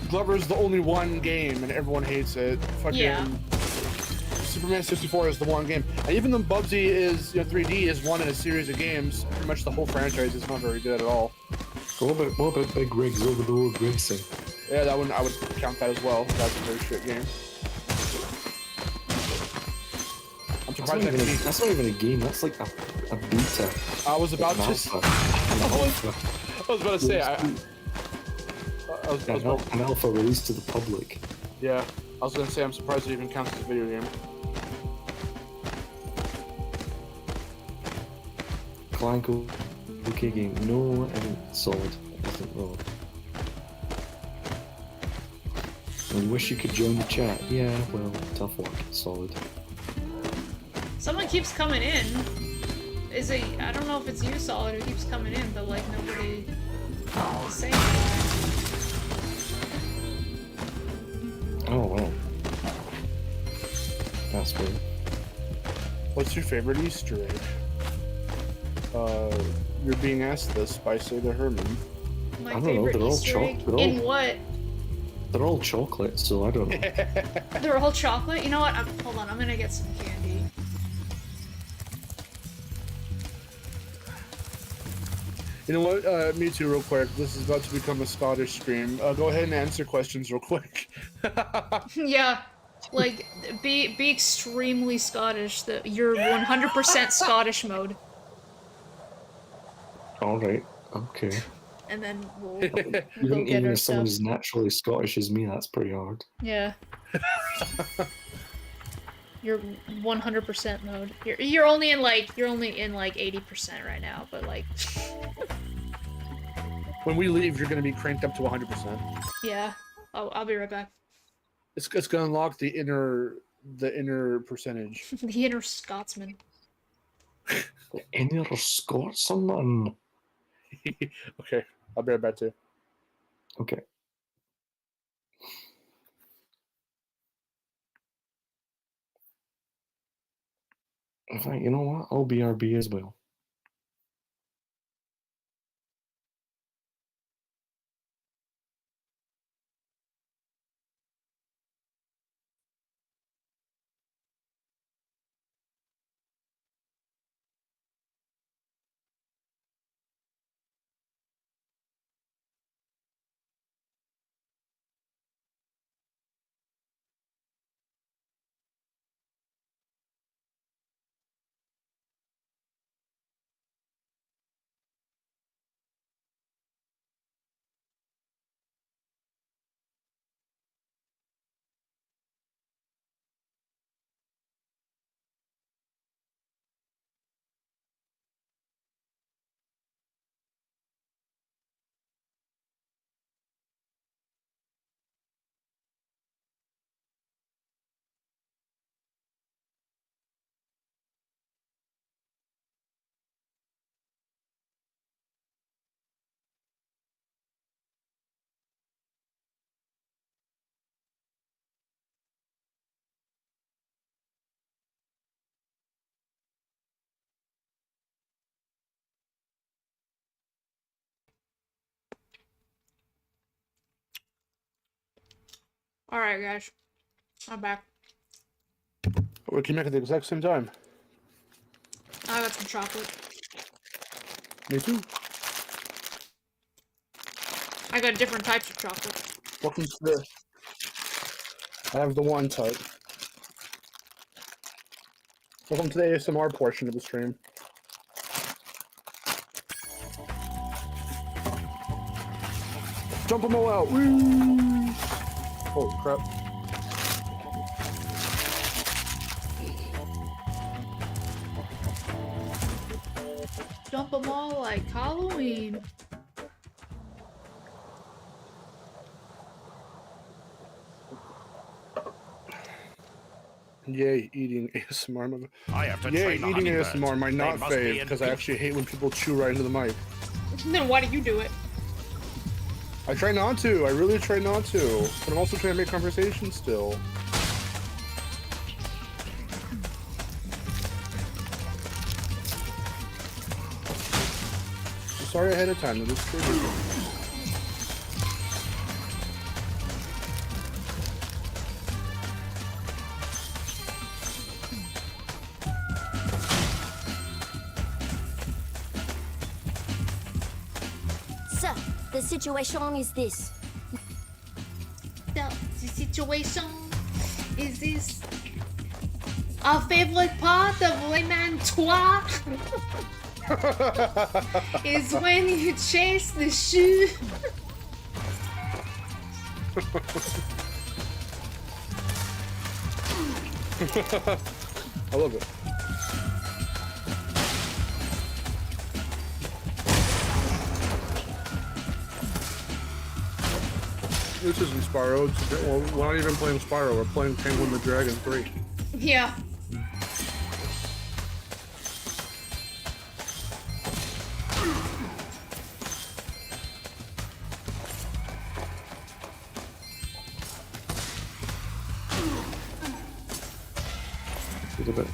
Glover's the only one game and everyone hates it. Fucking Yeah. Superman 64 is the one game. And even though Bubsy is 3D is one in a series of games, pretty much the whole franchise is not very good at all. What about Big Rigs Over the Road Racing? Yeah, that one I would count that as well. That's a very shit game. I'm surprised that game. That's not even a game, that's like a beta. I was about An to. alpha. An alpha. I was about to say. I was An alpha released to the public. yeah. I was gonna say I'm surprised it even counts as a video game. Clank, okay game. No, it isn't solid. It isn't raw. And you wish you could join the chat. Yeah, well, tough luck. Solid. Someone keeps coming in. Is it? I don't know if it's you, Solid, who keeps coming in, but like nobody is saying anything. Oh well. That's weird. What's your favorite Easter egg? You're being asked this by Seda Herman. My I don't know, favorite they're all Easter egg? they're all- In what? They're all chocolate, so I don't know. They're all chocolate? You know what? Hold on, I'm gonna get some candy. You know what? Me too, real quick. This is about to become a Scottish stream. Go ahead and answer questions real quick. Yeah, like be extremely Scottish. You're 100% Scottish mode, Alright, okay. and then we'll Even, get even our as someone stuff. as naturally Scottish as me, that's pretty hard. Yeah. You're 100% mode. You're only in like 80% right now, but like When we leave, you're gonna be cranked up to 100%. yeah. I'll be right back. It's gonna unlock the inner percentage. The inner Scotsman. The inner Scotsman. Okay, I'll be right back too. Okay. In fact, you know what? I'll BRB as well. Alright, guys. I'm back. We can make it at the exact same time. I got some chocolate. Me too. I got different types of chocolate. Welcome to the. I have the one type. Welcome to the ASMR portion of the stream. Jump them all out! Woo! Holy crap. Dump them all like Halloween. Yay, eating ASMR. I have to Yay, train the eating hummingbirds. ASMR might They not must be fade in because I peace. actually hate when people chew right into the mic. Then why do you do it? I try not to. I really try not to. But I'm also trying to make conversation still. I'm sorry ahead of time. This triggered me. So, the situation is this. The situation is this. Our favorite part of Rayman 3 is when you chase the shoe. I love it. This isn't Spyro. Well, we're not even playing Spyro. We're playing Penguin the Dragon 3. Yeah. A little bit.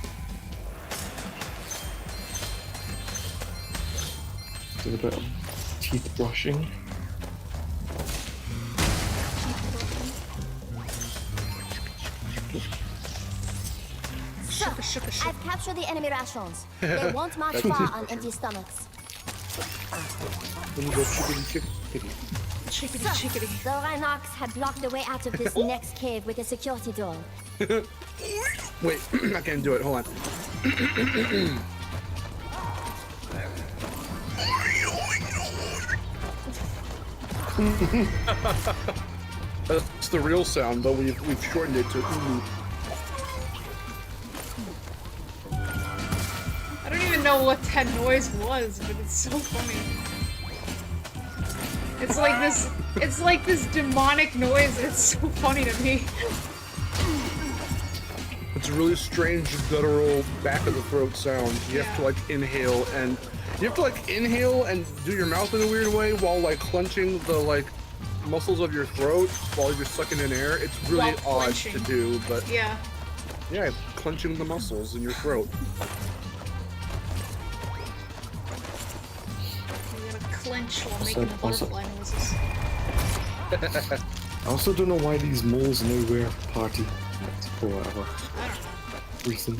A little bit of teeth brushing. So, I've captured the enemy rations. They won't march far on empty stomachs. Let me go chickadee chickadee. Chickadee chickadee. The Rhinox had blocked the way out of this next cave with a security door. Wait, I can't do it. Hold on. That's the real sound, but we've shortened it to ooh. I don't even know what that noise was, but it's so funny. It's like this demonic noise. It's so funny to me. It's a really strange guttural back of the throat sound. You have to like inhale and do your mouth in a weird way while like clenching the like muscles of your throat while you're sucking in air. It's really While odd clenching. to do, but Yeah. yeah, clenching the muscles in your throat. You gotta clench while making the butterfly noises. I also don't know why these moles now wear party hats or whatever I don't know. reason.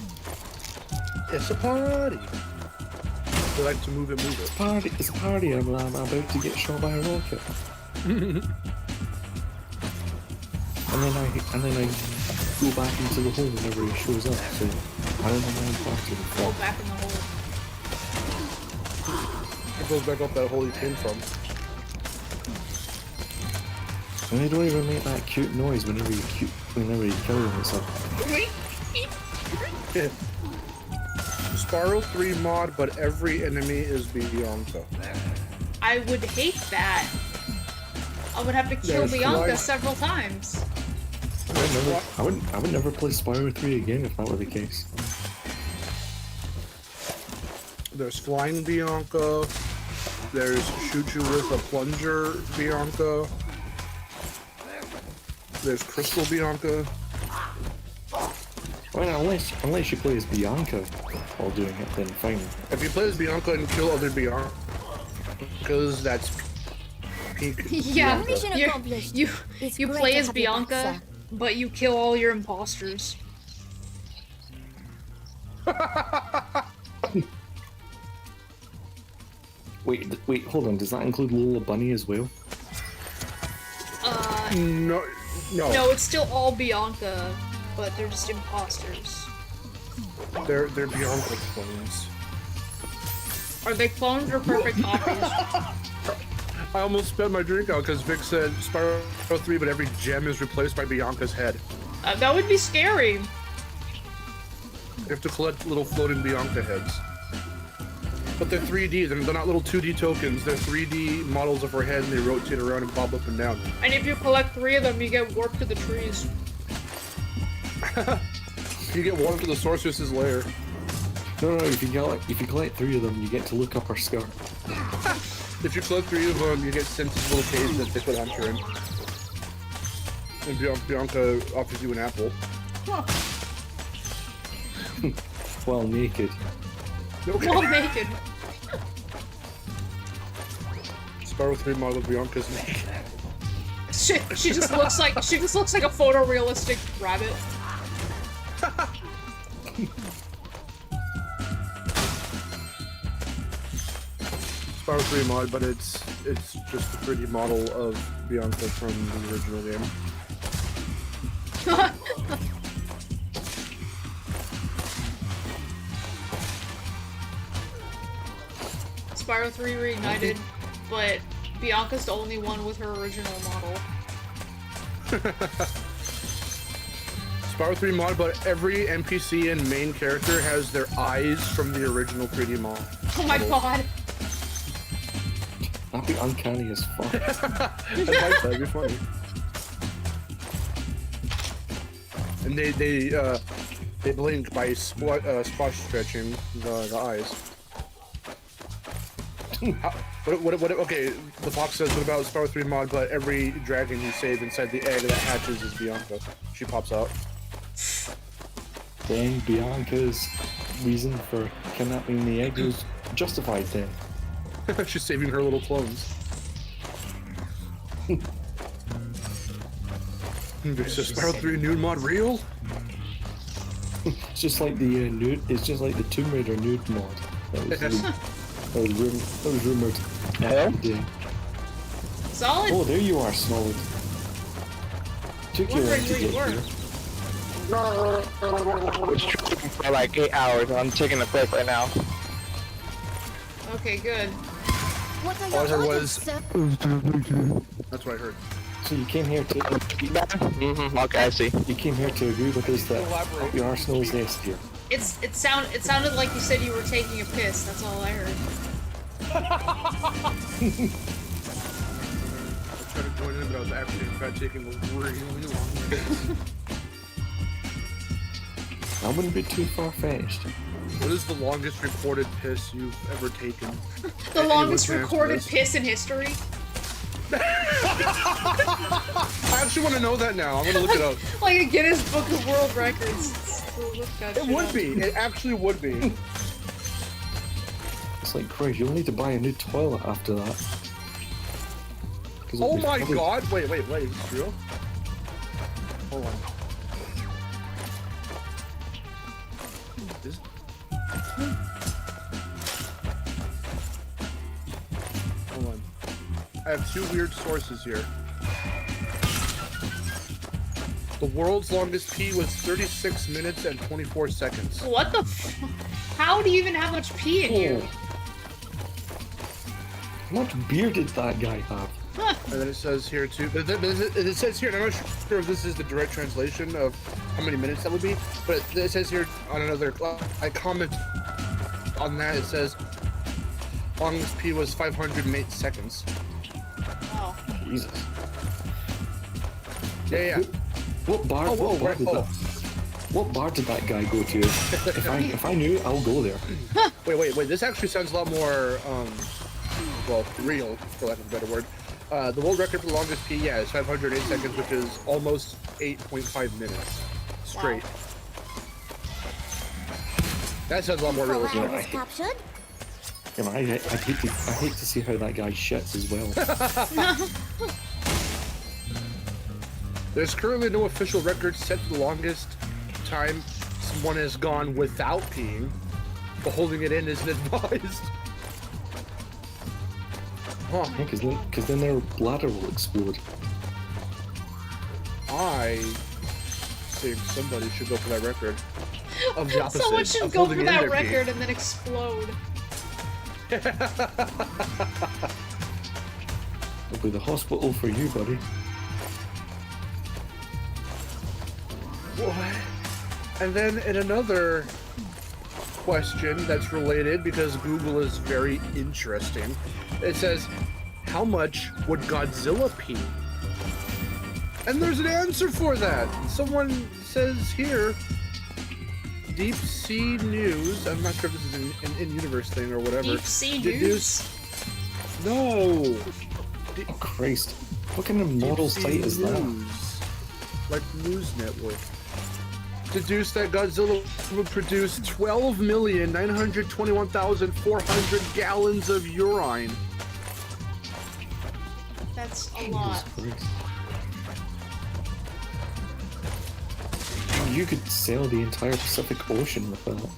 It's a party. They like to move it. It's a party. I'm about to get shot by a rocket. and then I go back into the hole whenever he shows up. So I don't know why I'm partying. Go back in the hole. It goes back up that hole you came from. And they don't even make that cute noise whenever you kill them and stuff. Spyro 3 mod, but every enemy is Bianca. I would hate that. I would have to kill There's Bianca flying- several times. I would never play Spyro 3 again if that were the case. There's flying Bianca. There's shoot you with a plunger Bianca. There's crystal Bianca. I mean, unless you play as Bianca while doing it, then fine. If you play as Bianca and kill other Bianca, because that's peak. Yeah, Bianca. Mission you accomplished. you, It's you great play to as have you back, Bianca, sir. but you kill all your imposters. Wait, hold on. Does that include Lola Bunny as well? No. No, it's still all Bianca, but they're just imposters. They're Bianca clones. Are they clones or perfect copies? I almost spit my drink out because Vic said Spyro 3, but every gem is replaced by Bianca's head. That would be scary. You have to collect little floating Bianca heads. But they're 3D, they're not little 2D tokens, they're 3D models of her head and they rotate around and bob up and down. And if you collect 3 of them, you get warped to the trees. You get warped to the sorceress's lair. No, if you collect 3 of them, you get to look up her skirt. If you collect 3 of them, you get sent to this little cage that they put Hunter in. And Bianca offers you an apple. Huh. While naked. Okay. While naked. Spyro 3 model Bianca's naked. She just looks like a photorealistic rabbit. Spyro 3 mod, but it's just a 3D model of Bianca from the original game. Spyro 3 Reignited, but Bianca's the only one with her original model. Spyro 3 mod, but every NPC and main character has their eyes from the original 3D mod. Oh my god. That'd be uncanny as fuck. That'd be funny. And they blink by spot stretching the eyes. Okay, the fox says, what about Spyro 3 mod, but every dragon you save inside the egg that hatches is Bianca. She pops out. Then Bianca's reason for kidnapping the egg was justified then. She's saving her little clones. Is Spyro 3 nude mod real? It's just like the nude. It's just like the Tomb Raider nude mod. That was rumored. Yeah. Solid. Oh, there you are, Solid. Took you a while to get here. Was tripping for like 8 hours. I'm taking a break right now. Okay, good. What are All I your heard orders, was... sir? That's what I heard. So you came here to... Okay, I see. You came here to agree with us that the Arsenal is next year. It sounded like you said you were taking a piss. That's all I heard. I tried to join in, but I was actually taking a really long piss. I wouldn't be too far-fetched. What is the longest recorded piss you've ever taken? The longest recorded piss in history? I actually want to know that now. I'm gonna look it up. Like a Guinness Book of World Records. It would be. It actually would be. It's like, Christ, you'll need to buy a new toilet after that. Oh my god! Wait, is this real? Hold on. This... Hold on. I have 2 weird sources here. The world's longest pee was 36 minutes and 24 seconds. What the f- How do you even have much pee in you? How much beer did that guy have? Huh. And then it says here too, but it says here, and I'm not sure if this is the direct translation of how many minutes that would be, but it says here on another, I comment on that, it says longest pee was 508 seconds. Oh. Jesus. Yeah. What bar did that guy go to? If I knew, I'll go there. Wait. This actually sounds a lot more, well, real, for lack of a better word. The world record for the longest pee, yeah, is 508 seconds, which is almost 8.5 minutes straight. Wow. That sounds a lot more realistic. Flag is captured. Yeah, I hate to see how that guy shits as well. There's currently no official record set for the longest time someone has gone without peeing, but holding it in isn't advised. Huh. Yeah, because then their bladder will explode. I think somebody should go for that record. Of the opposite. Someone should of go holding for in that their pee. record and then explode. It'll be the hospital for you, buddy. What? And then in another question that's related, because Google is very interesting, it says, how much would Godzilla pee? And there's an answer for that. Someone says here, Deep Sea News, I'm not sure if this is an in-universe thing or whatever. Deep Sea News? No! Oh, Christ. What kind of model site is that? Like News Network. Deduced that Godzilla would produce 12,921,400 gallons of urine. That's a lot. You could sail the entire Pacific Ocean with that.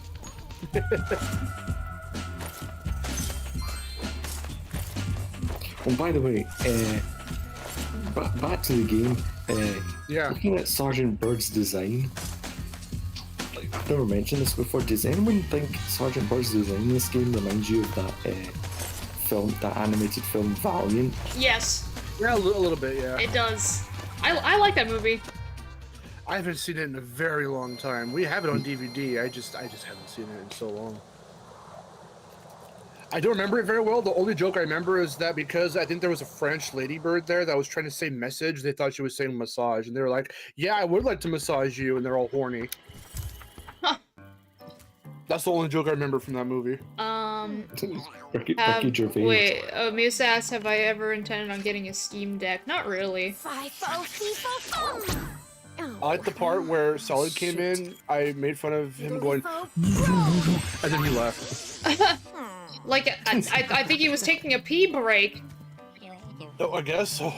Oh, by the way, back to the game. Yeah. Looking at Sergeant Bird's design, like, I've never mentioned this before. Does anyone think Sergeant Bird's design in this game reminds you of that film, that animated film Valiant? Yes. Yeah, a little bit, yeah. It does. I like that movie. I haven't seen it in a very long time. We have it on DVD. I just haven't seen it in so long. I don't remember it very well. The only joke I remember is that because I think there was a French ladybird there that was trying to say message, they thought she was saying massage, and they were like, "Yeah, I would like to massage you," and they're all horny. Huh. That's the only joke I remember from that movie. Ricky Gervais. Wait, Muse asks, have I ever intended on getting a Steam Deck? Not really. I like the part where Solid came in. I made fun of him going, and then he left. Like, I think he was taking a pee break. Oh, I guess so.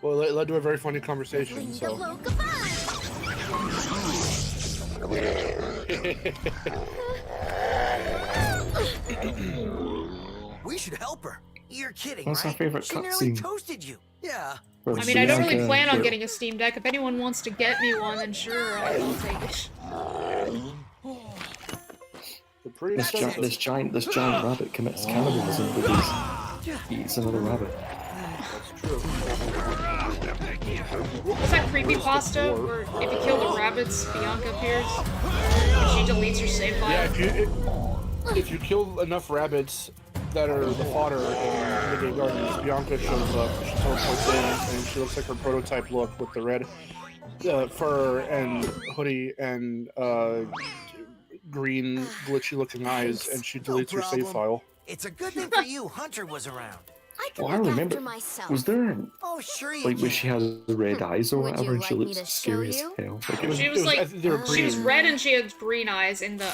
Well, it led to a very funny conversation, so. We should help her. You're kidding, What's right? our favorite She nearly cutscene? toasted you. Yeah. I mean, I don't really plan on getting a Steam Deck. If anyone wants to get me one, then sure, I'll take it. This giant rabbit commits cannibalism because he eats another rabbit. That's true. Was that Creepypasta, where if you kill the rabbits, Bianca appears? And she deletes your save file? Yeah, if you kill enough rabbits that are the fodder in the Gay Gardens, Bianca shows up. She teleports in, and she looks like her prototype look with the red fur and hoodie and green glitchy-looking eyes, and she deletes her save file. It's a good thing for you Hunter was around. Well, I remember. Was there? Oh, sure you Like when she has the red eyes or Would whatever, you and she like me looks to scary as show hell. She was like, she was red and she had green eyes in the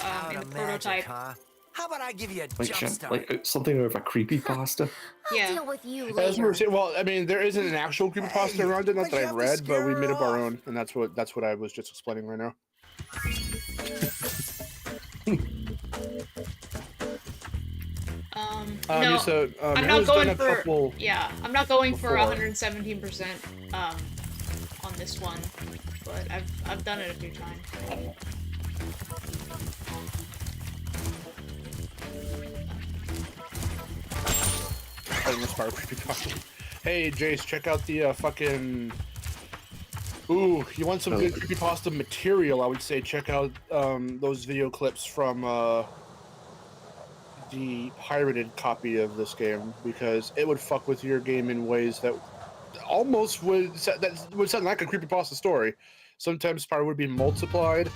prototype. Huh? How about I give you a Like, jump start? like something out of a creepypasta. Yeah. Deal with you As we later. were saying, well, I mean, there isn't an actual creepypasta around it, not that I've read, but we made up our own, and that's what I was just explaining right now. No, so, I'm not going for. Yeah, I'm not going for 117% on this one, but I've done it a few times. Hey, Jace, check out the fucking. Ooh, you want some good creepypasta material? I would say check out those video clips from the pirated copy of this game, because it would fuck with your game in ways that almost would sound like a creepypasta story. Sometimes Spyro would be multiplied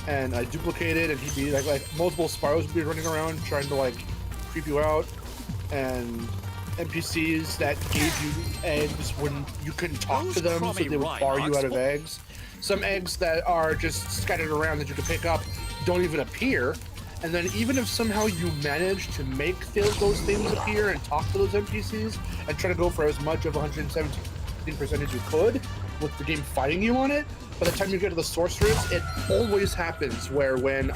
and duplicated, and he'd be like multiple Spyros would be running around trying to like creep you out, and NPCs that gave you eggs when you couldn't talk to them, so they would bar you out of eggs. Some eggs that are just scattered around that you can pick up don't even appear. And then even if somehow you manage to make those things appear and talk to those NPCs and try to go for as much of 117% as you could with the game fighting you on it, by the time you get to the sorceress, it always happens where when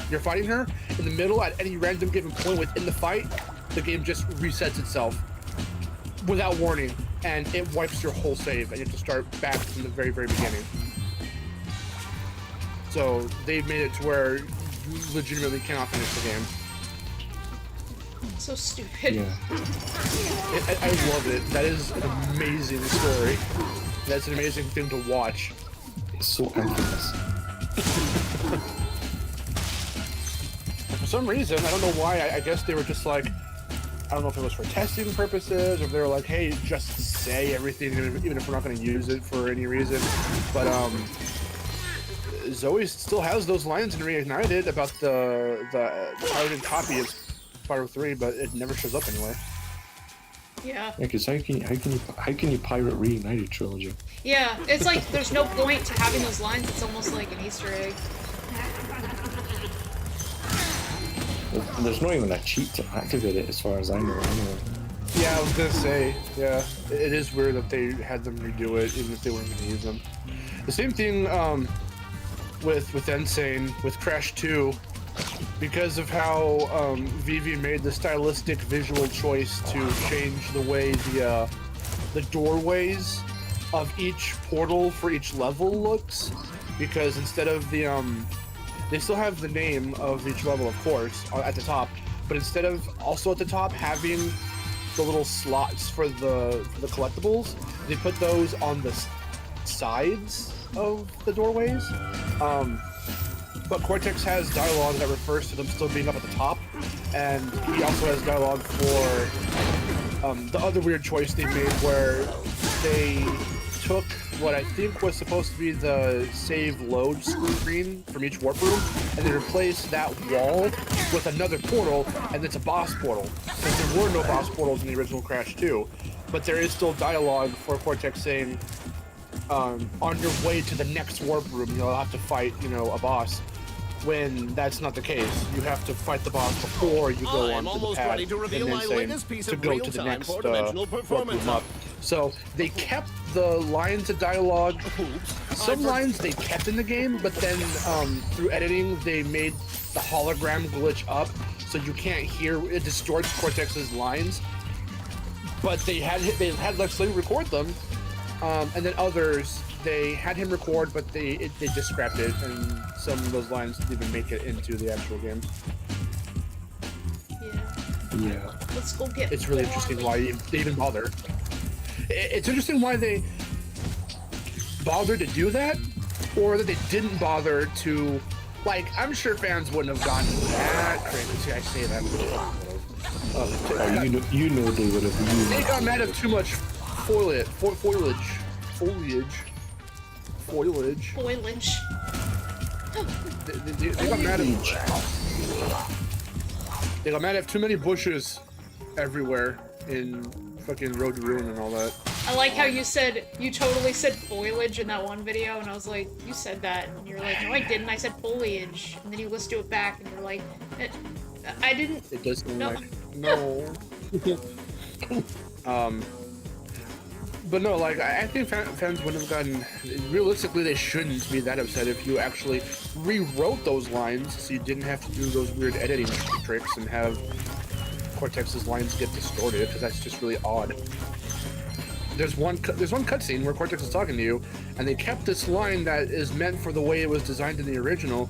you're fighting her, in the middle at any random given point within the fight, the game just resets itself. without warning, and it wipes your whole save, and you have to start back from the very, very beginning. So they've made it to where you legitimately cannot finish the game. So stupid. Yeah. I love it. That is an amazing story. That's an amazing thing to watch. It's so infamous. For some reason, I don't know why, I guess they were just like, I don't know if it was for testing purposes, or if they were like, hey, just say everything, even if we're not going to use it for any reason. But, Zoe still has those lines in Reignited about the pirated copy of Spyro 3, but it never shows up anywhere. Yeah. Yeah, because how can you pirate Reignited Trilogy? Yeah, it's like there's no point to having those lines. It's almost like an Easter egg. There's not even a cheat to activate it, as far as I know. Anyway. Yeah, I was gonna say, yeah, it is weird that they had them redo it, even if they weren't gonna use them. The same thing with Insane, with Crash 2, because of how Vivi made the stylistic visual choice to change the way the doorways of each portal for each level looks, because instead of the they still have the name of each level, of course, at the top, but instead of also at the top having the little slots for the collectibles, they put those on the sides of the doorways. But Cortex has dialogue that refers to them still being up at the top, and he also has dialogue for the other weird choice they made where they took what I think was supposed to be the save load screen from each warp room, and they replaced that wall with another portal, and it's a boss portal. Because there were no boss portals in the original Crash 2, but there is still dialogue for Cortex saying, on your way to the next warp room, you'll have to fight, a boss. When that's not the case, you have to fight the boss before you go onto the pad and then to go to the next warp room up. So they kept the lines of dialogue. Some lines they kept in the game, but then through editing they made the hologram glitch up, so you can't hear. It distorts Cortex's lines. But they had Leslie record them, and then others they had him record, but they just scrapped it, and some of those lines didn't even make it into the actual game. Yeah. Let's go get. It's really interesting why they even bother. It's interesting why they bothered to do that, or that they didn't bother to. Like, I'm sure fans wouldn't have gotten that crazy. See, I say that. You know they would have. They got mad at too much foliage. They got mad at. They got mad at too many bushes everywhere in fucking Road to Ruin and all that. I like how you totally said foliage in that one video, and I was like, you said that, and you're like, no I didn't, I said foliage, and then you listened to it back, and you're like, I didn't. It does seem no. like, no. But no, like, I think fans wouldn't have gotten, realistically they shouldn't be that upset if you actually rewrote those lines so you didn't have to do those weird editing tricks and have Cortex's lines get distorted, because that's just really odd. There's one cutscene where Cortex is talking to you, and they kept this line that is meant for the way it was designed in the original,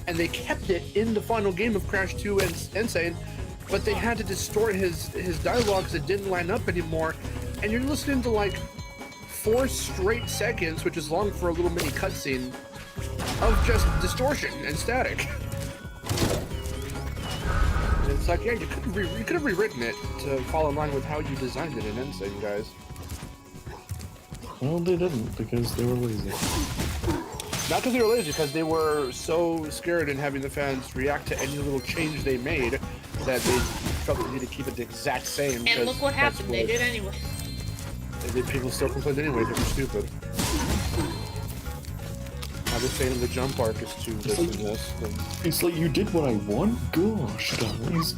and they kept it in the final game of Crash 2 and Insane, but they had to distort his dialogues that didn't line up anymore, and you're listening to like 4 straight seconds, which is long for a little mini cutscene, of just distortion and static. And it's like, yeah, you could have rewritten it to fall in line with how you designed it in Insane, guys. Well, they didn't, because they were lazy. Not because they were lazy, because they were so scared in having the fans react to any little change they made that they felt the need to keep it the exact same. And look what happened, they did anyway. People still complained anyway, they were stupid. Now they're saying the jump arc is too this and this. It's like, you did what I want? Gosh, guys.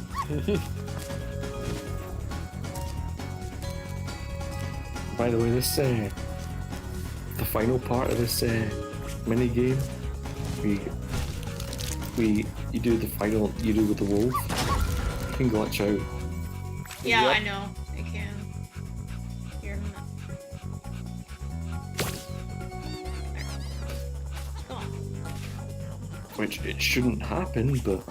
By the way, this the final part of this mini game, you do the final, you do with the wolf, you can glitch out. Yeah, yep. I know, I can. which it shouldn't happen, but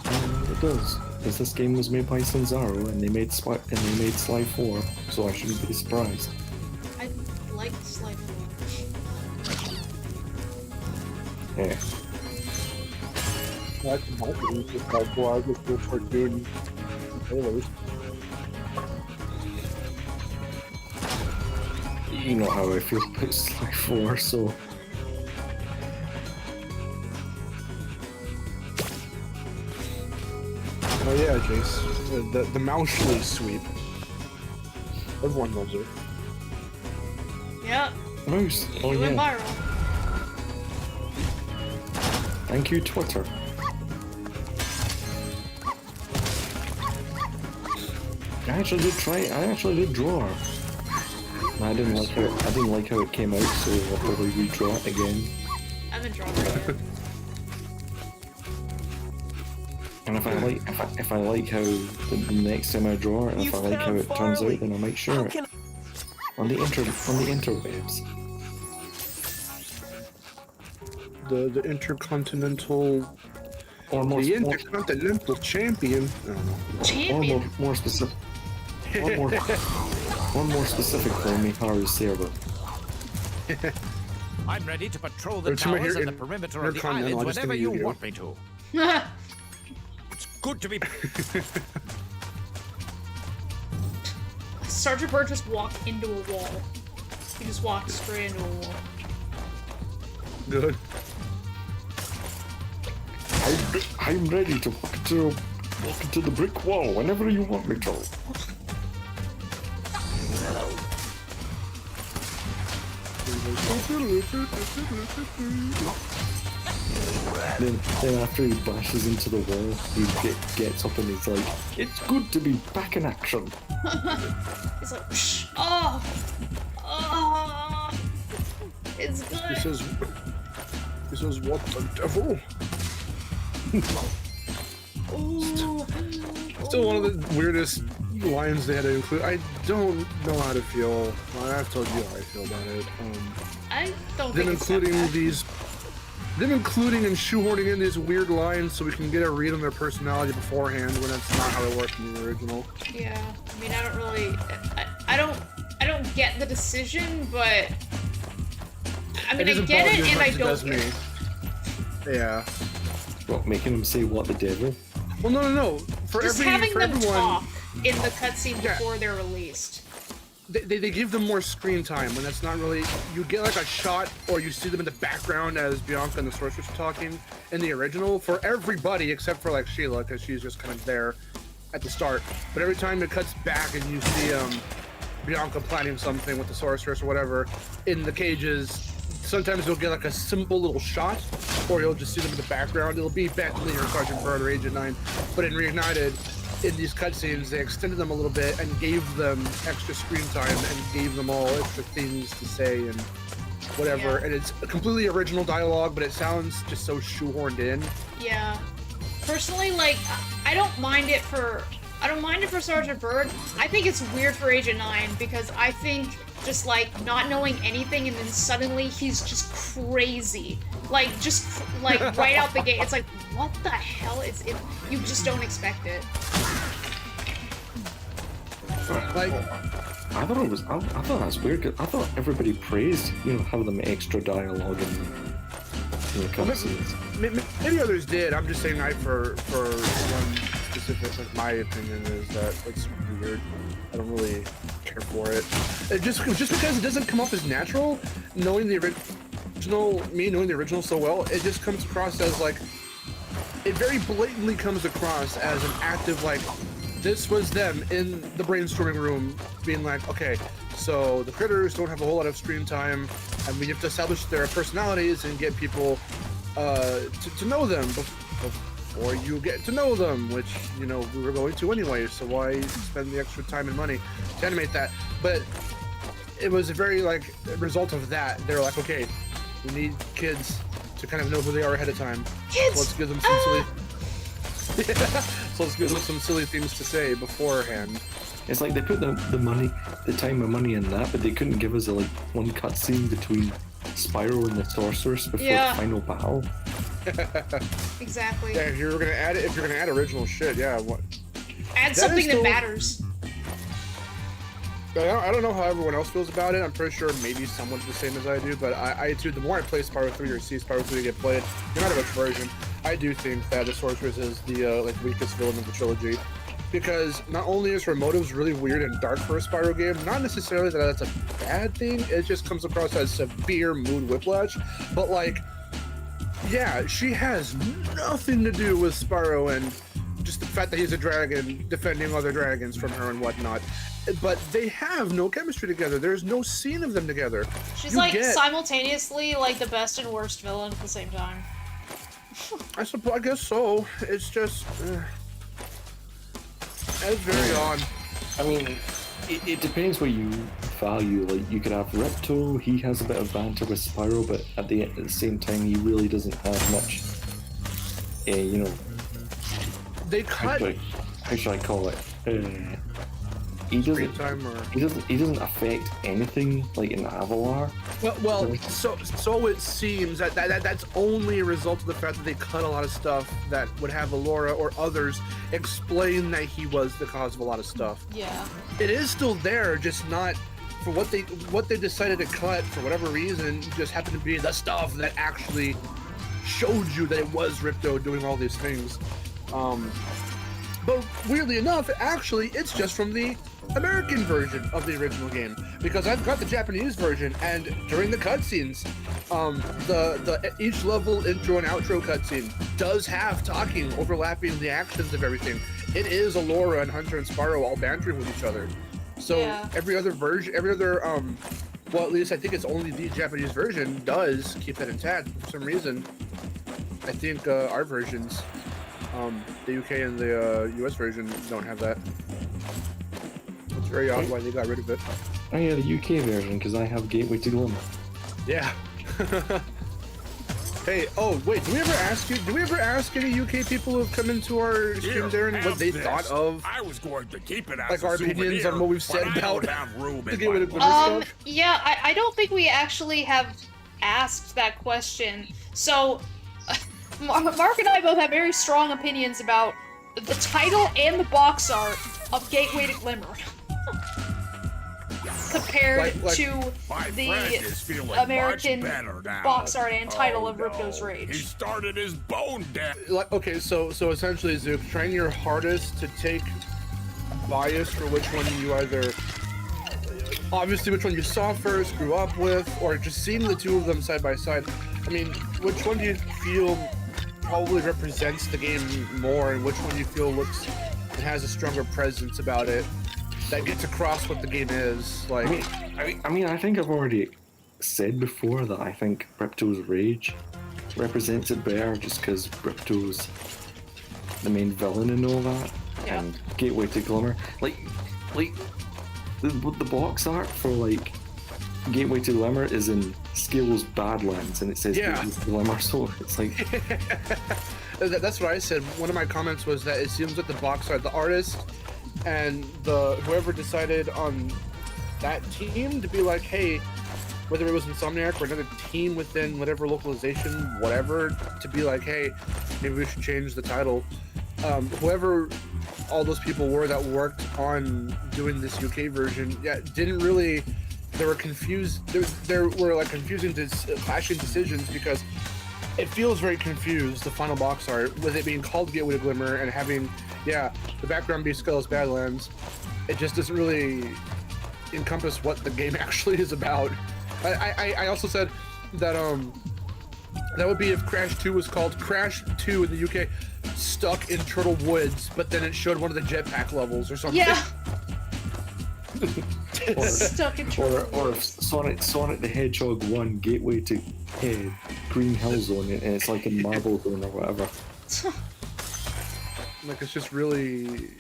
it does. Because this game was made by Sanzaro, and they made Sly 4, so I shouldn't be surprised. I like Sly 4. Yeah. That's marketing for Sly 4. I just go for doing trailers. You know how I feel about Sly 4, so... Oh yeah, Jace. The Mousely sweep. Everyone loves it. Yep. Mouse. Oh You went yeah. viral. Thank you, Twitter. I actually did draw her. I didn't like how it came out, so I'll probably redraw it again. I haven't drawn it yet. And if I like how the next time I draw it, and if I like how it turns out, then I might share it on the interwebs. The intercontinental intercontinental champion. I don't know. Champion. Or more specific. One more specific for Miharu's server. I'm ready to patrol the Or to my towers here and the in- perimeter of the intercontinental, islands I just whenever think you you want me to. It's good to be. Sergeant Bird just walked into a wall. He just walked straight into a wall. Good. I'm ready to walk into the brick wall whenever you want me to. Then after he bashes into the wall, he gets up and he's like, "It's good to be back in action." He's like, psh, oh, it's good. This is what the devil. Ooh. Still one of the weirdest lines they had to include. I don't know how to feel. Well, I've told you how I feel about it. I don't Them think including it's them including and shoehorning in these weird lines so we can get a read on their personality beforehand when that's not how it worked in the original. Yeah, I mean, I don't really, I don't get the decision, but I mean, I doesn't get bother it you as and much I as it don't does get me. it. Yeah. What, making him say what the devil? Well, no. For Just having them everyone, talk in the cutscene before they're released. They give them more screen time when that's not really. You get like a shot or you see them in the background as Bianca and the sorceress are talking in the original for everybody except for like Sheila because she's just kind of there at the start. But every time it cuts back and you see Bianca planning something with the sorceress or whatever in the cages, sometimes you'll get like a simple little shot or you'll just see them in the background. It'll be Bentley or Sergeant Bird or Agent 9. But in Reignited, in these cutscenes, they extended them a little bit and gave them extra screen time and gave them all extra things to say and whatever. Yeah. And it's a completely original dialogue, but it sounds just so shoehorned in. Yeah. Personally, like, I don't mind it for Sergeant Bird. I think it's weird for Agent 9 because I think just like not knowing anything and then suddenly he's just crazy. Like just like right out the gate. It's like, what the hell is it? You just don't expect it. Like, I thought it was. I thought that was weird. 'Cause I thought everybody praised, having them extra dialogue in the cutscenes. maybe others did. I'm just saying, for one specific, like my opinion is that it's weird. I don't really care for it. Just because it doesn't come off as natural, knowing the original so well, it just comes across as like, it very blatantly comes across as an active like, this was them in the brainstorming room being like, okay, so the critters don't have a whole lot of screen time and we have to establish their personalities and get people to know them before you get to know them, which, we were going to anyway, so why spend the extra time and money to animate that? But it was a very, like, a result of that. They're like, okay, we need kids to kind of know who they are ahead of time. Kids! So let's give them some silly... So let's give them some silly things to say beforehand. It's like they put the time and money in that, but they couldn't give us one cutscene between Spyro and the sorceress before the final battle. Exactly. Yeah, if you're gonna add original shit, yeah. What? Add something that matters. I don't know how everyone else feels about it. I'm pretty sure maybe someone's the same as I do, but I too, the more I play Spyro 3 or see Spyro 3 get played, no matter which version, I do think that the Sorceress is the like weakest villain of the trilogy. Because not only is her motives really weird and dark for a Spyro game, not necessarily that that's a bad thing, it just comes across as severe mood whiplash, but like, yeah, she has nothing to do with Spyro and just the fact that he's a dragon defending other dragons from her and whatnot. But they have no chemistry together. There's no scene of them together. She's like simultaneously like the best and worst villain at the same time. I guess so. It's just it's very odd. I mean, it depends what you value. Like, you could have Ripto, he has a bit of banter with Spyro, but at the same time, he really doesn't have much, you know... They cut... How should I call it? He doesn't affect anything, like in Avalar. Well, so it seems that's only a result of the fact that they cut a lot of stuff that would have Allura or others explain that he was the cause of a lot of stuff. Yeah. It is still there, just not for what they decided to cut for whatever reason. Just happened to be the stuff that actually showed you that it was Ripto doing all these things. But weirdly enough, it's just from the American version of the original game, because I've got the Japanese version, and during the cutscenes, the each level intro and outro cutscene does have talking overlapping the actions of everything. It is Allura and Hunter and Spyro all bantering with each other. So every other version, well, at least I think it's only the Japanese version does keep it intact. For some reason, I think our versions, the UK and the US version, don't have that. It's very odd why they got rid of it. Oh yeah, the UK version, because I have Gateway to Glimmer. Yeah. Hey, oh wait, do we ever ask any UK people who have come into our streams, Aaron, what they thought of? I was going to keep it as like our opinions on what we've said about the Gateway to Glimmer stuff? Yeah, I don't think we actually have asked that question. So, Mark and I both have very strong opinions about the title and the box art of Gateway to Glimmer. Compared to the American box art and title of Ripto's Rage. He started his bone death. Like, okay, so essentially, Zook, trying your hardest to take bias for which one you either, obviously which one you saw first, grew up with, or just seeing the two of them side by side. I mean, which one do you feel probably represents the game more, and which one do you feel looks and has a stronger presence about it that gets across what the game is? Like, I mean, I think I've already said before that I think Ripto's Rage represents it better, just because Ripto's the main villain and all that, and Gateway to Glimmer, like the box art for like Gateway to Glimmer is in Scale's Badlands, and it says Gateway to Glimmer, so it's like... That's what I said. One of my comments was that it seems like the box art, the artist, and whoever decided on that team to be like, hey, whether it was Insomniac or another team within whatever localization, whatever, to be like, hey, maybe we should change the title. Whoever all those people were that worked on doing this UK version, didn't really... They were confused. There were like confusing, clashing decisions, because it feels very confused, the final box art, with it being called Gateway to Glimmer and having, the background be Skull's Badlands. It just doesn't really encompass what the game actually is about. I also said that that would be if Crash 2 was called Crash 2 in the UK, Stuck in Turtle Woods, but then it showed one of the jetpack levels or something. Yeah. Stuck in Turtle Woods. Or Sonic the Hedgehog 1 Gateway to Green Hill Zone, and it's like in Marble Zone or whatever. Like, it's just really...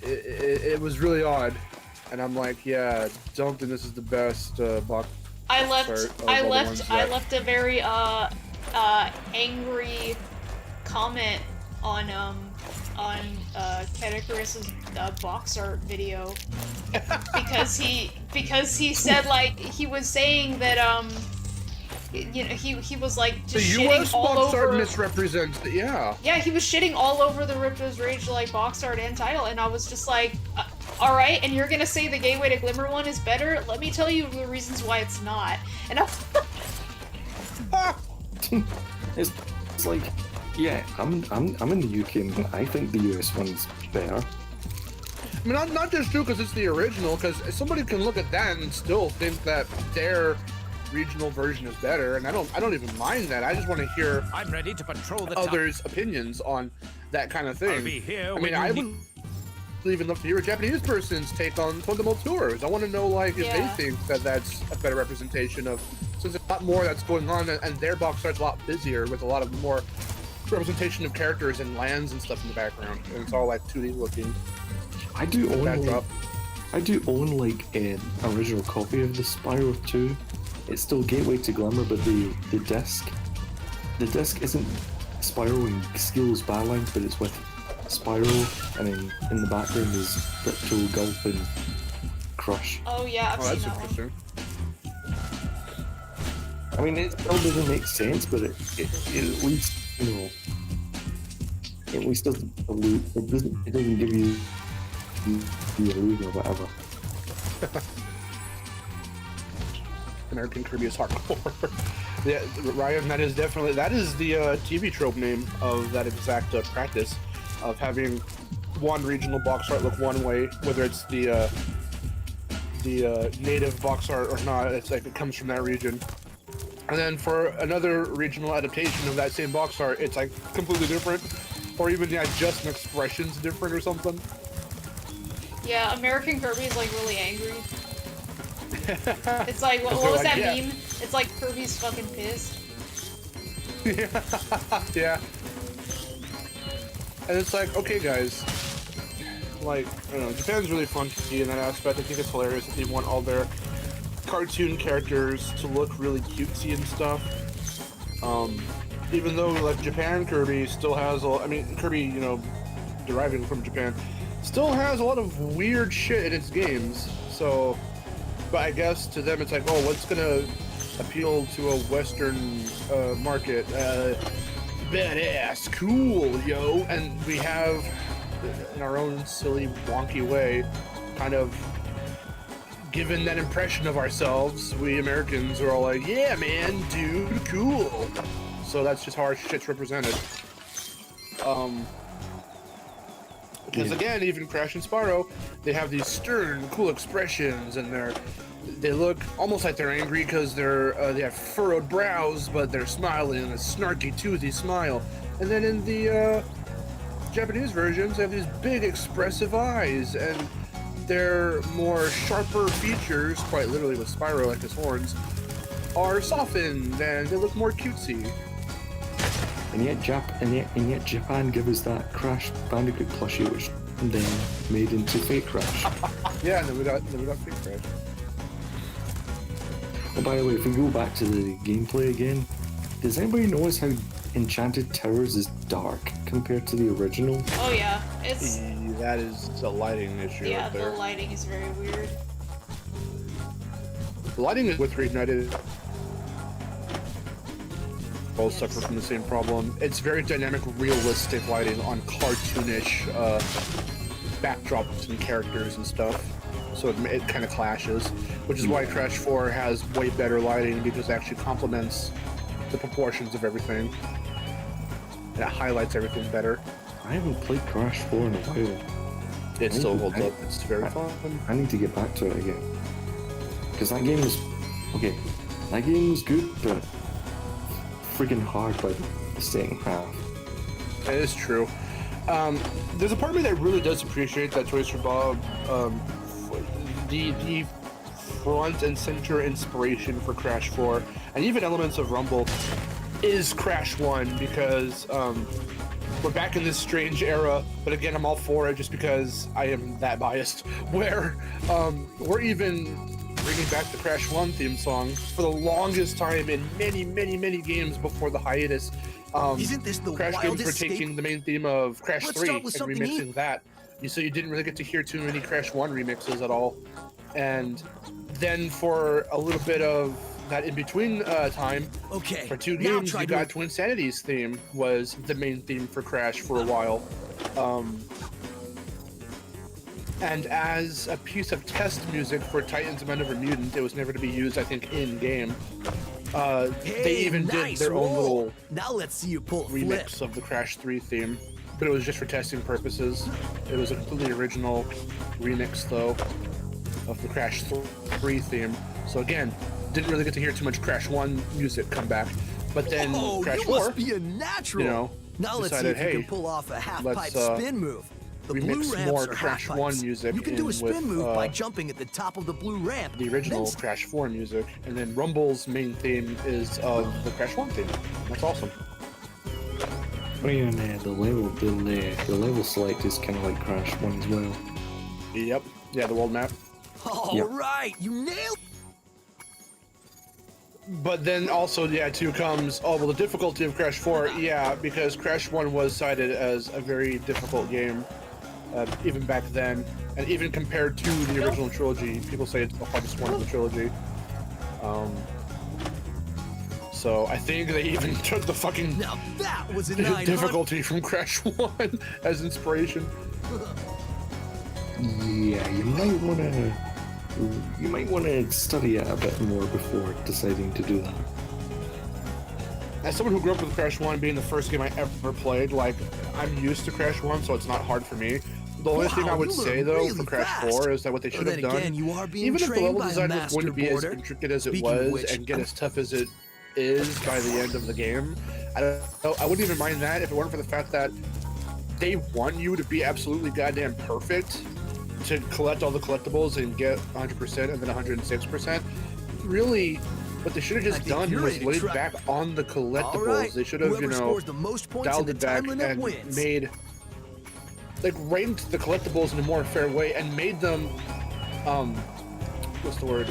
It was really odd. And I'm like, don't think this is the best box I art. I left a very angry comment on Catacrys's box art video because he said, like, he was saying that you know, he was like The just U.S. shitting all box art over. misrepresents it. Yeah. Yeah, he was shitting all over the Ripto's Rage like box art and title, and I was just like, all right, and you're gonna say the Gateway to Glimmer one is better? Let me tell you the reasons why it's not. And it's like, yeah, I'm in the UK, and I think the US one's better. I mean, not just true because it's the original, because somebody can look at that and still think that their regional version is better, and I don't even mind that. I just want to hear I'm ready to patrol the others' opinions on that kind of thing. I'll be here I when mean, you I need- would even love to hear a Japanese person's take on fundamental tours. I want to know, like, if Yeah. they think that that's a better representation of, since there's a lot more that's going on, and their box art's a lot busier with a lot of more representation of characters and lands and stuff in the background, and it's all like 2D looking. I do own backdrop. like an original copy of the Spyro 2. It's still Gateway to Glimmer, but the disc isn't Spyro and Skill's Badlands, but it's with Spyro, and then in the background is Ripto, Gulp, and Crush. oh yeah, I've Oh, seen that's that one. interesting. I mean, it still doesn't make sense, but it at least, you know, at least doesn't allude, it doesn't give you the illusion or whatever. American Kirby is hardcore. Yeah, Ryan, that is the TV trope name of that exact practice of having one regional box art look one way, whether it's the native box art or not. It's like it comes from that region, and then for another regional adaptation of that same box art, it's like completely different, or even the adjustment expressions different or something. Yeah, American Kirby is like really angry. It's like, what was like, that yeah. meme? It's like Kirby's fucking pissed. Yeah. And it's like, okay, guys. Like, I don't know, Japan's really funky in that aspect. I think it's hilarious that they want all their cartoon characters to look really cutesy and stuff. Even though, like, Japan Kirby still has Kirby, you know, deriving from Japan, still has a lot of weird shit in its games. So, but I guess to them it's like, oh, what's gonna appeal to a Western market? Badass, cool, yo. And we have, in our own silly, wonky way, kind of given that impression of ourselves. We Americans are all like, yeah, man, dude, cool. So that's just how our shit's represented. Because again, even Crash and Spyro, they have these stern, cool expressions, and they look almost like they're angry because they have furrowed brows, but they're smiling in a snarky, toothy smile. And then in the Japanese versions, they have these big, expressive eyes, and their more sharper features, quite literally with Spyro, like his horns, are softened, and they look more cutesy. And yet Japan gave us that Crash Bandicoot plushie, which then made into Fake Crash. Yeah, and then we got Fake Crash. Oh, by the way, if we go back to the gameplay again, does anybody notice how Enchanted Towers is dark compared to the original? Oh yeah, it's That is a lighting issue yeah, right the there. lighting is very weird. The lighting is with Reignited. Both suffer from the same problem. It's very dynamic, realistic lighting on cartoonish backdrops and characters and stuff. So it kind of clashes, which is why Crash 4 has way better lighting, because it actually complements the proportions of everything. And it highlights everything better. I haven't played Crash 4 in a while. It still holds up. It's very fun. I need to get back to it again. Because that game was... Okay, that game was good, but freaking hard by the second half. It is true. There's a part of me that really does appreciate that Toys for Bob, the front and center inspiration for Crash 4, and even elements of Rumble, is Crash 1, because we're back in this strange era, but again, I'm all for it just because I am that biased, where we're even bringing back the Crash 1 theme song for the longest time in many, many, many games before the hiatus. Isn't this the Crash games were wildest taking the main theme of Crash Let's 3 start and with something remixing new. that. So you didn't really get to hear too many Crash 1 remixes at all. And then for a little bit of that in between time, Okay. for 2 now games, try you to- got Twin Sanity's theme was the main theme for Crash for a while. And as a piece of test music for Titans Men Over Mutant, it was never to be used, I think, in game. They even did their own little Now let's see you pull a remix of the Crash 3 theme, but it was just for testing purposes. It was a completely original remix, though, of the Crash 3 theme. So again, didn't really get to hear too much Crash 1 music come back. But then Crash 4, must be a natural. you know, now let's see decided, if you hey, can pull off a half let's, pipe spin move. The blue remix ramps more are Crash half 1 pipes. music You can do in a spin with, move by jumping at the top of the blue ramp. the original Then Crash 4 music, and then Rumble's main theme is of the Crash 1 theme. That's awesome. Oh yeah, and the level select is kind of like Crash 1 as well. Yep. Yeah, the world map. All Yep. right, you nailed. But then also, yeah, too comes, oh, well, the difficulty of Crash 4, yeah, because Crash 1 was cited as a very difficult game, even back then, and even compared to the original trilogy, people say it's the hardest one of the trilogy. So I think they even took the fucking Now that was a 900. difficulty from Crash 1 as inspiration. Yeah, you might want to study it a bit more before deciding to do that. As someone who grew up with Crash 1 being the first game I ever played, like, I'm used to Crash 1, so it's not hard for me. The only thing I would you say, learn though, really for Crash fast. 4 is that what they should But have then done, again, you are being even if the trained level by a design was going to be as master intricate as it Speaking of was which, and get as tough as it is by the end of the game, I wouldn't even mind that if it weren't for the fact that they want you to be absolutely goddamn perfect to collect all the collectibles and get 100% and then 106%. Really, what they should have just I think done you're was ready to laid try. back on the collectibles. All right, They should have, whoever scores the most points in dialed the it back time limit and wins. made, like, ranked the collectibles in a more fair way and made them, what's the word?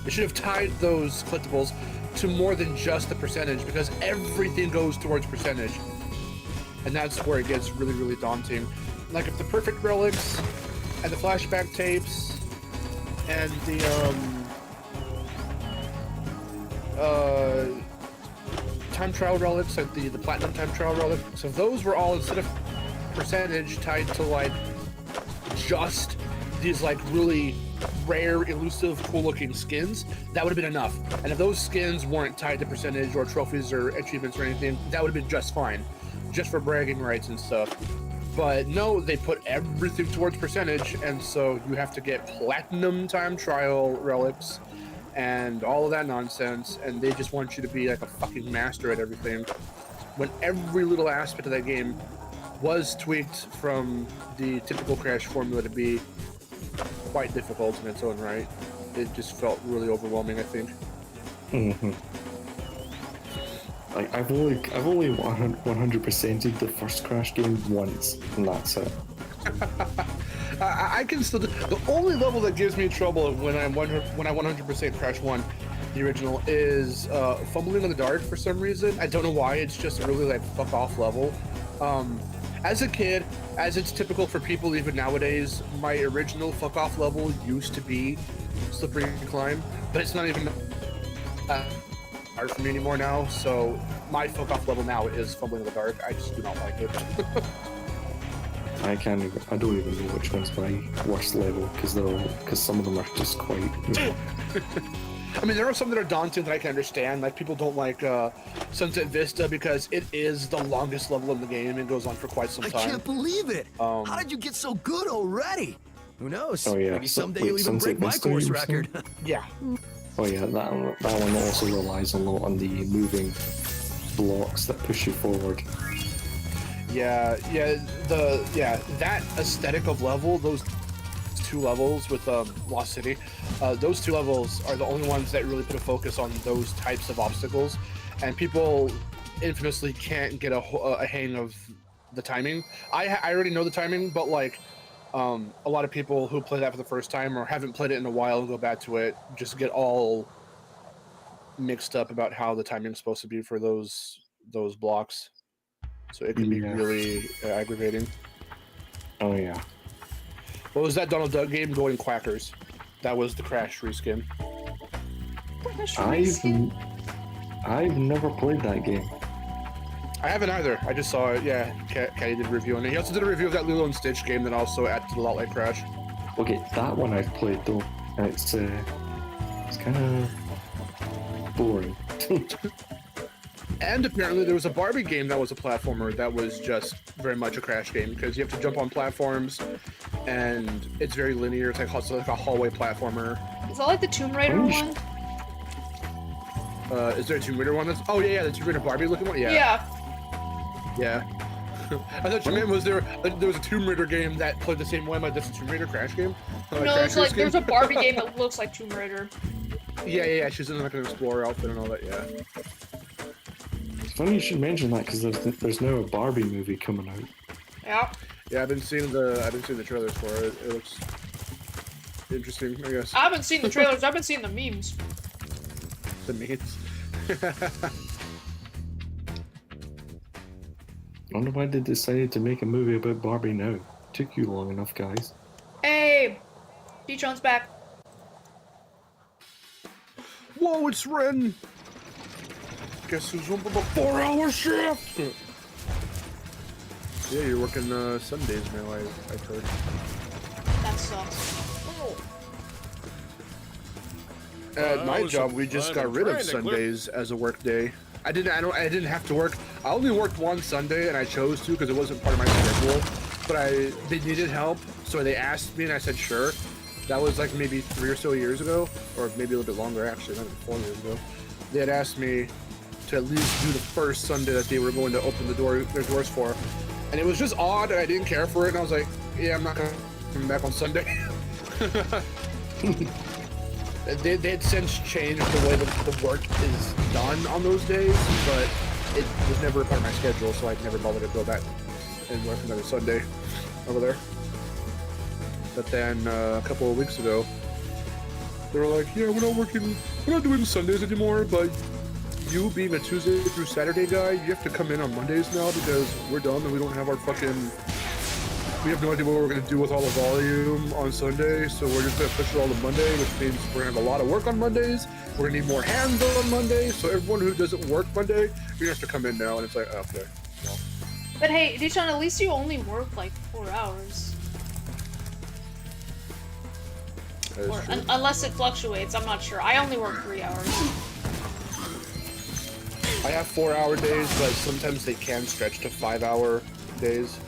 They should have tied those collectibles to more than just the percentage, because everything goes towards percentage. And that's where it gets really, really daunting. Like, if the perfect relics and the flashback tapes and the time trial relics, like the platinum time trial relics, so those were all, instead of percentage, tied to like just these like really rare, elusive, cool looking skins, that would have been enough. And if those skins weren't tied to percentage or trophies or achievements or anything, that would have been just fine, just for bragging rights and stuff. But no, they put everything towards percentage, and so you have to get platinum time trial relics and all of that nonsense, and they just want you to be like a fucking master at everything, when every little aspect of that game was tweaked from the typical Crash formula to be quite difficult in its own right. It just felt really overwhelming, I think. Mm-hmm. Like I've only 100%ed the first Crash game once, and that's it. I can still do, the only level that gives me trouble when I 100% Crash 1, the original, is fumbling in the dark for some reason. I don't know why. It's just a really like fuck off level. As a kid, as it's typical for people even nowadays, my original fuck off level used to be Slippery Climb, but it's not even hard for me anymore now. So my fuck off level now is fumbling in the dark. I just do not like it. I don't even know which one's my worst level, because some of them are just quite. I mean, there are some that are daunting that I can understand. Like, people don't like Sunset Vista because it is the longest level in the game and goes on for quite some time. I can't believe it. How did you get so good already? Who knows? Oh yeah. Maybe someday Wait, you'll even Sunset break my Vista, course you were saying? record. Yeah. Oh yeah, that one also relies a lot on the moving blocks that push you forward. Yeah, that aesthetic of level, those two levels with Lost City, those two levels are the only ones that really put a focus on those types of obstacles, and people infamously can't get a hang of the timing. I already know the timing, but like a lot of people who play that for the first time or haven't played it in a while and go back to it just get all mixed up about how the timing's supposed to be for those blocks. So it can be really aggravating. Oh yeah. What was that Donald Duck game? Going Quackers. That was the Crash reskin. I've never played that game. I haven't either. I just saw it. Yeah, Caddy did a review on it. He also did a review of that Lilo and Stitch game that also added to a lot like Crash. Okay, that one I've played though. It's kind of boring. And apparently there was a Barbie game that was a platformer that was just very much a Crash game because you have to jump on platforms and it's very linear. It's like a hallway platformer. Is that like the Tomb Raider one? Is there a Tomb Raider one that's... Oh, yeah, the Tomb Raider Barbie looking one? Yeah. Yeah. I thought you meant was there was a Tomb Raider game that played the same way, like this Tomb Raider Crash game? No, there's a Barbie game that looks like Tomb Raider. Yeah, she's in like an explorer outfit and all that, yeah. It's funny you should mention that because there's now a Barbie movie coming out. Yeah. Yeah, I've been seeing the trailers for it. It looks interesting, I guess. I haven't seen the trailers, I've been seeing the memes. The memes. I wonder why they decided to make a movie about Barbie now. Took you long enough, guys. Hey! D-Tron's back. Whoa, it's Ren! Guess who's on the 4-hour shift? Yeah, you're working Sundays now, I've heard. That sucks. At my job, we just got rid of Sundays as a work day. I didn't have to work. I only worked one Sunday, and I chose to because it wasn't part of my schedule. But they needed help, so they asked me, and I said sure. That was like maybe 3 or so years ago, or maybe a little bit longer actually, not even 4 years ago. They had asked me to at least do the first Sunday that they were going to open their doors for, and it was just odd, and I didn't care for it, and I was like, yeah, I'm not coming back on Sunday. They had since changed the way the work is done on those days, but it was never a part of my schedule, so I never bothered to go back and work another Sunday over there. But then a couple of weeks ago, they were like, yeah, we're not doing Sundays anymore, but you being a Tuesday through Saturday guy, you have to come in on Mondays now because we're done and we don't have we have no idea what we're going to do with all the volume on Sunday, so we're just going to push it all to Monday, which means we're going to have a lot of work on Mondays. We're going to need more hands on Monday, so everyone who doesn't work Monday, you're going to have to come in now, and it's like, okay. Well. But hey, D-Tron, at least you only work like 4 hours. Or, unless it fluctuates, I'm not sure. I only work 3 hours. I have 4-hour days, but sometimes they can stretch to 5-hour days.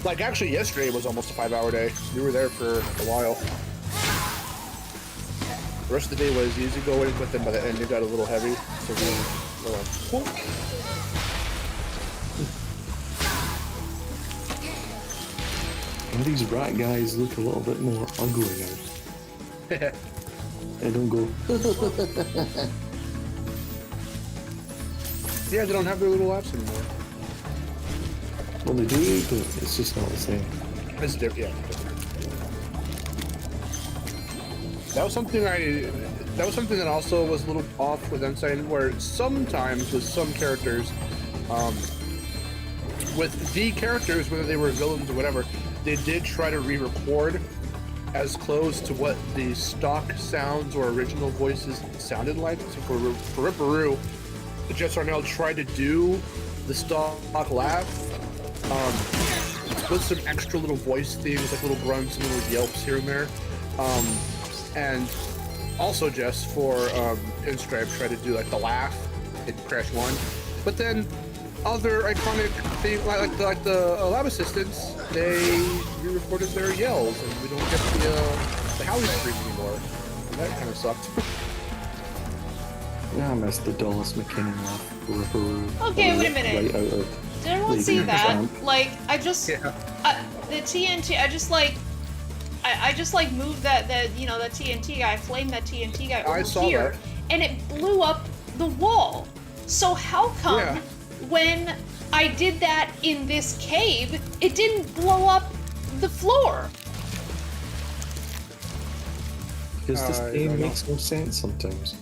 Like, actually, yesterday was almost a 5-hour day. We were there for a while. The rest of the day was easy going, but then by the end it got a little heavy. So we These rat guys look a little bit more ugly now. They don't go. Yeah, they don't have their little laps anymore. Well, they do, but it's just not the same. It's different, yeah. That was something that also was a little off with Ensign, where sometimes with some characters, with the characters, whether they were villains or whatever, they did try to re-record as close to what the stock sounds or original voices sounded like. So for Ripperoo, Jess Arnell tried to do the stock laugh, with some extra little voice themes, like little grunts and little yelps here and there. And also Jess for Pinstripe tried to do like the laugh in Crash 1. But then other iconic things like the lab assistants, they re-recorded their yells, and we don't get the Howie scream anymore. And that kind of sucked. Yeah, I missed the Dallas McKinnon laugh. Okay, wait a minute. Right out of Did everyone see that? Camp. Like, I just the TNT. I just like moved that TNT guy, flamed that TNT guy over here, that. And it blew up the wall. So how come when I did that in this cave, it didn't blow up the floor? Because this game makes no sense sometimes.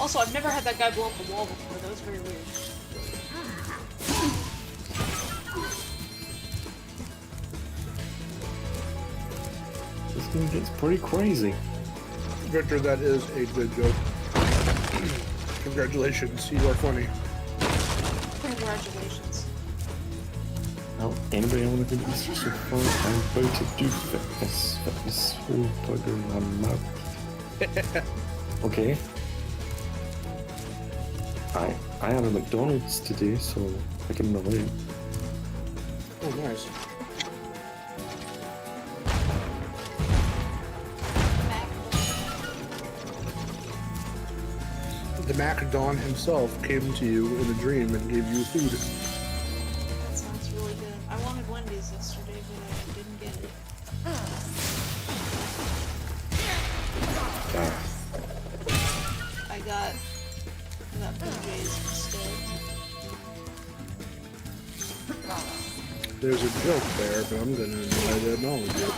Also, I've never had that guy blow up the wall before. That was very weird. This game gets pretty crazy. Victor, that is a good joke. Congratulations, you are funny. Congratulations. Well, anybody want to do this so far? I'm about to do fitness. Fitness will put in my mouth. Okay. I had a McDonald's today, so I can relate. Oh, nice. The Mac Don himself came to you in a dream and gave you food. That sounds really good. I wanted Wendy's yesterday, but I didn't get it. I got BJ's instead. There's a joke there, but I'm gonna acknowledge it.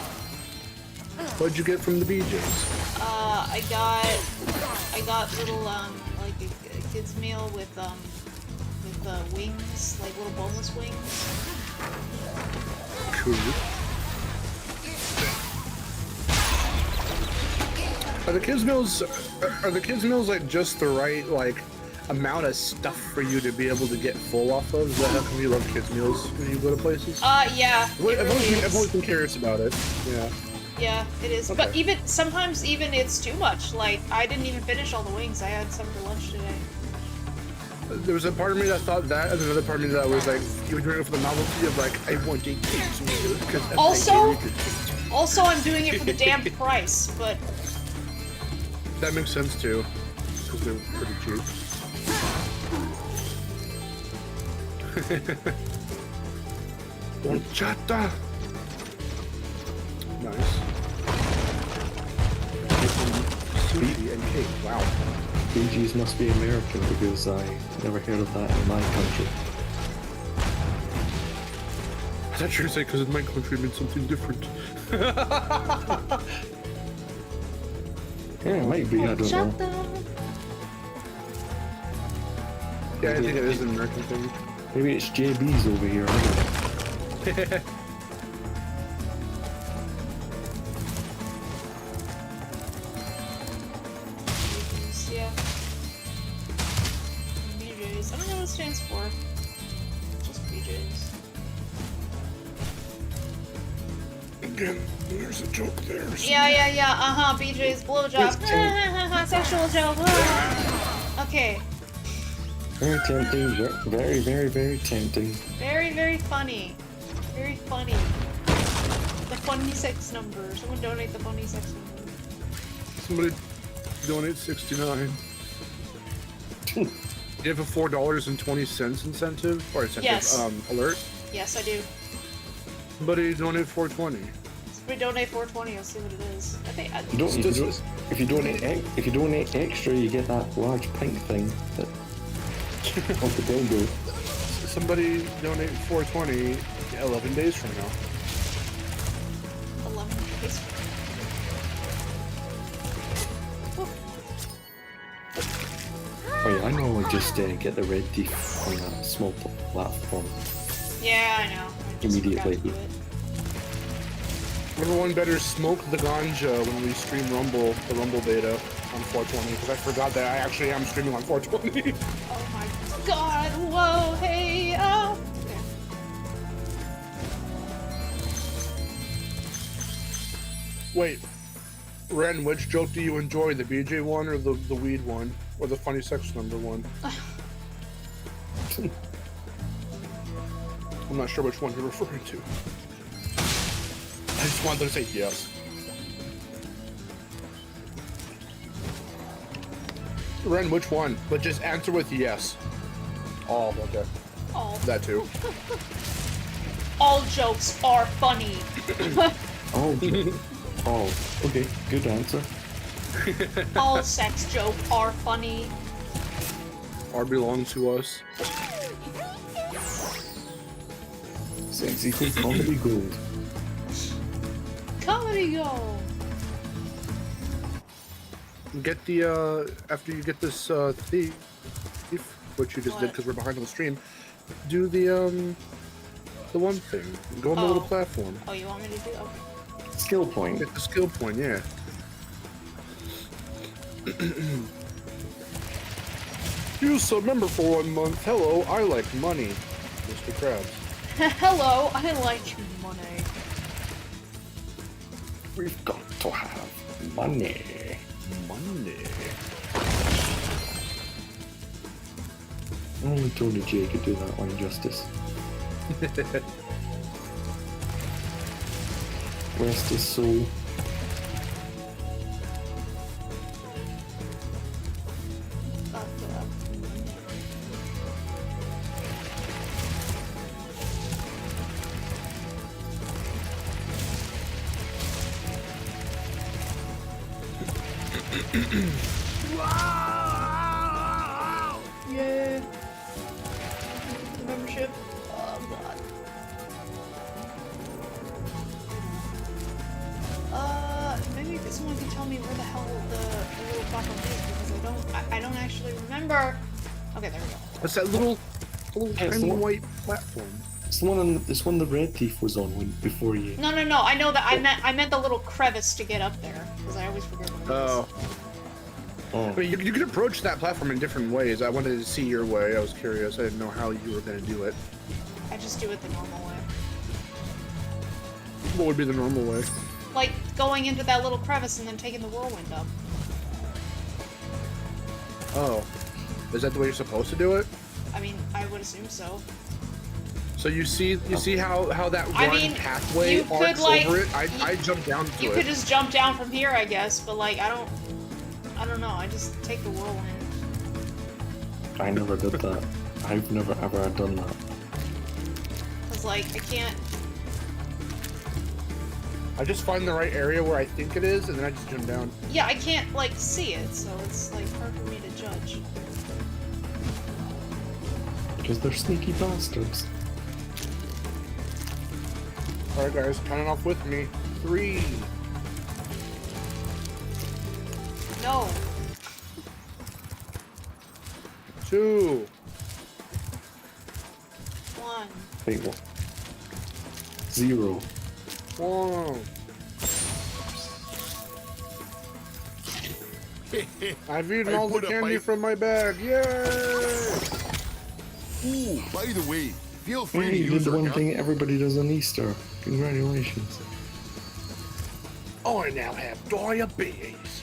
What'd you get from the BJ's? I got little like a kid's meal with wings, like little boneless wings. Cool. Are the kids meals like just the right like amount of stuff for you to be able to get full off of? Is that how come you love kids meals when you go to places? Yeah. I've always been curious about it. Yeah. Yeah, it is. Okay. But sometimes it's too much. Like, I didn't even finish all the wings. I had some for lunch today. There was a part of me that thought that, and another part of me that was like, you were doing it for the novelty of like, I want a kids meal. Also, I'm doing it for the damn price, but... That makes sense too, because they're pretty cheap. Horchata! Nice. Sushi and cake, wow. BG's must be American because I never heard of that in my country. Is that true to say because in my country it means something different? Yeah, it might be, I don't know. Yeah, I think it is an American thing. Maybe it's JB's over here, I don't know. Yeah. BJ's. I don't know what it stands for. Just BJ's. Again, there's a joke there. Yeah. BJ's blowjob. Sexual joke. Okay. Very tempting, very, very, very tempting. Very, very funny. Very funny. The funny sex number. Someone donate the funny sex number. Somebody donate 69. You have a $4.20 incentive or incentive Yes. Alert. Yes, I do. Somebody donate 420. Somebody donate 420. I'll see what it is. I think. If you donate extra, you get that large pink thing that on the bingo. Somebody donate 420 11 days from now. 11 days. Oh yeah, I normally just get the red teeth on that small platform. Yeah, I know. I just Immediately. forgot to do it. Everyone better smoke the ganja when we stream Rumble, the Rumble beta on 420, because I forgot that I actually am streaming on 420. Oh my god, whoa, hey, oh! Okay. Wait, Ren, which joke do you enjoy, the BJ one or the weed one? Or the funny sex number one? I'm not sure which one you're referring to. I just wanted to say yes. Ren, which one? But just answer with yes. Oh, okay. Oh. That too. All jokes are funny. Oh, okay, good answer. All sex jokes are funny. Or belong to us. Sex equals comedy gold. Comedy gold. get the after you get this thief, which you just did because we're behind on the stream. Do the one thing. Go on the little platform. Oh, you want me to do? Okay. Skill point. Get the skill point, yeah. You submember for 1 month. Hello, I like money, Mr. Krabs. Hello, I like money. We've got to have money. Money. Only Tony J could do that one justice. Rest his soul. Yeah. Membership. Oh god. Maybe someone can tell me where the hell the little platform is because I don't actually remember. Okay, there we go. What's that little tiny white platform? It's the one the red thief was on before you. No. I know that I meant the little crevice to get up there because I always forget what it is. I mean, you could approach that platform in different ways. I wanted to see your way. I was curious. I didn't know how you were going to do it. I just do it the normal way. What would be the normal way? Like going into that little crevice and then taking the whirlwind up. Oh. Is that the way you're supposed to do it? I mean, I would assume so. So you see how that one pathway you could, arcs like, over it? I jumped down to it. You could just jump down from here, I guess, but like I don't know. I just take the whirlwind. I never did that. I've never ever done that. Cause like I can't. I just find the right area where I think it is, and then I just jump down. Yeah, I can't like see it, so it's like hard for me to judge. Because they're sneaky bastards. Alright guys, counting off with me. 3. No. 2. 1. Wait, what? 0. 1. I've eaten all the candy from my bag. Yay! Ooh, by the way, feel free Hey, to you use did the our one gun. thing everybody does on Easter. Congratulations. I now have diabetes.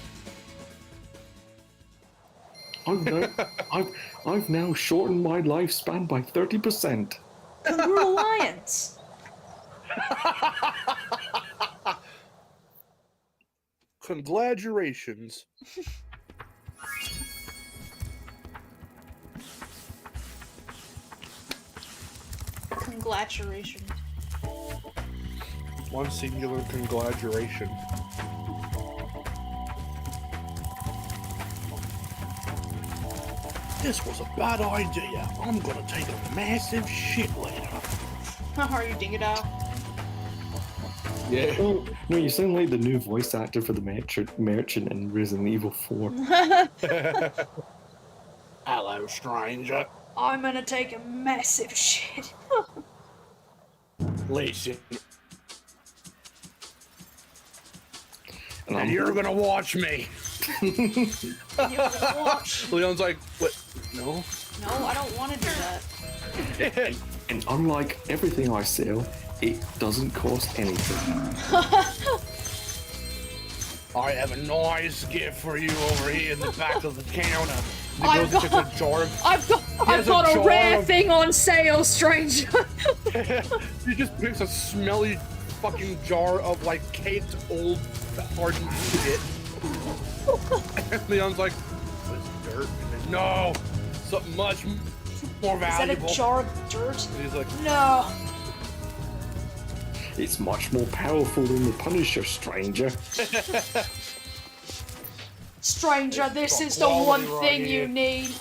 I've now shortened my lifespan by 30%. Congratulations. Congratulations. Congratulations. One singular congratulation. This was a bad idea. I'm gonna take a massive shit later. Are you Dingadile? Yeah. Oh, no, you sound like the new voice actor for the merchant in Resident Evil 4. Hello, stranger. I'm gonna take a massive shit. Listen. And you're gonna watch me. You're gonna watch. Leon's like, what? No? No, I don't want to do that. And unlike everything I sell, it doesn't cost anything. I have a nice gift for you over here in the back of the counter. I've got a rare thing on sale, stranger. He just picks a smelly fucking jar of like caked old hardened shit. And Leon's like, what is dirt? And then, no, something much more valuable. Is that a jar of dirt? And he's like, no. It's much more powerful than the Punisher, stranger. Stranger, this is the one thing you need.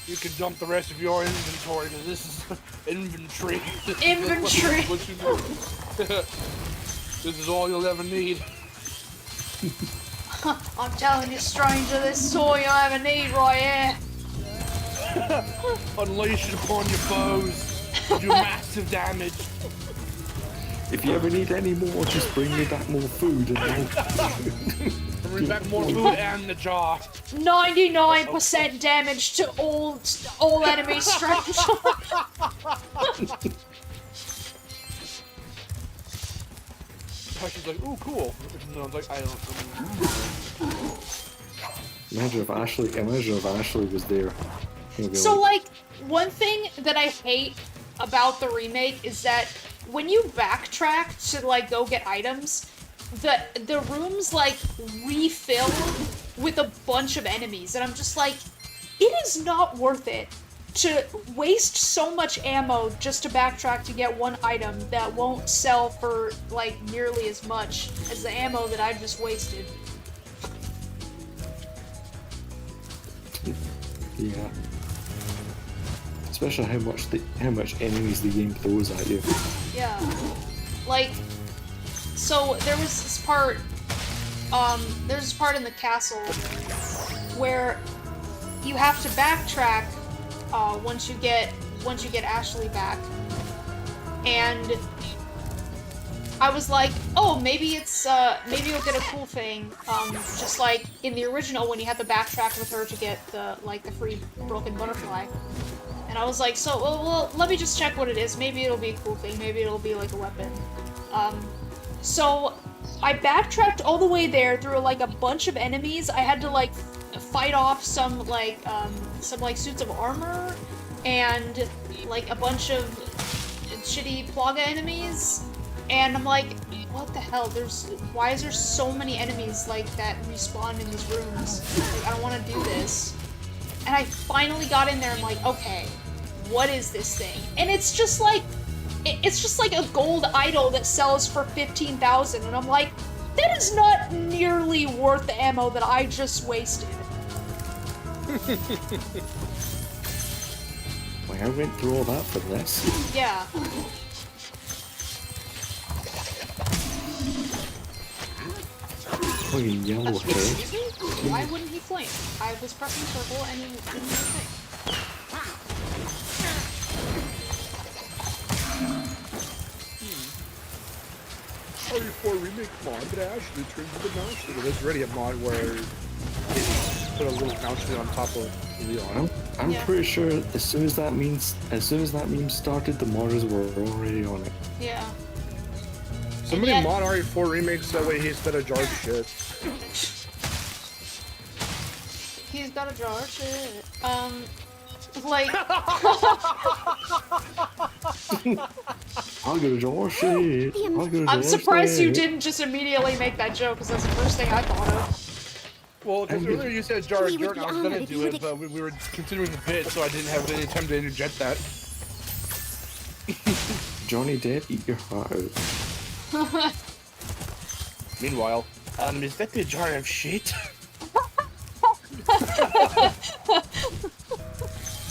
You can dump the rest of your inventory because this is inventory. Inventory. This is all you'll ever need. I'm telling you, stranger, this is all you ever need right here. Unleash it upon your foes. Do massive damage. If you ever need any more, just bring me back more food and I'll... Bring back more food and the jar. 99% damage to all enemies, stranger. She's like, ooh, cool. And I was like, I don't. Imagine if Ashley was there. So, like, one thing that I hate about the remake is that when you backtrack to, like, go get items, the rooms, like, refill with a bunch of enemies, and I'm just like, it is not worth it to waste so much ammo just to backtrack to get one item that won't sell for, like, nearly as much as the ammo that I just wasted. Yeah. Especially how much enemies the game throws at you. Yeah. Like, so there was this part in the castle where you have to backtrack once you get Ashley back. And I was like, oh, maybe you'll get a cool thing. Just like in the original when you had to backtrack with her to get the free broken butterfly. And I was like, so, well, let me just check what it is. Maybe it'll be a cool thing. Maybe it'll be like a weapon. So I backtracked all the way there through like a bunch of enemies. I had to like fight off some suits of armor and like a bunch of shitty Plaga enemies. And I'm like, what the hell? Why is there so many enemies like that respawn in these rooms? Like, I don't want to do this. And I finally got in there and I'm like, okay, what is this thing? And it's just like a gold idol that sells for 15,000, and I'm like, that is not nearly worth the ammo that I just wasted. Like, I went through all that for this. Yeah. Fucking yellow head. Excuse me? Why wouldn't he flame? I was pressing circle and he didn't do a thing. RE4 remake mod that actually turns into the mouse. There's already a mod where it put a little mouse on top of the arm. I'm pretty sure as soon as that meme started, the modders were already on it. Yeah. Somebody mod RE4 remakes that way he's got a jar of shit. He's got a jar of shit. Like... I'll get a jar of shit. I'm surprised you didn't just immediately make that joke, because that's the first thing I thought of. Well, because earlier you said jar of dirt and I was gonna do it, but we were continuing the bit, so I didn't have any time to interject that. Johnny Depp, eat your heart out. Meanwhile, is that the jar of shit?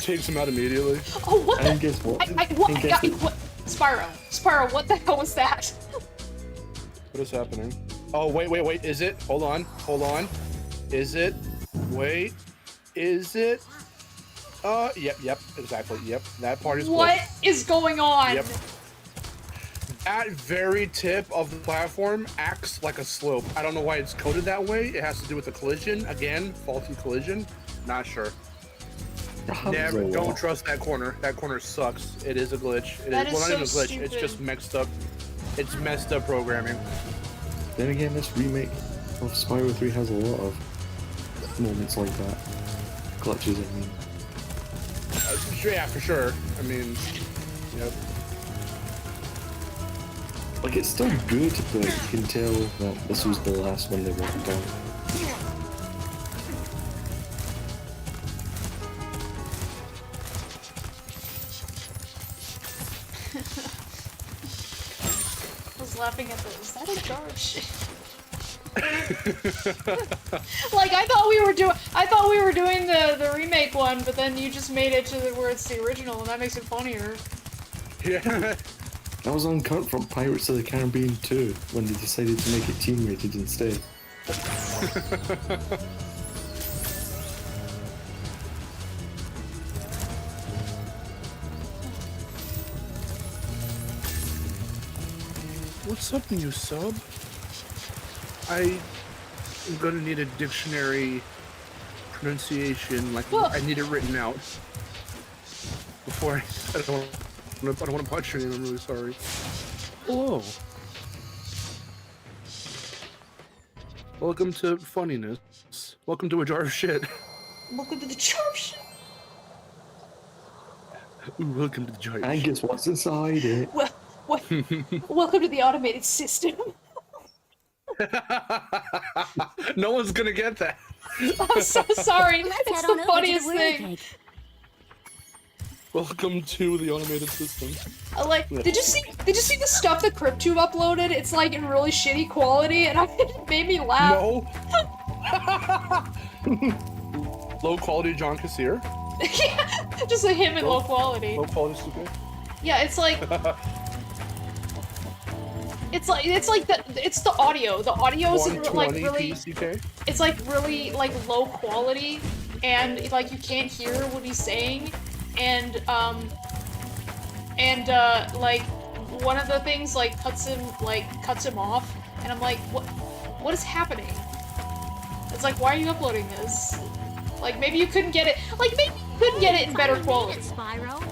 Takes him out immediately. Oh, what the? And guess what? What? Spyro, what the hell was that? What is happening? Oh, wait, is it? Hold on. Is it? Wait, is it? Yep, exactly, yep. That part is What is going on? Yep. That very tip of the platform acts like a slope. I don't know why it's coded that way. It has to do with the collision. Again, faulty collision. Not sure. Never. Don't trust that corner. That corner sucks. It is a glitch. Not even a glitch. Stupid. It's just messed up. It's messed up programming. Then again, this remake of Spyro 3 has a lot of moments like that. Glitches, I mean. Yeah, for sure. I mean, yep. Like, it's still good, but you can tell that this was the last one they worked on. I was laughing at this. Is that a jar of shit? Like, I thought we were doing the remake one, but then you just made it to where it's the original, and that makes it funnier. Yeah. That was uncut from Pirates of the Caribbean 2, when they decided to make it team rated instead. What's up, new sub? I am gonna need a dictionary pronunciation, like I need it written out before I don't want to punch your name. I'm really sorry. Hello. Welcome to funniness. Welcome to a jar of shit. Welcome to the jar of shit. Ooh, welcome to the jar of shit. I guess what's inside it. Well, welcome to the automated system. No one's gonna get that. I'm so sorry. It's the funniest thing. Welcome to the automated system. Did you see the stuff that CrypTube uploaded? It's like in really shitty quality, and it made me laugh. No. Low quality John Kassir. Yeah, just like him in low quality. Low quality stupid. Yeah, it's like it's the audio. The audio is like really. PCK? It's like really like low quality, and like you can't hear what he's saying, and like one of the things like cuts him off, and I'm like, what is happening? It's like, why are you uploading this? Like maybe you couldn't get it. Like maybe you couldn't get it in better quality. Spyro.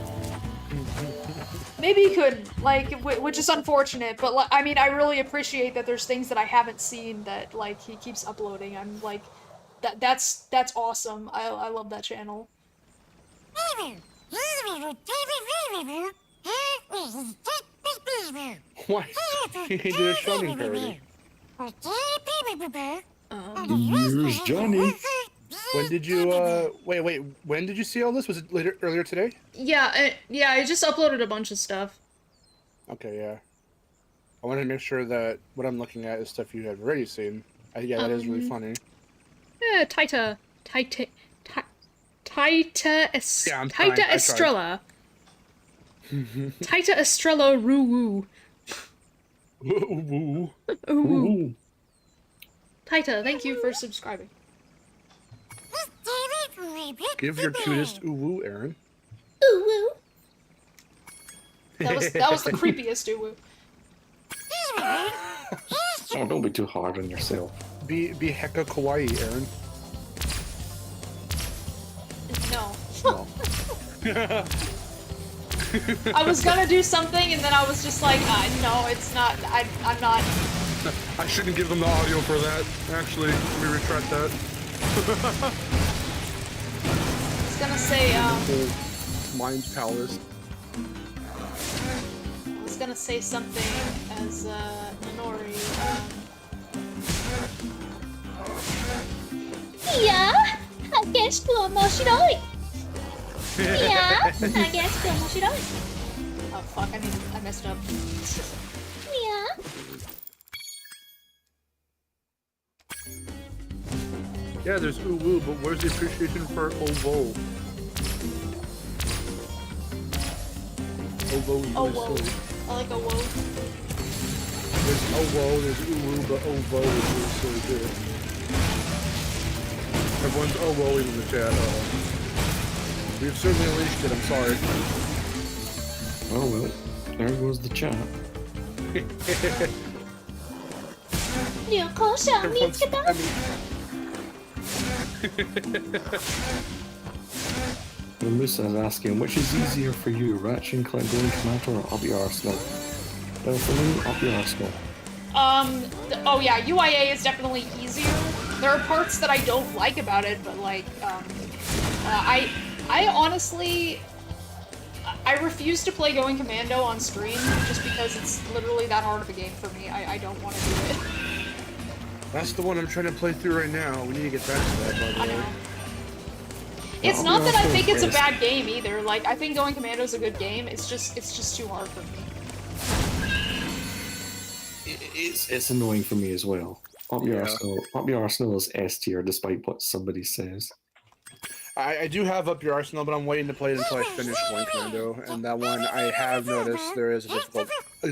Maybe you could, like, which is unfortunate, but like, I mean, I really appreciate that there's things that I haven't seen that like he keeps uploading. I'm like, that's awesome. I love that channel. What? He did a Shining parody. Here's Johnny. When did you, wait, when did you see all this? Was it earlier today? Yeah, I just uploaded a bunch of stuff. Okay, yeah. I wanted to make sure that what I'm looking at is stuff you have already seen. Yeah, that is really funny. Yeah, Taita Estrella. Taita Estrella Roo Woo. Ooh. Taita, thank you for subscribing. Give your cutest ooh-woo, Aaron. Ooh-woo. That was the creepiest ooh-woo. Oh, don't be too hard on yourself. Be hecka kawaii, Aaron. No. I was gonna do something and then I was just like, no, it's not. I'm not. I shouldn't give them the audio for that. Actually, let me retract that. I was gonna say, Mind Palace. I was gonna say something as, Minori, Yeah, I guess to memoshiroi. Yeah, I guess to memoshiroi. Oh fuck, I messed up. Yeah. Yeah, there's ooh-woo, but where's the appreciation for ovo? Ovo is Oh, really whoa. silly. I like a whoa. There's ovo, there's ooh-woo, but ovo is really silly too. Everyone's ovo-ing in the chat. We've certainly unleashed it, I'm sorry. Oh well, there goes the chat. And Musa's asking, which is easier for you, Ratchet Clank going commando or up your arsenal? Well, for me, up your arsenal. Oh yeah, UIA is definitely easier. There are parts that I don't like about it, but like, I honestly, I refuse to play Going Commando on stream just because it's literally that hard of a game for me. I don't want to do it. That's the one I'm trying to play through right now. We need to get back to that, by the way. I know. It's not that I think it's a bad game either. Like, I think Going Commando is a good game. It's just too hard for me. It's annoying for me as well. Up your arsenal is S tier, despite what somebody says. I do have Up Your Arsenal, but I'm waiting to play it until I finish Going Commando, and that one I have noticed there is a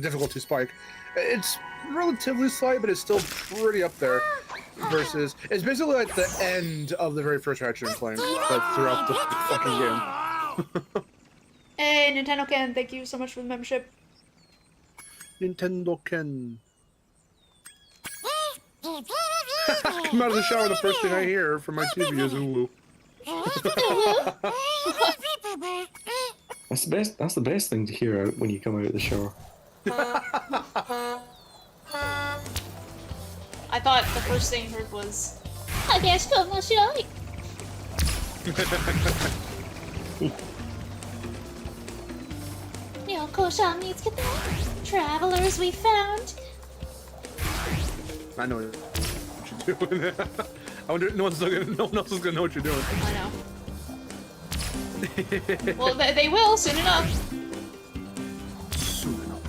difficulty spike. It's relatively slight, but it's still pretty up there. versus it's basically like the end of the very first Ratchet Clank, but throughout the fucking game. Hey, Nintendo Ken, thank you so much for the membership. Nintendo Ken. Come out of the shower, the first thing I hear from my TV is Hulu. That's the best. That's the best thing to hear out when you come out of the shower. I thought the first thing I heard was, I guess come on, show. Travelers we found. I know what you're doing. I wonder, no one else is gonna know what you're doing. I know. Well, they will soon enough. Soon enough.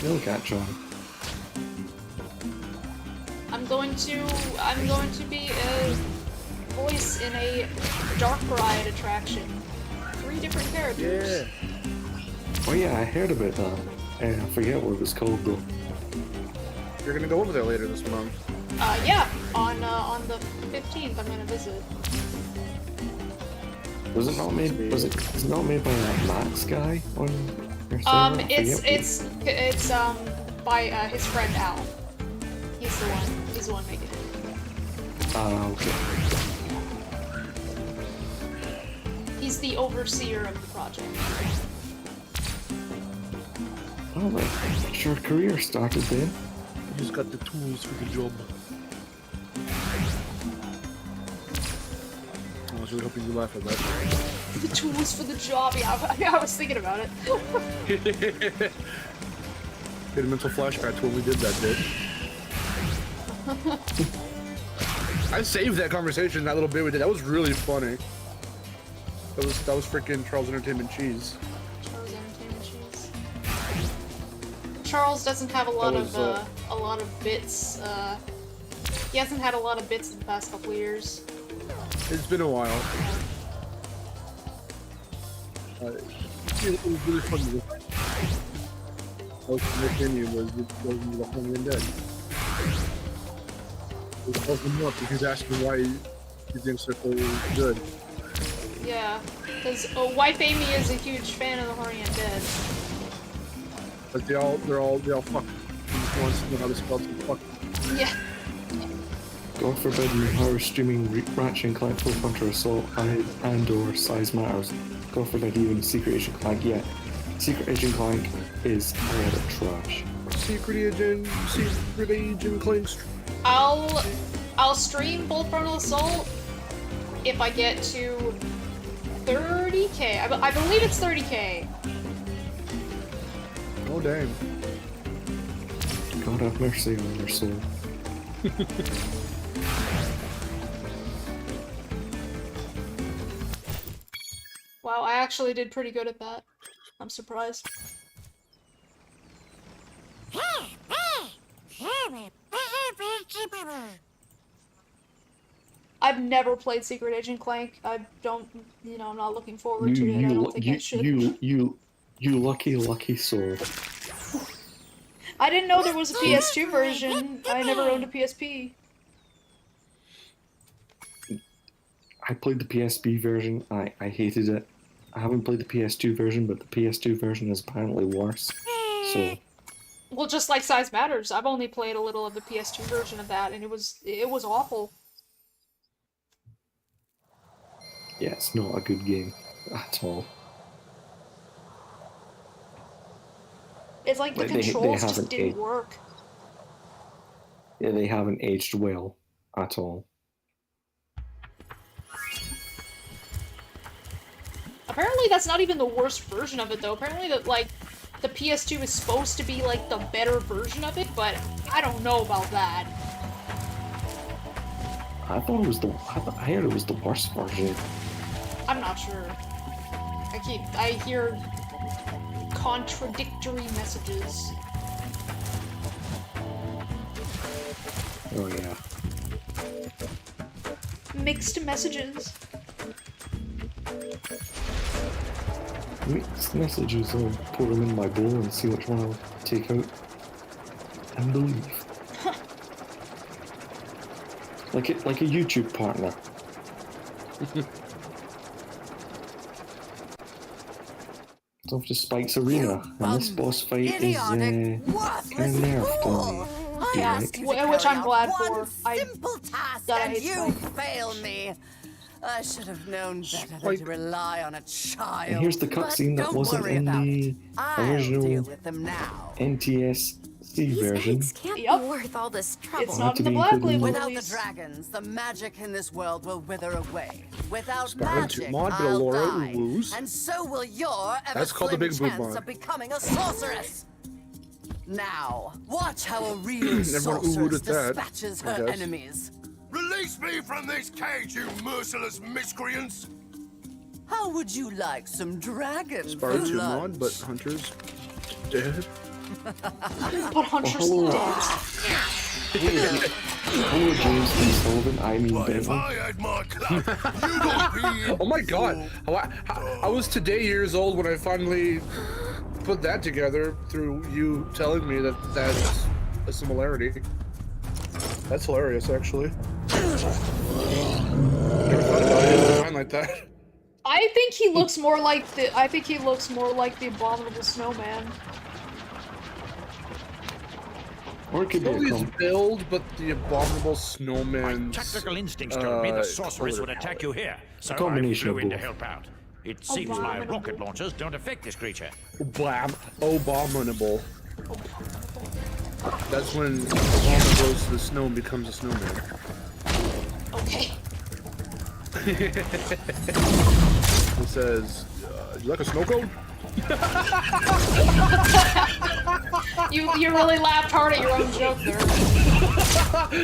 They'll catch on. I'm going to be a voice in a dark ride attraction. 3 different characters. Yeah. Oh yeah, I heard about that. I forget what it was called though. You're gonna go over there later this month. Yeah, on the 15th I'm gonna visit. Was it not made? Was it not made by that Max guy on your server? It's by his friend Al. He's the one making it. Okay. He's the overseer of the project. Oh, right. Your career started then. He's got the tools for the job. I was really hoping you laugh at that. The tools for the job. Yeah, I was thinking about it. Get a mental flashback to when we did that bit. I saved that conversation, that little bit we did. That was really funny. That was freaking Charles Entertainment Cheese. Charles Entertainment Cheese. Charles doesn't have a lot of bits. He hasn't had a lot of bits in the past couple of years. It's been a while. It was really funny. I was thinking it was the Home and Dead. It was him up because asking why he thinks they're so good. Yeah, because Wife Amy is a huge fan of the Horny Undead. But they all fuck. He just wants to know how to spell some fuck. Yeah. God forbid Miharu streaming Ratchet Clank Full Hunter Assault and/or Size Matters. God forbid even Secret Agent Clank yet. Secret Agent Clank is a lot of trash. Secret Agent Clank. I'll stream Full Frontal Assault if I get to 30k. I believe it's 30k. Oh dang. God have mercy on your soul. Wow, I actually did pretty good at that. I'm surprised. I've never played Secret Agent Clank. I don't, I'm not looking forward to it. I don't think I should. You lucky soul. I didn't know there was a PS2 version. I never owned a PSP. I played the PSP version. I hated it. I haven't played the PS2 version, but the PS2 version is apparently worse. So. Well, just like Size Matters, I've only played a little of the PS2 version of that, and it was awful. Yeah, it's not a good game at all. It's like the controls just didn't work. Yeah, they haven't aged well at all. Apparently that's not even the worst version of it, though. Apparently the PS2 is supposed to be like the better version of it, but I don't know about that. I thought it was I heard it was the worst version. I'm not sure. I hear contradictory messages. Oh yeah. Mixed messages. Mixed messages. I'll pour them in my bowl and see which one I'll take out and believe. Like a YouTube partner. It's off to Spike's Arena, and this boss fight is kind of nerfed on me. I asked you to Which carry I'm out glad one for. simple task, that I and hate you Spike. fail me. I should have known better Spike. than to rely on a child. And here's the But cutscene that don't wasn't worry in about the it. I'll original deal with them now. NTSC These version. eggs can't Yep. be worth all this trouble. It's Not not to in the be Black included in Label Without the release. dragons, the magic in this world will wither away. Without Spyro 2 magic, mod, bit of I'll Laura die. woos. And so will your ever That's called the slim Big Boob chance mod. of becoming a sorceress. Now, watch how a real Everyone oohed sorceress at that, dispatches I her guess. enemies. Release me from this cage, you merciless miscreants! How would you like some dragon Spyro 2 blood? mod, but Hunter's dead. But Hunter's hello. dead. Hello, James Lee Sullivan. I mean, But if Bentley. I had my club, you would be in Oh my god! I was today years old when I finally put that together through you telling me that that's a similarity. That's hilarious, actually. Never thought about it in my mind like that. I think he looks more like the. I think he looks more like the Abominable Snowman. Or it could be a His com- build, but the Abominable Snowman. My tactical instincts told me the sorceress would attack you here, so I combination flew of in to both. help out. It seems my Abominable. rocket launchers don't affect this creature. Abominable. That's when Obama goes to the snow and becomes a snowman. Okay. It says, you like a snow cone? You really laughed hard at your own joke there.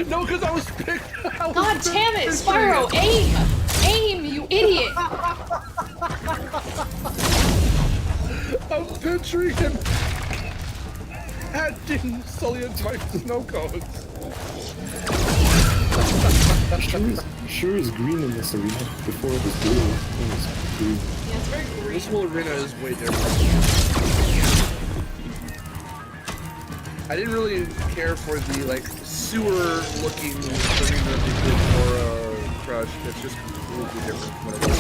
No, because I was picked. God damn it, Spyro, aim! Aim, you idiot! I'm picturing him acting Sully and my snow cones. Sure is green in this arena. Before it was blue. It was blue. Yeah, it's very green. This whole arena is way different. I didn't really care for the like sewer-looking arena that they did for Crush. It's just completely different from what it was.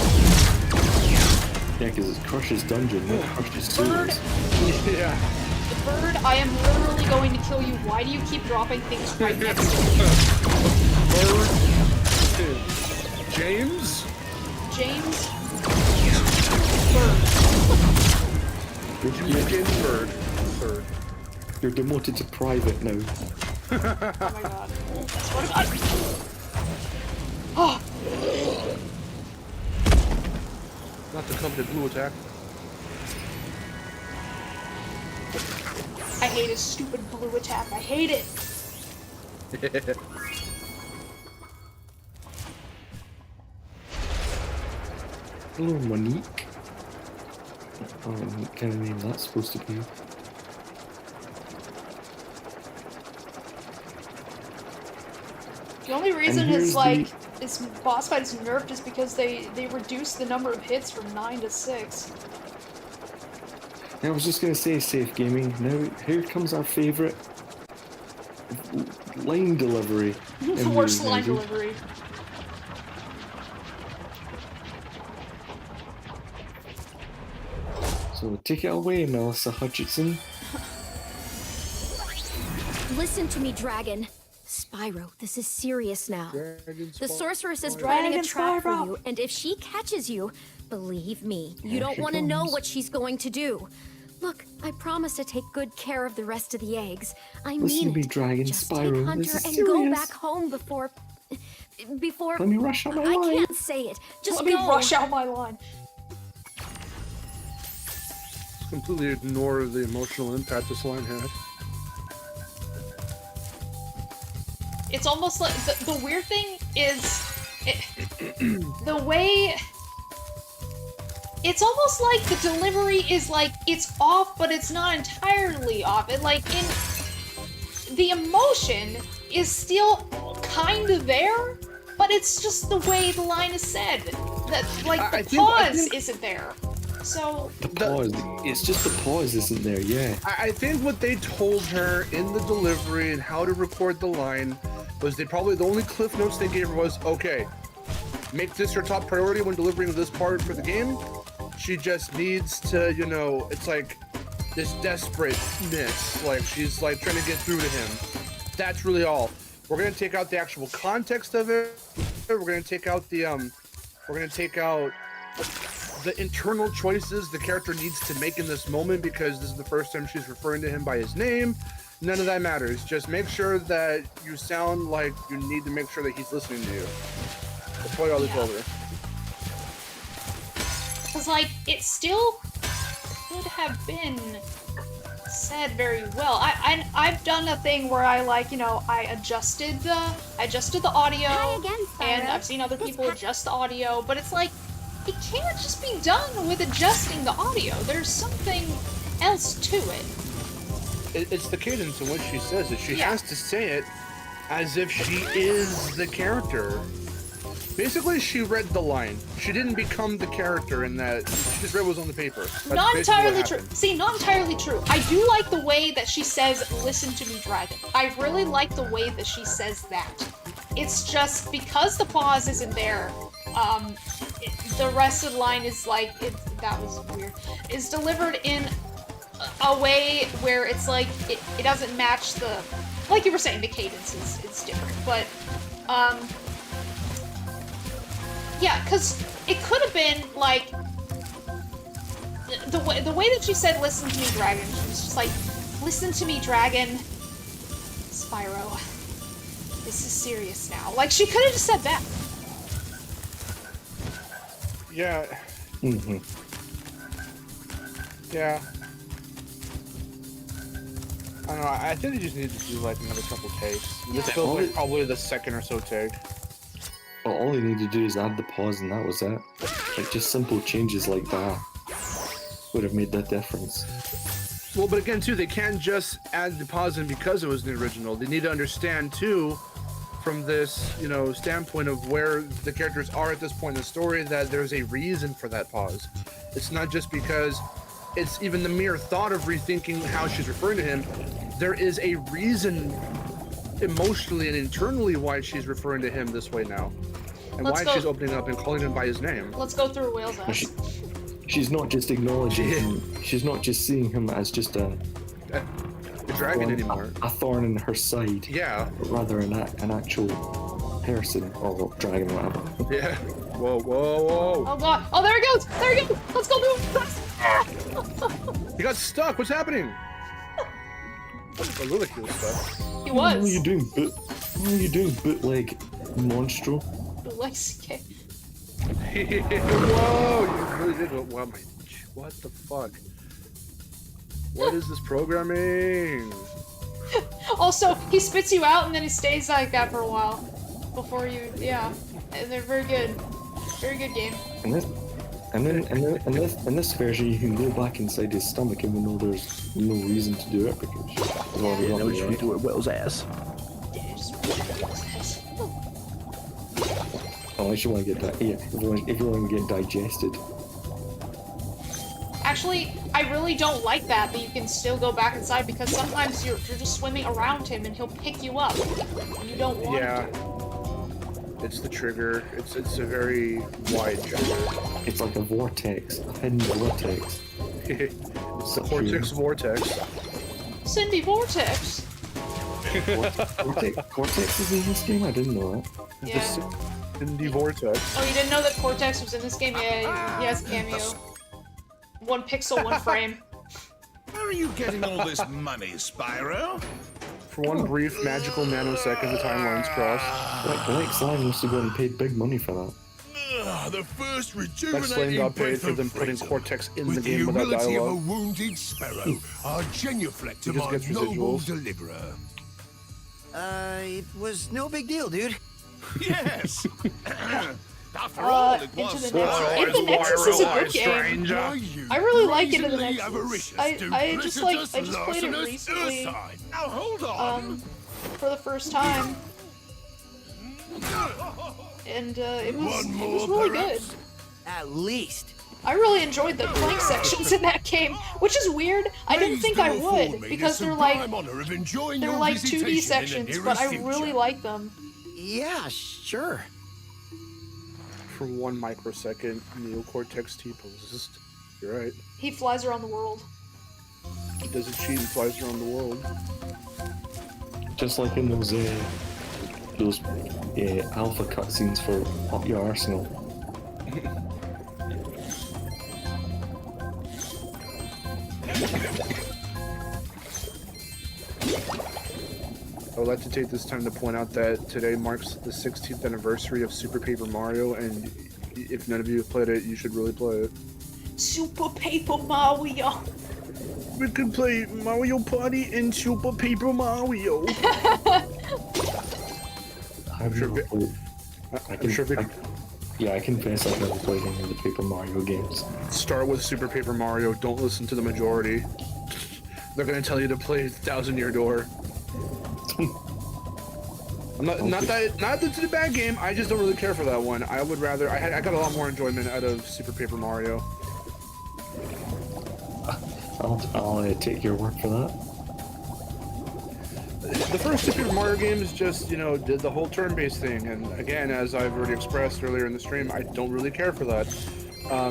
Yeah, because it's Crush's dungeon, not Crush's sewers. Yeah. Bird, I am literally going to kill you. Why do you keep dropping things right next to me? Bird. James? James? Bird. James Bird. Third. You're demoted to private now. Oh my god. What about... Oh! Not the coveted blue attack. I hate his stupid blue attack. I hate it. Hello, Monique. Oh, what kind of name that's supposed to be? The only reason here's his like his boss fight is nerfed is because they reduced the number of hits from 9 to 6. I was just gonna say, safe gaming. Now, here comes our favorite line delivery. The worst line delivery. So take it away, Melissa Hutchinson. Listen to me, Dragon. Spyro, this is serious now. The sorceress is Dragon planning a trap for Spyro. you, and if she catches you, believe me, you don't she want to know comes. what she's going to do. Look, I promise to take good care of the rest of the eggs. I Listen mean to me, it. Dragon Just Spyro. take Hunter This is and go serious. back home before... Let me rush out my I line. can't say it. Just Let me go. rush out my line. Completely ignore the emotional impact this line had. It's almost like the weird thing is the way it's almost like the delivery is like it's off, but it's not entirely off. It like in the emotion is still kind of there, but it's just the way the line is said that like the I pause think- isn't there. So The pause. It's just the pause isn't there, yeah. I think what they told her in the delivery and how to record the line was the only cliff notes they gave her was, okay, make this your top priority when delivering this part for the game. She just needs to, you know, it's like this desperateness, like she's like trying to get through to him. That's really all. We're gonna take out the actual context of it. We're gonna take out the the internal choices the character needs to make in this moment, because this is the first time she's referring to him by his name. None of that matters. Just make sure that you sound like you need to make sure that he's listening to you. That's why all this over. Because, like, it still could have been said very well. I've done a thing where I, like, you know, I adjusted the audio. Hi again, Spyro. And I've seen other people adjust the audio, but it's like, it can't just be done with adjusting the audio. There's something else to it. It's the cadence in which she says it. She has to say it as if she is the character. Basically, she read the line. She didn't become the character in that. She just read what was on the paper. That's Not entirely true. happened. See, not entirely true. I do like the way that she says, "Listen to me, dragon." I really like the way that she says that. It's just because the pause isn't there, the rest of the line is like, that was weird. It's delivered in a way where it's like, it doesn't match the, like you were saying, the cadence is different, but, yeah, because it could have been, like, the way that she said, "Listen to me, dragon," she was just like, "Listen to me, dragon. Spyro, this is serious now." Like, she could have just said that. Yeah. Mm-hmm. Yeah. I don't know, I think they just need to do, like, another couple takes. This feels like probably the second or so take. Well, all you need to do is add the pause and that was it. Like, just simple changes like that would have made that difference. Well, but again, too, they can't just add the pause in because it was the original. They need to understand, too, from this, you know, standpoint of where the characters are at this point in the story, that there's a reason for that pause. It's not just because it's even the mere thought of rethinking how she's referring to him. There is a reason emotionally and internally why she's referring to him this way now. And why she's opening up and calling him by his name. Let's go through Whale's ass. She's not just acknowledging him. She's not just seeing him as just a dragon anymore. A thorn in her side. Yeah. But rather an actual person or dragon, whatever. Yeah. Whoa, whoa, whoa. Oh god. Oh, there he goes. There he goes. Let's go through. He got stuck. What's happening? I look like he was stuck. He was. What are you doing, bootleg monstro? Bootleg CK. Whoa, you really did. Wow, what the fuck? What is this programming? Also, he spits you out and then he stays like that for a while. Before you, yeah. And they're very good. Very good game. In this version, you can go back inside his stomach even though there's no reason to do it because he's already got you do it Will's ass. Unless you want to get that, yeah. If you want to get digested. Actually, I really don't like that you can still go back inside because sometimes you're just swimming around him and he'll pick you up when you don't want him to. It's the trigger. It's a very wide trigger. It's like a vortex, a hidden vortex. It's the Cortex Vortex. Cindy Vortex. Cortex is in this game? I didn't know that. Yeah. Cindy Vortex. Oh, you didn't know that Cortex was in this game? Yeah, he has a cameo. 1 pixel, 1 frame. Where are you getting all this money, Spyro? For one brief magical nanosecond, the timelines cross. Like Slime must have gone and paid big money for that. The first That Slime rejuvenating got paid breath for them of putting freedom. Cortex in With the game without humility of a dialogue. wounded sparrow, I'll genuflect to He just my gets noble residuals. deliverer. It was no big deal, dude. Yes. After all, it was Into the Nexus is a good game. I really like Into the Nexus. I just played it recently. Now hold on. For the first time. And it was really good. At least. I really enjoyed the Clank sections in that game, which is weird. I didn't think I would, because they're like 2D sections, but I really like them. Yeah, sure. For 1 microsecond, Neocortex T-poses. You're right. He flies around the world. He doesn't cheat and flies around the world. Just like in those alpha cutscenes for Up Your Arsenal. I would like to take this time to point out that today marks the 16th anniversary of Super Paper Mario, and if none of you have played it, you should really play it. Super Paper Mario! We can play Mario Party and Super Paper Mario! I'm sure I confess I've never played any of the Paper Mario games. Start with Super Paper Mario, don't listen to the majority. They're gonna tell you to play Thousand Year Door. Not that it's a bad game, I just don't really care for that one. I would rather, I got a lot more enjoyment out of Super Paper Mario. I'll take your word for that. The first Super Paper Mario game is just, you know, did the whole turn-based thing, and again, as I've already expressed earlier in the stream, I don't really care for that.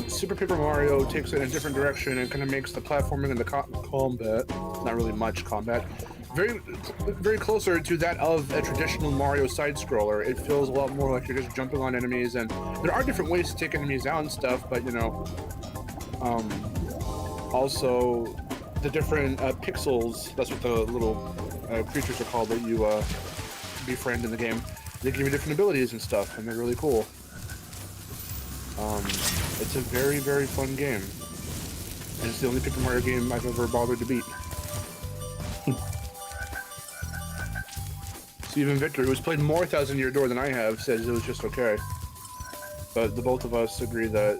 Super Paper Mario takes it in a different direction and kind of makes the platforming and the combat, not really much combat, very closer to that of a traditional Mario side-scroller. It feels a lot more like you're just jumping on enemies, and there are different ways to take enemies out and stuff, but, you know, also the different pixels, that's what the little creatures are called that you befriend in the game, they give you different abilities and stuff, and they're really cool. It's a very, very fun game, and it's the only Paper Mario game I've ever bothered to beat. So even Victor, who's played more Thousand Year Door than I have, says it was just okay. But the both of us agree that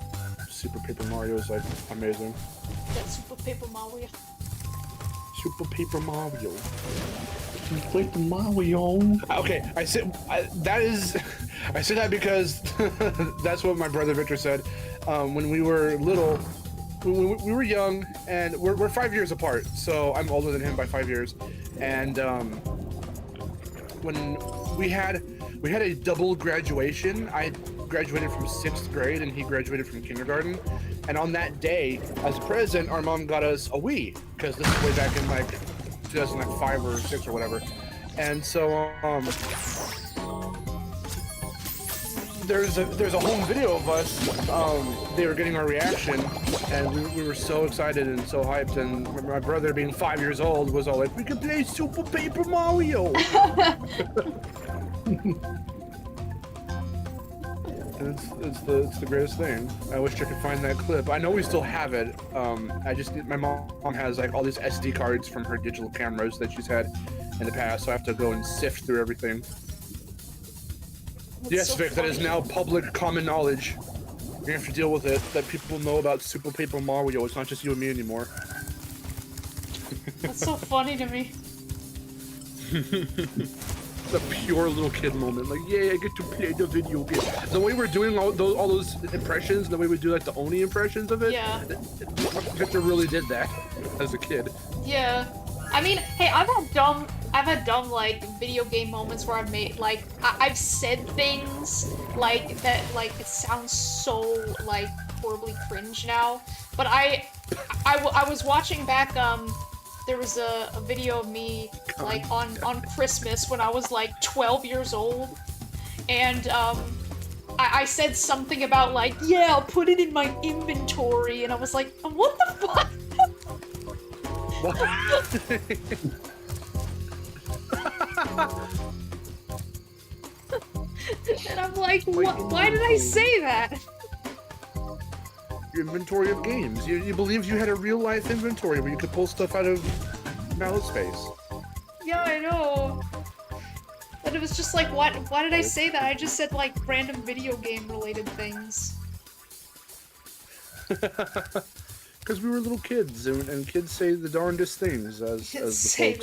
Super Paper Mario is like amazing. That Super Paper Mario. Super Paper Mario. Super Paper Mario. Okay, I say that because that's what my brother Victor said. When we were little, when we were young, and we're 5 years apart, so I'm older than him by 5 years, and when we had a double graduation. I graduated from 6th grade and he graduated from kindergarten, and on that day, as a present, our mom got us a Wii, because this is way back in like 2005 or 6 or whatever. And so there's a home video of us. They were getting our reaction, and we were so excited and so hyped, and my brother, being 5 years old, was all like, we can play Super Paper Mario. It's the greatest thing. I wish I could find that clip. I know we still have it. My mom has like all these SD cards from her digital cameras that she's had in the past, so I have to go and sift through everything. Yes, so Vic, funny. That is now public common knowledge. You're gonna have to deal with it, that people know about Super Paper Mario. It's not just you and me anymore. That's so funny to me. It's a pure little kid moment. Like, yay, I get to play the video game. The way we're doing all those impressions, the way we do like the Oni impressions of it, yeah. Victor really did that as a kid. Yeah. I mean, hey, I've had dumb like video game moments where I've made like I've said things like that, like it sounds so like horribly cringe now. But I was watching back there was a video of me like on Christmas when I was like 12 years old, and I said something about like, yeah, I'll put it in my inventory, and I was like, what the fuck? And I'm like, why did I say that? Your inventory of games. You believed you had a real life inventory where you could pull stuff out of mallet space. Yeah, I know. But it was just like, why did I say that? I just said like random video game related things. Because we were little kids, and kids say the darndest things, as the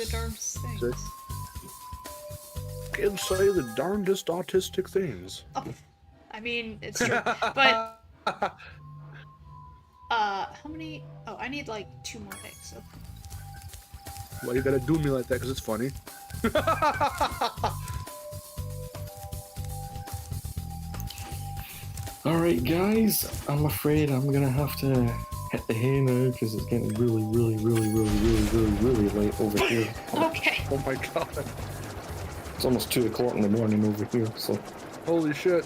darndest things. Kids say the darndest autistic things. Oh, I mean, it's true, but How many? Oh, I need like 2 more eggs. Okay. Why you gotta do me like that? Because it's funny. Alright guys, I'm afraid I'm gonna have to hit the hay now because it's getting really late over here. Okay. Oh my god. It's almost 2 o'clock in the morning over here, so... Holy shit.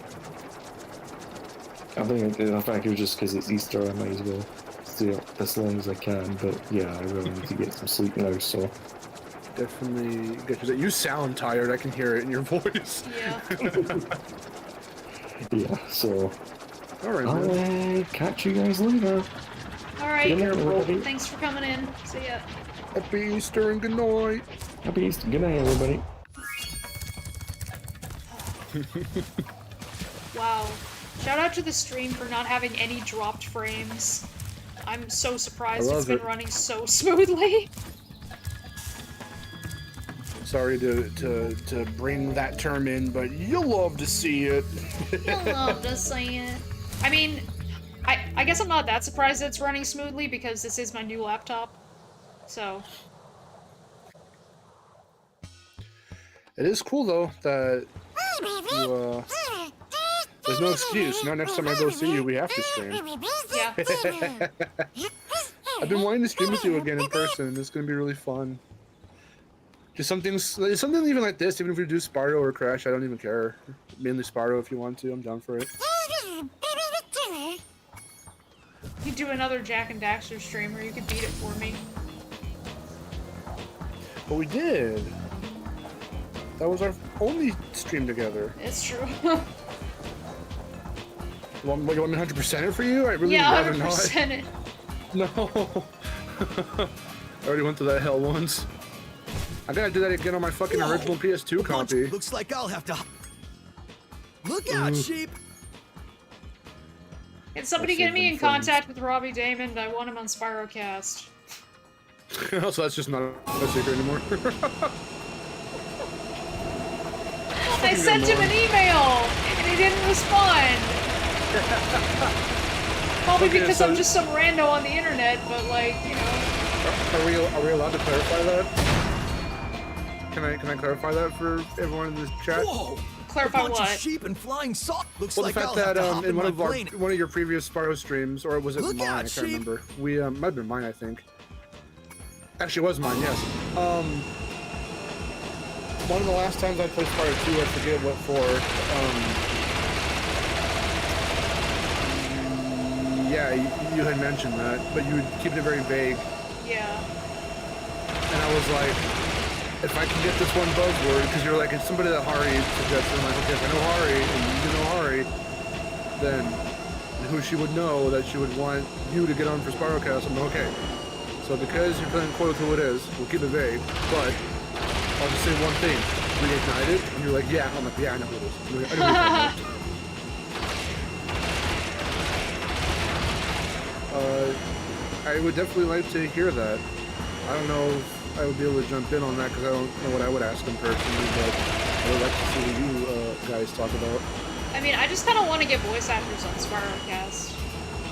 I think it was just because it's Easter, I might as well stay up as long as I can, but yeah, I really need to get some sleep now, so... Definitely get you that. You sound tired, I can hear it in your voice. Yeah. Yeah, so... Alright, I'll catch you guys later. Alright, Good night, everybody. thanks for coming in. See ya. Happy Easter and good night. Happy Easter. Good night, everybody. Wow. Shout out to the stream for not having any dropped frames. I'm so surprised it's been running so smoothly. Sorry to bring that term in, but you'll love to see it. You'll love to see it. I mean, I guess I'm not that surprised that it's running smoothly because this is my new laptop. So. It is cool though that you, there's no excuse. Now next time I go see you, we have to stream. Yeah. I've been wanting to stream with you again in person. It's gonna be really fun. Just something even like this. Even if we do Spyro or Crash, I don't even care. Mainly Spyro if you want to. I'm down for it. You do another Jack and Daxter stream, or you could beat it for me. But we did. That was our only stream together. It's true. You want me to 100% it for you? I really Yeah, would rather 100% it. No. I already went through that hell once. I gotta do that again on my fucking original PS2 copy. Looks like I'll have to... Look out, sheep! Can somebody get me in contact with Robbie Damon? I want him on Spyrocast. So that's just not a secret anymore. I sent him an email, and he didn't respond. Probably Okay, because so- I'm just some rando on the internet, but like, you know. Are we allowed to clarify that? Can I clarify that for everyone in this chat? Whoa! Clarify a bunch what? of sheep and flying salt. Looks Well, like the fact I'll that have to hop in in one my of plane. one of your previous Spyro streams, or was it Look mine? out, I can't sheep. remember. We might have been mine, I think. Actually, it was mine. Yes. One of the last times I played Spyro 2, I forget what for. Yeah, you had mentioned that, but you would keep it very vague. Yeah. And I was like, if I can get this one buzzword, because you're like, it's somebody that Hari suggested. I'm like, okay, if I know Hari, and you know Hari, then who she would know that she would want you to get on for Spyrocast. I'm like, okay. So because you're playing quote who it is, we'll keep it vague, but I'll just say one thing. Reignited? And you're like, yeah. I'm like, yeah, I know who it is. I know who you're talking about. I would definitely like to hear that. I don't know if I would be able to jump in on that because I don't know what I would ask him personally, but I would like to see what you guys talk about. I mean, I just kind of want to get voice actors on Spyrocast.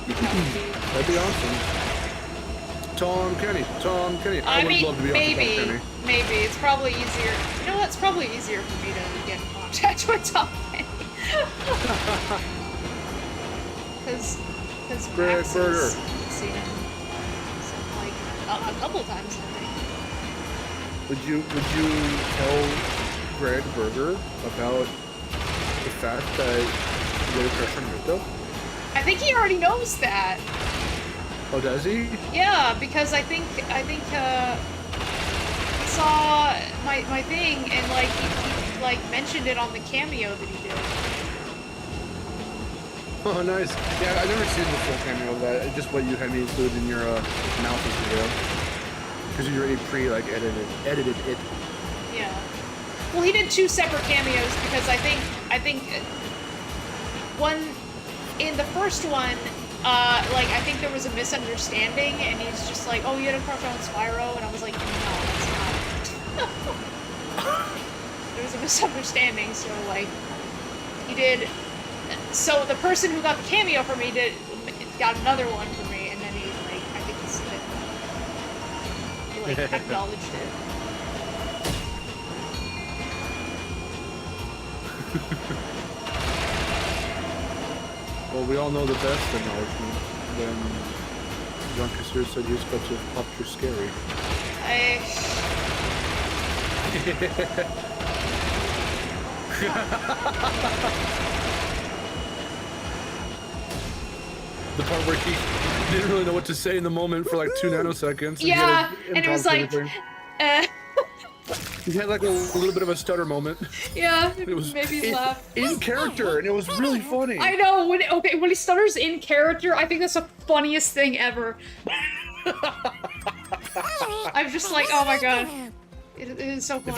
That'd be awesome. Tom Kenny. I would love to be on Tom Kenny. Maybe. It's probably easier. You know what? It's probably easier for me to get in contact with Tom Kenny. Because Greg Max Berger. has seen him like a couple times, I think. Would you tell Greg Berger about the fact that you get a crush on Rico? I think he already knows that. Oh, does he? Yeah, because I think he saw my thing and like he like mentioned it on the cameo that he did. Oh, nice. Yeah, I've never seen the full cameo of that. Just what you had me include in your analysis video. Because you already edited it. Yeah. Well, he did 2 separate cameos because I think one in the first one, like I think there was a misunderstanding, and he's just like, "Oh, you had a crush on Spyro," and I was like, "No, that's not." There was a misunderstanding, so like he did. So the person who got the cameo for me got another one for me, and then like acknowledged it. Well, we all know the best acknowledgement when John Cassier said you're such a pop, you're scary. The part where he didn't really know what to say in the moment for like 2 nanoseconds. Yeah, and it was like, he had like a little bit of a stutter moment. Yeah, it was made me laugh. In character, and it was really funny. I know, when he stutters in character, I think that's the funniest thing ever. I'm just like, oh my god. It is so funny.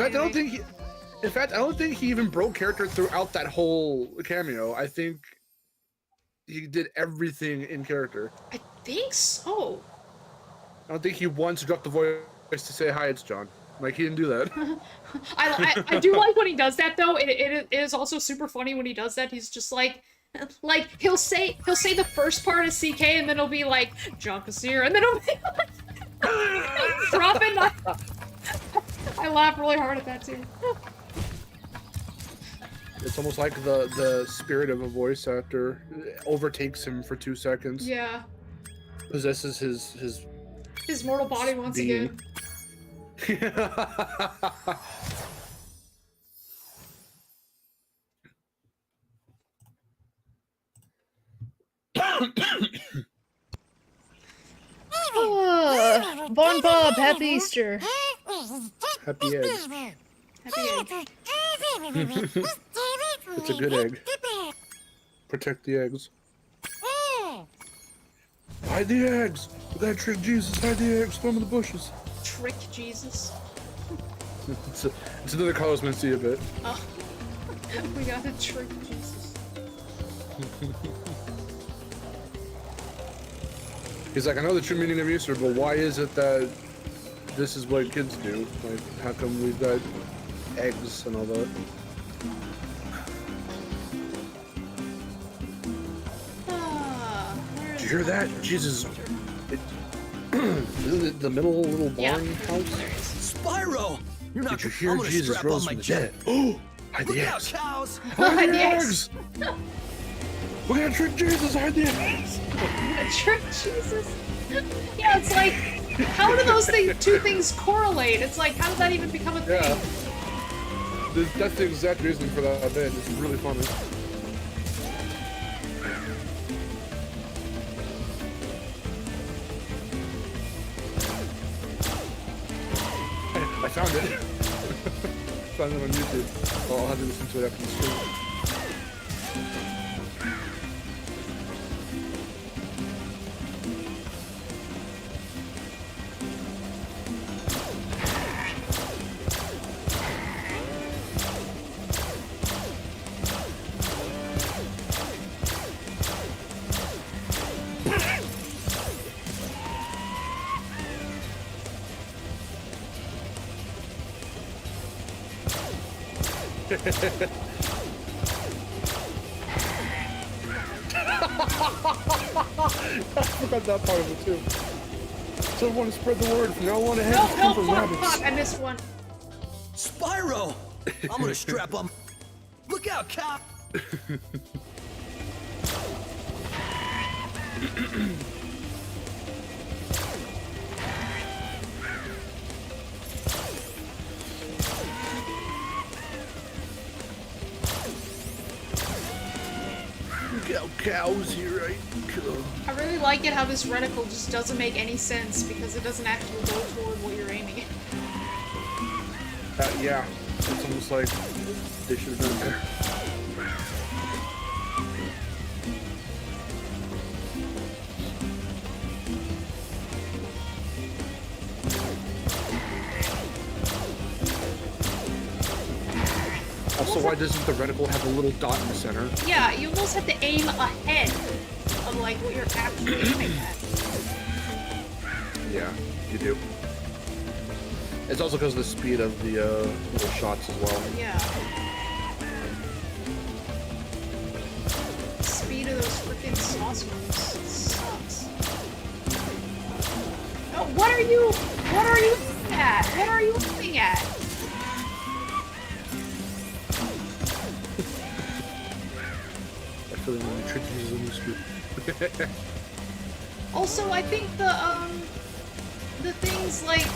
In fact, I don't think he even broke character throughout that whole cameo. I think he did everything in character. I think so. I don't think he once dropped the voice to say, hi, it's John. Like, he didn't do that. I do like when he does that, though. It is also super funny when he does that. He's just like he'll say the first part of CK, and then it'll be like, John Cassier, and then it'll be like, dropping. I laugh really hard at that, too. It's almost like the spirit of a voice actor overtakes him for 2 seconds. Yeah. Possesses his mortal body once again. Bon Bob, happy Easter. Happy eggs. Happy egg. It's a good egg. Protect the eggs. Hide the eggs! We gotta trick Jesus, hide the eggs, throw them in the bushes. Trick Jesus? It's another Carlos Mencia bit. Oh. We gotta trick Jesus. He's like, I know the true meaning of Easter, but why is it that this is what kids do? Like, how come we've got eggs and all that? Did you hear that? Jesus. Isn't it the middle little barn house? Spyro! You're not. Did you hear Jesus rose from the dead? Oh! Hide the eggs! Cows! Hide the eggs! We're gonna trick Jesus! Hide the eggs! Trick Jesus? Yeah, it's like, how do those two things correlate? It's like, how did that even become a thing? Yeah. That's the exact reason for that bit. It's really funny. I found it. Found it on YouTube. Oh, I'll have to listen to it after the stream. I forgot that part of it too. So I want to spread the word from now on ahead. No, fuck, I missed one. Spyro! I'm gonna strap on. Look out, cop! Look how cows here, right? I really like it how this reticle just doesn't make any sense because it doesn't actually go toward what you're aiming at. Yeah, it's almost like they should have done better. Also, why doesn't the reticle have a little dot in the center? Yeah, you almost have to aim ahead of like what you're actually aiming at. Yeah, you do. It's also because of the speed of the little shots as well. Yeah. The speed of those freaking sauce moves sucks. Oh, what are you? at? What are you looking at? I feel like when you trick uses a new scoop. Also, I think the things like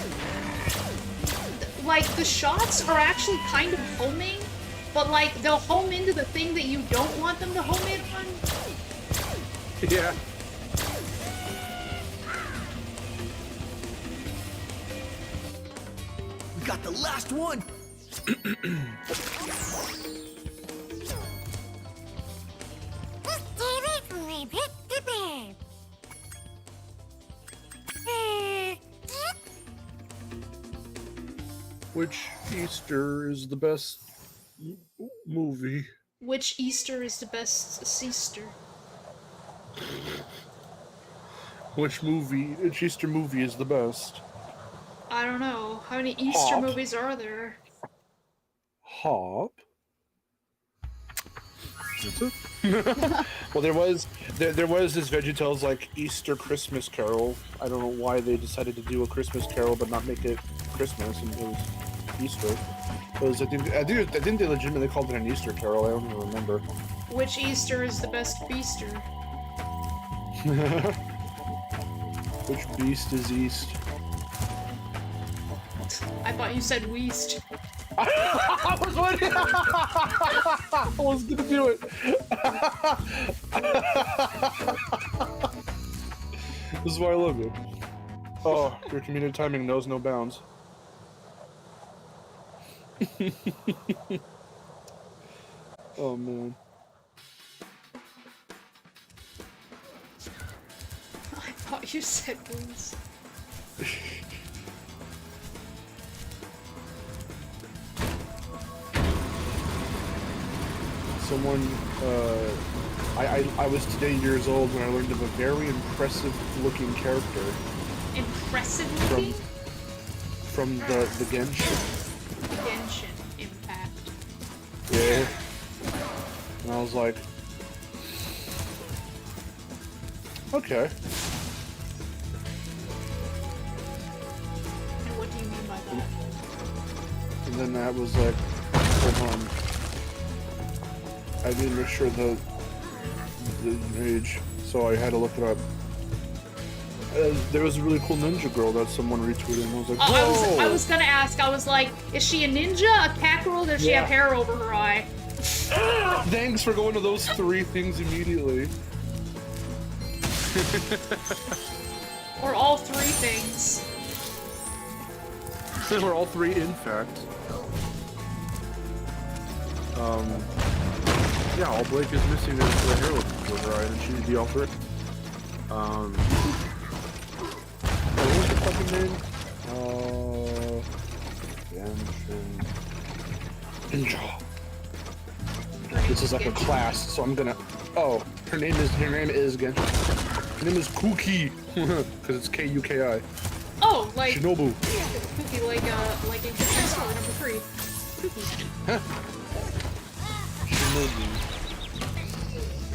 the shots are actually kind of homing, but like they'll home into the thing that you don't want them to home in on. Yeah. We got the last one. Which Easter is the best movie? Which Easter is the best Easter? Which Easter movie is the best? I don't know. How many Easter Hop. movies are there? Hop. That's it. Well, there was this VeggieTales like Easter Christmas Carol. I don't know why they decided to do a Christmas Carol but not make it Christmas, and it was Easter. It was, I think they legitimately called it an Easter Carol. I don't even remember. Which Easter is the best Beaster? Which beast is East? I thought you said Weast. I was waiting. I was gonna do it. This is why I love you. Oh, your comedic timing knows no bounds. Oh man. I thought you said Weast. Someone, I was today years old when I learned of a very impressive looking character. Impressive looking? From the Genshin. Genshin Impact. Yeah. And I was like, okay. And what do you mean by that? And then I was like, hold on. I didn't make sure the age, so I had to look it up. There was a really cool ninja girl that someone retweeted, and I was like, whoa! I was gonna ask, I was like, is she a ninja, a cat girl, or does she have hair over her eye? Thanks for going to those three things immediately. Or all three things. Or all three, in fact. Yeah, all Blake is missing is the hair with her eye, and she'd be all three. What was the fucking name? Ninja. This is like a class, so I'm gonna. Oh, her name is Genshin. Her name is Kuki, because it's Kuki. Oh, like Shinobu. Cookie, like in Genshin Star number 3. Cookie. Shinobu.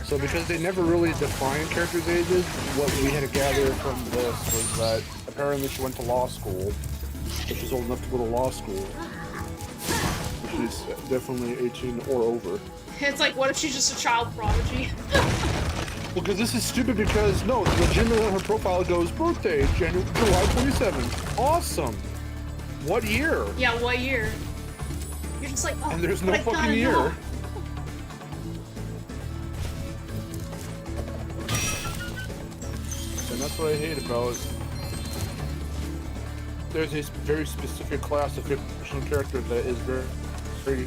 So because they never really defined characters' ages, what we had to gather from this was that apparently she went to law school, but she's old enough to go to law school. She's definitely 18 or over. It's like, what if she's just a child prodigy? Well, because this is stupid because, no, legitimately on her profile it goes, birthday, July 27th. Awesome. What year? Yeah, what year? You're just like, oh, and there's no but I gotta fucking year. know. And that's what I hate about. There's a very specific class of fictional character that is very.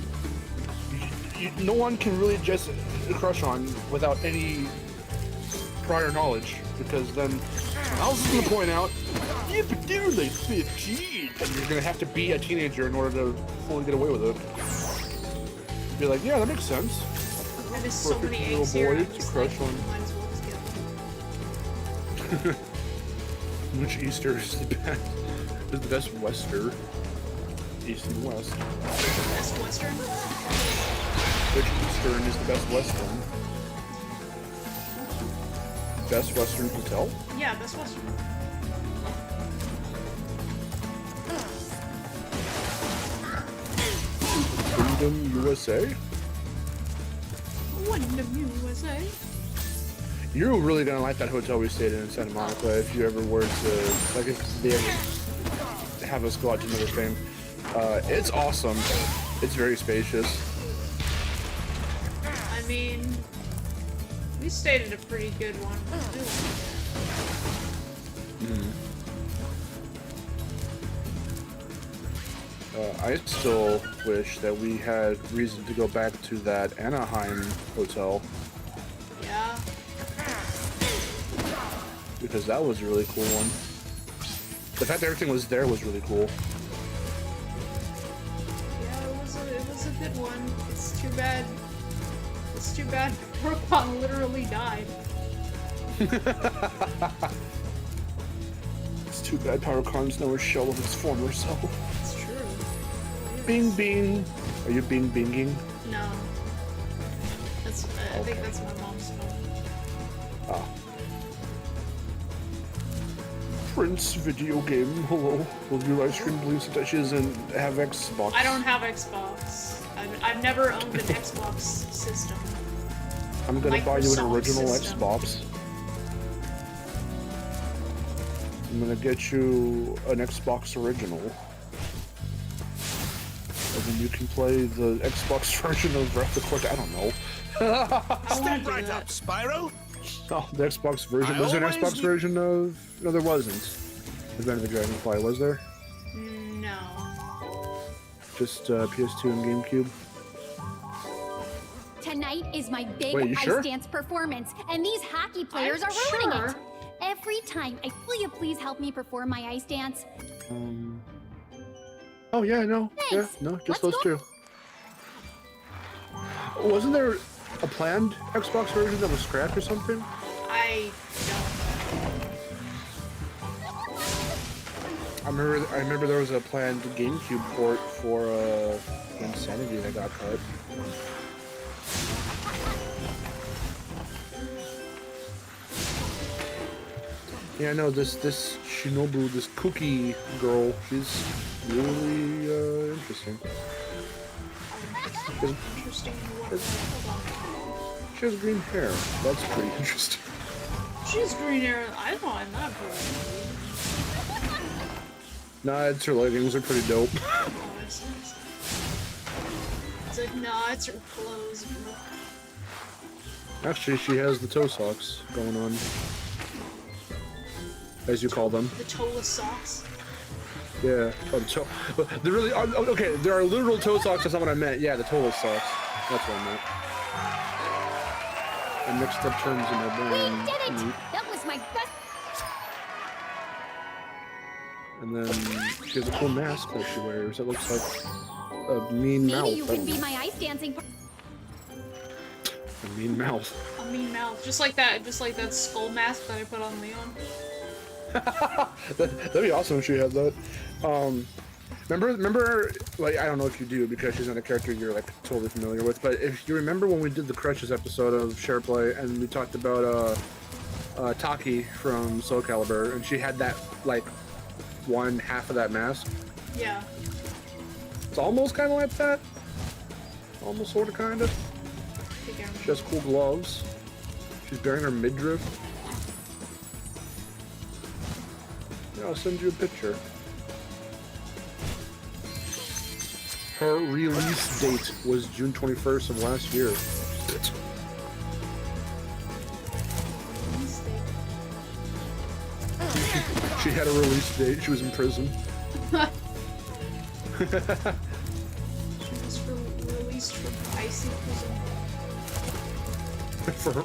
No one can really just crush on without any prior knowledge, because then I was going to point out, yeah, but they're like 15, and you're going to have to be a teenager in order to fully get away with it. Be like, yeah, that makes sense. And there's For so a many 15-year-old eggs here. boy I'm to just crush like, on. might as well just get them. Which Easter is the best? Is the best Wester? East and West. Best Western? Which Eastern is the best Western? Best Western Hotel? Yeah, Best Western. Wyndham, USA. Wyndham, USA. You're really gonna like that hotel we stayed in Santa Monica if you ever were to, like, if they ever have us go out to another thing. It's awesome. It's very spacious. I mean, we stayed at a pretty good one. I still wish that we had reason to go back to that Anaheim hotel. Yeah. Because that was a really cool one. The fact that everything was there was really cool. Yeah, it was a good one. It's too bad. It's too bad Brooklyn literally died. It's too bad PowerCon's now a shell of its former self. It's true. Bing bing. Are you bing binging? No. That's. I think that's my mom's phone. Ah. Prince video game. Hello. Will your ice cream blue touches and have Xbox? I don't have Xbox. I've never owned an Xbox system. I'm gonna buy you an Microsoft original system. Xbox. I'm gonna get you an Xbox original. And then you can play the Xbox version of Ratchet Clank. I don't know. Step right up, Spyro. Oh, the Xbox version. Was there an Xbox version of... No, there wasn't. Advent of the Dragonfly, was there? No. Just PS2 and GameCube? Tonight is my big Wait, you ice sure? dance performance, and these hacky players I'm are ruining sure. it. Every time, will you please help me perform my ice dance? Oh, yeah, no. Thanks. Yeah, no, just Let's those go. two. Wasn't there a planned Xbox version that was scrapped or something? I don't. I remember there was a planned GameCube port for Insanity that got cut. Yeah, no, this Shinobu, this cookie girl, she's really interesting. Interesting. She has green hair. That's pretty interesting. She's green hair. I find that pretty. Nah, it's her leggings are pretty dope. It's like, nah, it's her clothes, bro. Actually, she has the toe socks going on. As you call them. The toeless socks. Yeah. Oh, the toe. They're really... okay, there are literal toe socks, that's not what I meant. Yeah, the toeless socks. That's what I meant. I mixed up terms in my brain. We did it! That was my best. And then she has a cool mask that she wears. It looks like a mean mouth. Maybe you I can don't be know. my ice dancing. A mean mouth. A mean mouth. Just like that skull mask that I put on Leon. That'd be awesome if she had that. Remember, like, I don't know if you do because she's not a character you're like totally familiar with, but if you remember when we did the Crutches episode of SharePlay and we talked about Taki from Soul Calibur and she had that like one half of that mask. Yeah. It's almost kind of like that. Almost, sort of, kind of. She has cool gloves. She's bearing her midriff. Yeah, I'll send you a picture. Her release date was June 21st of last year. She had a release date. She was in prison. She was released from icy prison.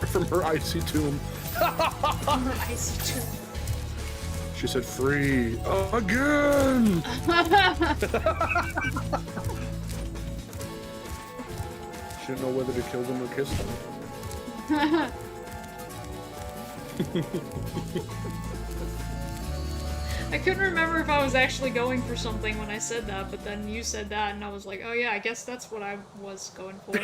From her icy tomb. From her icy tomb. She said, "Free again." She didn't know whether to kill them or kiss them. I couldn't remember if I was actually going for something when I said that, but then you said that, and I was like, oh yeah, I guess that's what I was going for.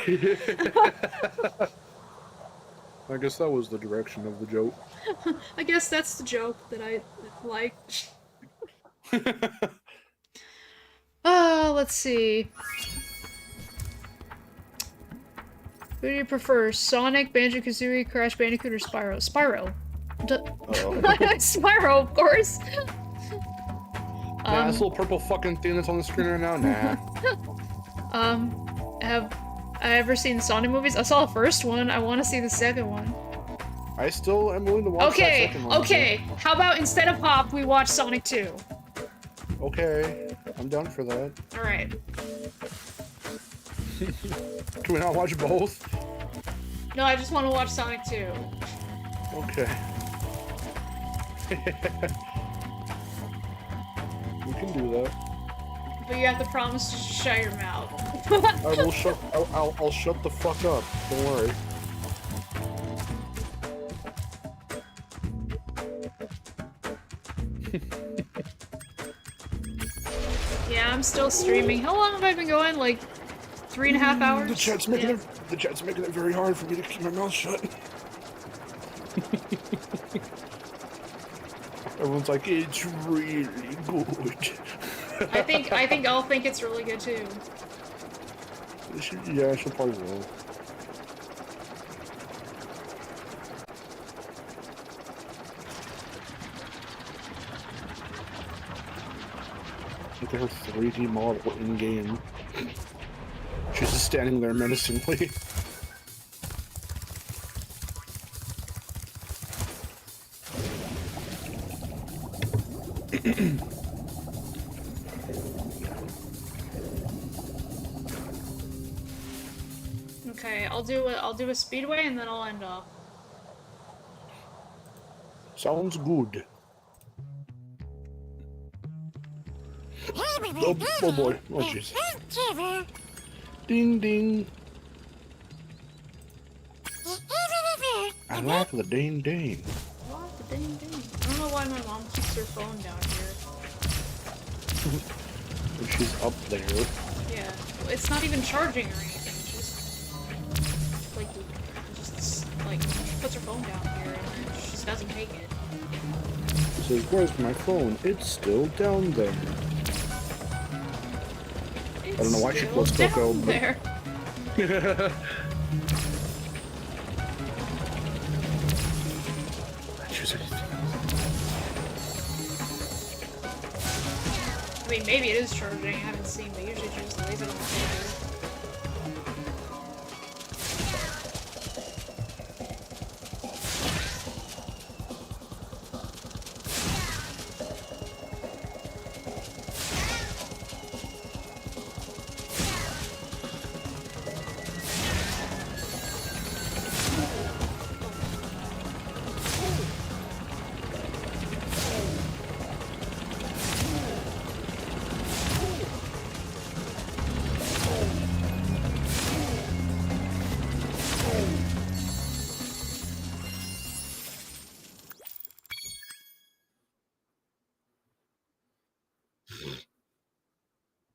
I guess that was the direction of the joke. I guess that's the joke that I like. Let's see. Who do you prefer, Sonic, Banjo-Kazooie, Crash Bandicoot, or Spyro? Spyro. Spyro, of course. Nah, this little purple fucking thing that's on the screen right now, nah. Have I ever seen the Sonic movies? I saw the first one. I want to see the second one. I still am willing to watch that second one. Okay. How about instead of Hop, we watch Sonic 2? Okay, I'm down for that. Alright. Can we not watch both? No, I just want to watch Sonic 2. Okay. We can do that. But you have to promise to shut your mouth. I will shut. I'll shut the fuck up. Don't worry. Yeah, I'm still streaming. How long have I been going? Like 3.5 hours? The chat's making it. The chat's making it very hard for me to keep my mouth shut. Everyone's like, it's really good. I think I'll think it's really good too. Yeah, she'll probably will. Look at her 3D model in game. She's just standing there menacingly. Okay, I'll do a Speedway and then I'll end off. Sounds good. Oh boy. Oh jeez. Ding ding. I like the ding ding. I like the ding ding. I don't know why my mom keeps her phone down here. She's up there. Yeah, it's not even charging or anything. Just like she puts her phone down here and she just doesn't take it. She says, "Where's my phone? It's still down there." I don't know why she closed Coco. There. I mean, maybe it is charging. I haven't seen, but usually she just lays it on the table.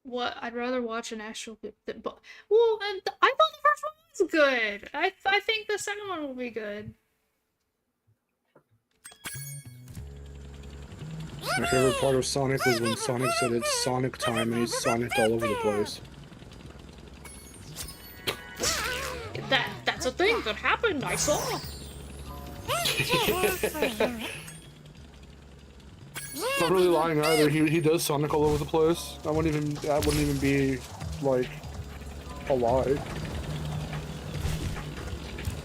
What? I'd rather watch an actual. Well, I thought the first one was good. I think the second one will be good. My favorite part of Sonic was when Sonic said it's Sonic time and he's Sonic all over the place. That's a thing that happened. I saw. Not really lying either. He does Sonic all over the place. That wouldn't even be like a lie.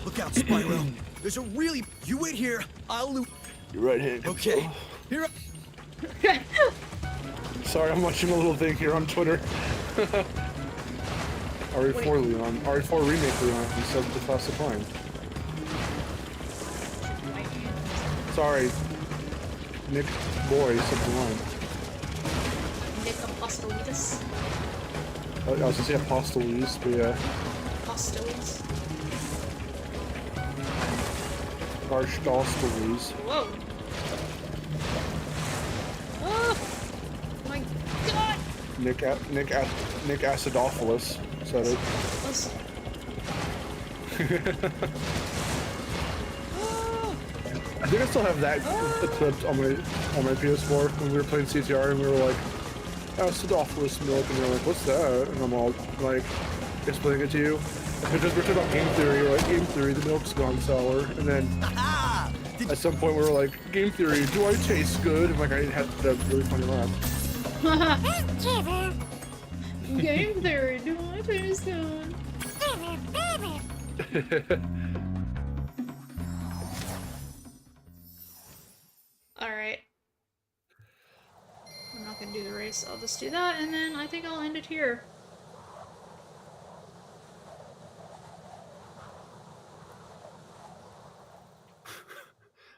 Look out, Spyro. There's a really... You wait here. I'll loot. You're right hand. Okay. Here. Sorry, I'm watching a little thing here on Twitter. RE4 Leon. RE4 Remake Leon. He said the fast decline. Sorry. Nick Boy said the line. Nick Apostolitis. I was gonna say Apostolitis, but yeah. Apostolis. Archdostolis. Whoa. Oh my god. Nick Acidophilus said it. I think I still have that clipped on my PS4 when we were playing CTR and we were like, acidophilus milk, and we were like, what's that? And I'm all like explaining it to you. Because we're talking about game theory, we're like, game theory, the milk's gone sour, and then at some point we were like, game theory, do I taste good? And like I had that really funny laugh. Game theory, do I taste good? Alright. I'm not gonna do the race, I'll just do that, and then I think I'll end it here.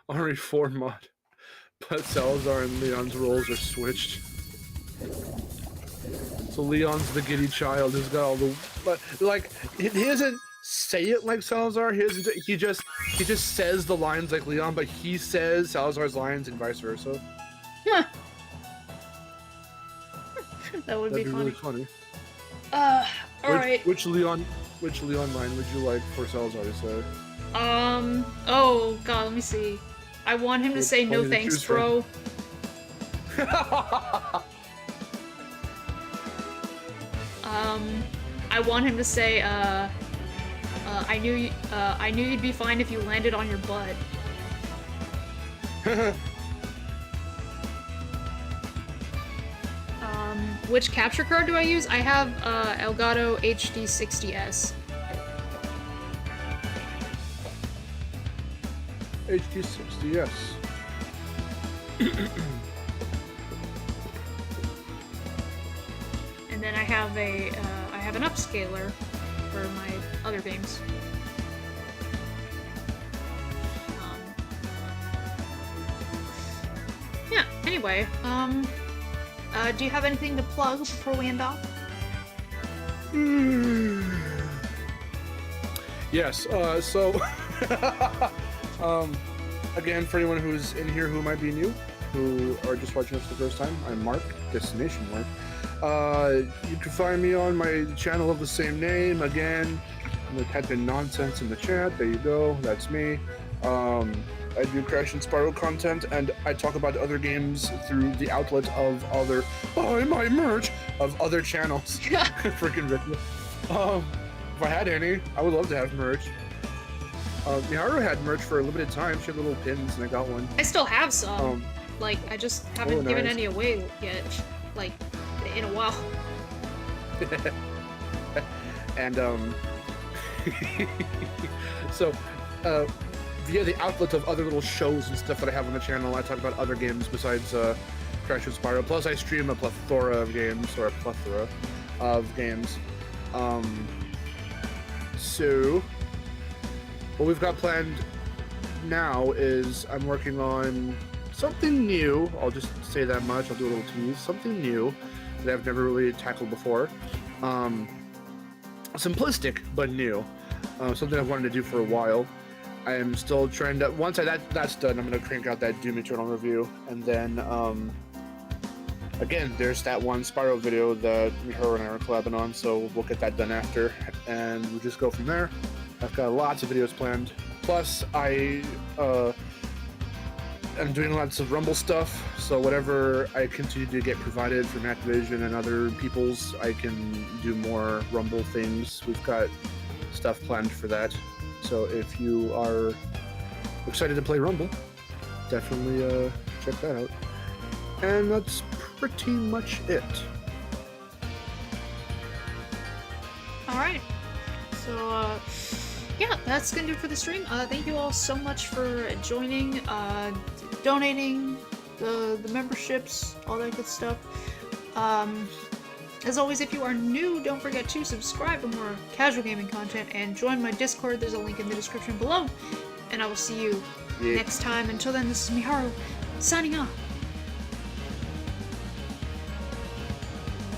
Already 4 mod, but Salazar and Leon's roles are switched. So Leon's the giddy child who's got all the, but like he doesn't say it like Salazar. He just says the lines like Leon, but he says Salazar's lines and vice versa. Huh. That would That'd be really funny. funny. Alright. Which Leon line would you like for Salazar to say? Oh god, let me see. I want him to say no thanks, bro. I want him to say, I knew you'd be fine if you landed on your butt. Which capture card do I use? I have, Elgato HD60S. HD60, yes. And then I have an upscaler for my other games. Yeah, anyway, do you have anything to plug before we end off? Yes, so again, for anyone who's in here who might be new, who are just watching us for the first time, I'm Mark, Destination Mark. You can find me on my channel of the same name. Again, I'm typing nonsense in the chat. There you go. That's me. I do Crash and Spyro content, and I talk about other games through the outlet of other buy my merch of other channels. Freaking ridiculous. If I had any, I would love to have merch. Miharu had merch for a limited time. She had little pins, and I got one. I still have some. Like, I just haven't given nice. any away yet. Like, in a while. And so via the outlet of other little shows and stuff that I have on the channel, I talk about other games besides Crash and Spyro. Plus I stream a plethora of games. So what we've got planned now is I'm working on something new. I'll just say that much. I'll do a little tease. Something new that I've never really tackled before. Simplistic, but new. Something I've wanted to do for a while. I am still trying to, once that's done, I'm going to crank out that Doom Eternal review. And then, again, there's that one Spyro video that Miharu and I are collabing on, so we'll get that done after. And we'll just go from there. I've got lots of videos planned. Plus, I'm doing lots of Rumble stuff, so whatever I continue to get provided from Activision and other people's, I can do more Rumble things. We've got stuff planned for that. So if you are excited to play Rumble, definitely check that out. And that's pretty much it. Alright. So, yeah, that's gonna do it for the stream. Thank you all so much for joining, donating, the memberships, all that good stuff. As always, if you are new, don't forget to subscribe for more casual gaming content and join my Discord. There's a link in the description below. And I will see you next time. Until then, this is Miharu, signing off.